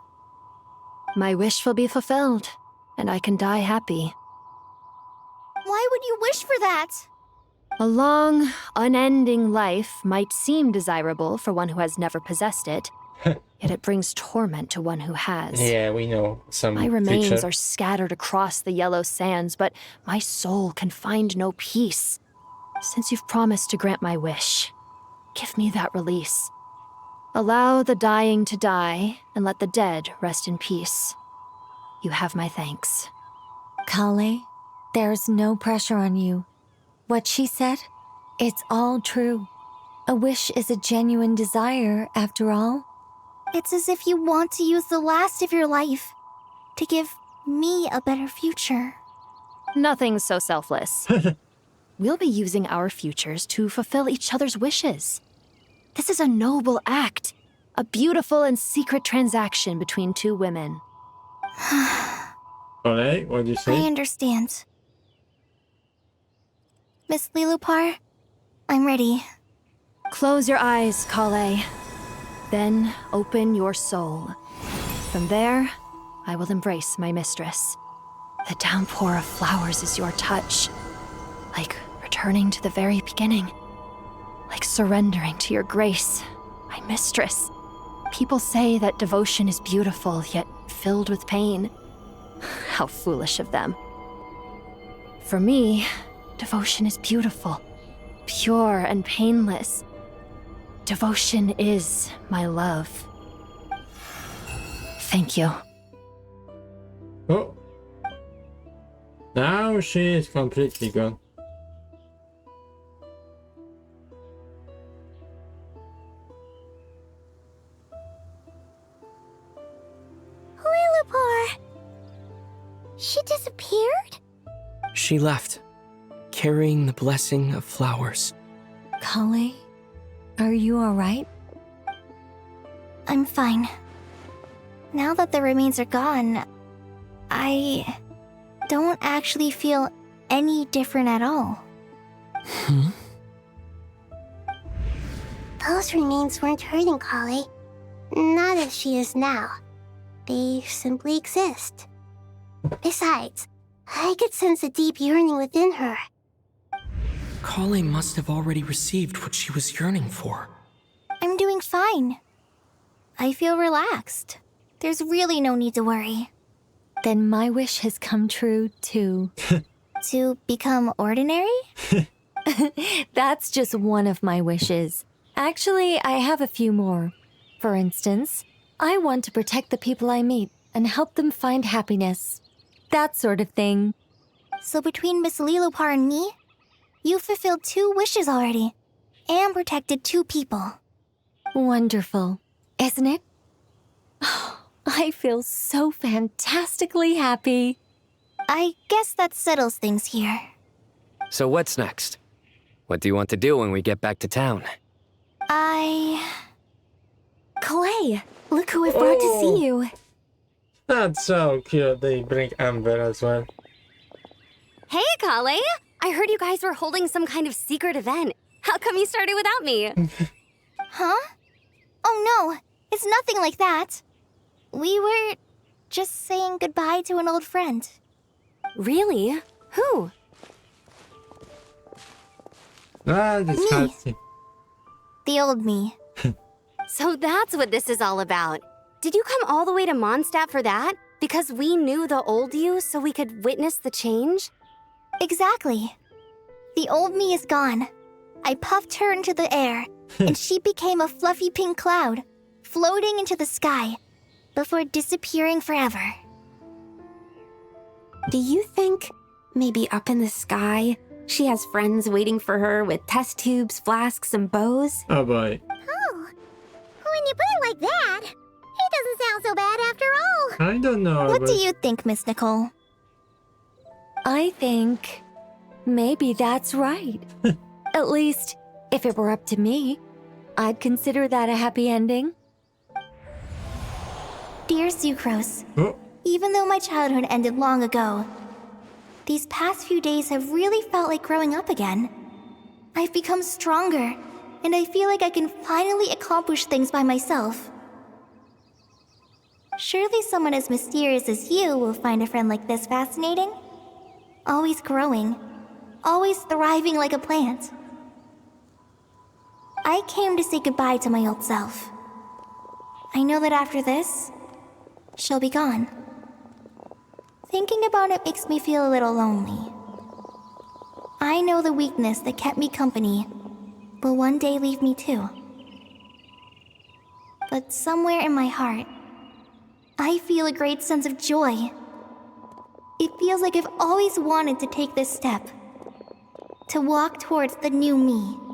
My wish will be fulfilled, and I can die happy. Why would you wish for that? A long, unending life might seem desirable for one who has never possessed it, yet it brings torment to one who has. Yeah, we know some My remains creature. are scattered across the yellow sands, but my soul can find no peace. Since you've promised to grant my wish, give me that release. Allow the dying to die, and let the dead rest in peace. You have my thanks. Kale, there's no pressure on you. What she said, it's all true. A wish is a genuine desire, after all. It's as if you want to use the last of your life to give me a better future. Nothing so selfless. We'll be using our futures to fulfill each other's wishes. This is a noble act, a beautiful and secret transaction between two women. Alright, what do you say? I understand. Miss Lilupar, I'm ready. Close your eyes, Kale. Then open your soul. From there, I will embrace my mistress. The downpour of flowers is your touch. Like returning to the very beginning. Like surrendering to your grace, my mistress. People say that devotion is beautiful, yet filled with pain. How foolish of them. For me, devotion is beautiful, pure and painless. Devotion is my love. Thank you. Oh. Now she is completely gone. Lilupar! She disappeared? She left, carrying the blessing of flowers. Kale, are you alright? I'm fine. Now that the remains are gone, I don't actually feel any different at all. Those remains weren't hurting Kale. Not as she is now. They simply exist. Besides, I could sense a deep yearning within her. Kale must have already received what she was yearning for. I'm doing fine. I feel relaxed. There's really no need to worry. Then my wish has come true, too. To become ordinary? That's just one of my wishes. Actually, I have a few more. For instance, I want to protect the people I meet and help them find happiness. That sort of thing. So between Miss Lilupar and me, you fulfilled 2 wishes already, and protected 2 people. Wonderful, isn't it? I feel so fantastically happy. I guess that settles things here. So what's next? What do you want to do when we get back to town? Clay, look who I brought to see you. That's so cute. They bring Amber as well. Hey, Kale! I heard you guys were holding some kind of secret event. How come you started without me? Huh? Oh no, it's nothing like that. We were just saying goodbye to an old friend. Really? Who? This Me. The old me. So that's what this is all about. Did you come all the way to Mondstadt for that? Because we knew the old you so we could witness the change? Exactly. The old me is gone. I puffed her into the air, and she became a fluffy pink cloud, floating into the sky, before disappearing forever. Do you think, maybe up in the sky, she has friends waiting for her with test tubes, flasks, and bows? Oh boy. Oh, when you put it like that, it doesn't sound so bad after all. I don't know. What do you think, Miss Nicole? I think maybe that's right. At least, if it were up to me, I'd consider that a happy ending. Dear Sucrose, Oh. even though my childhood ended long ago, these past few days have really felt like growing up again. I've become stronger, and I feel like I can finally accomplish things by myself. Surely someone as mysterious as you will find a friend like this fascinating. Always growing, always thriving like a plant. I came to say goodbye to my old self. I know that after this, she'll be gone. Thinking about it makes me feel a little lonely. I know the weakness that kept me company will one day leave me too. but somewhere in my heart, I feel a great sense of joy. It feels like I've always wanted to take this step, to walk towards the new me.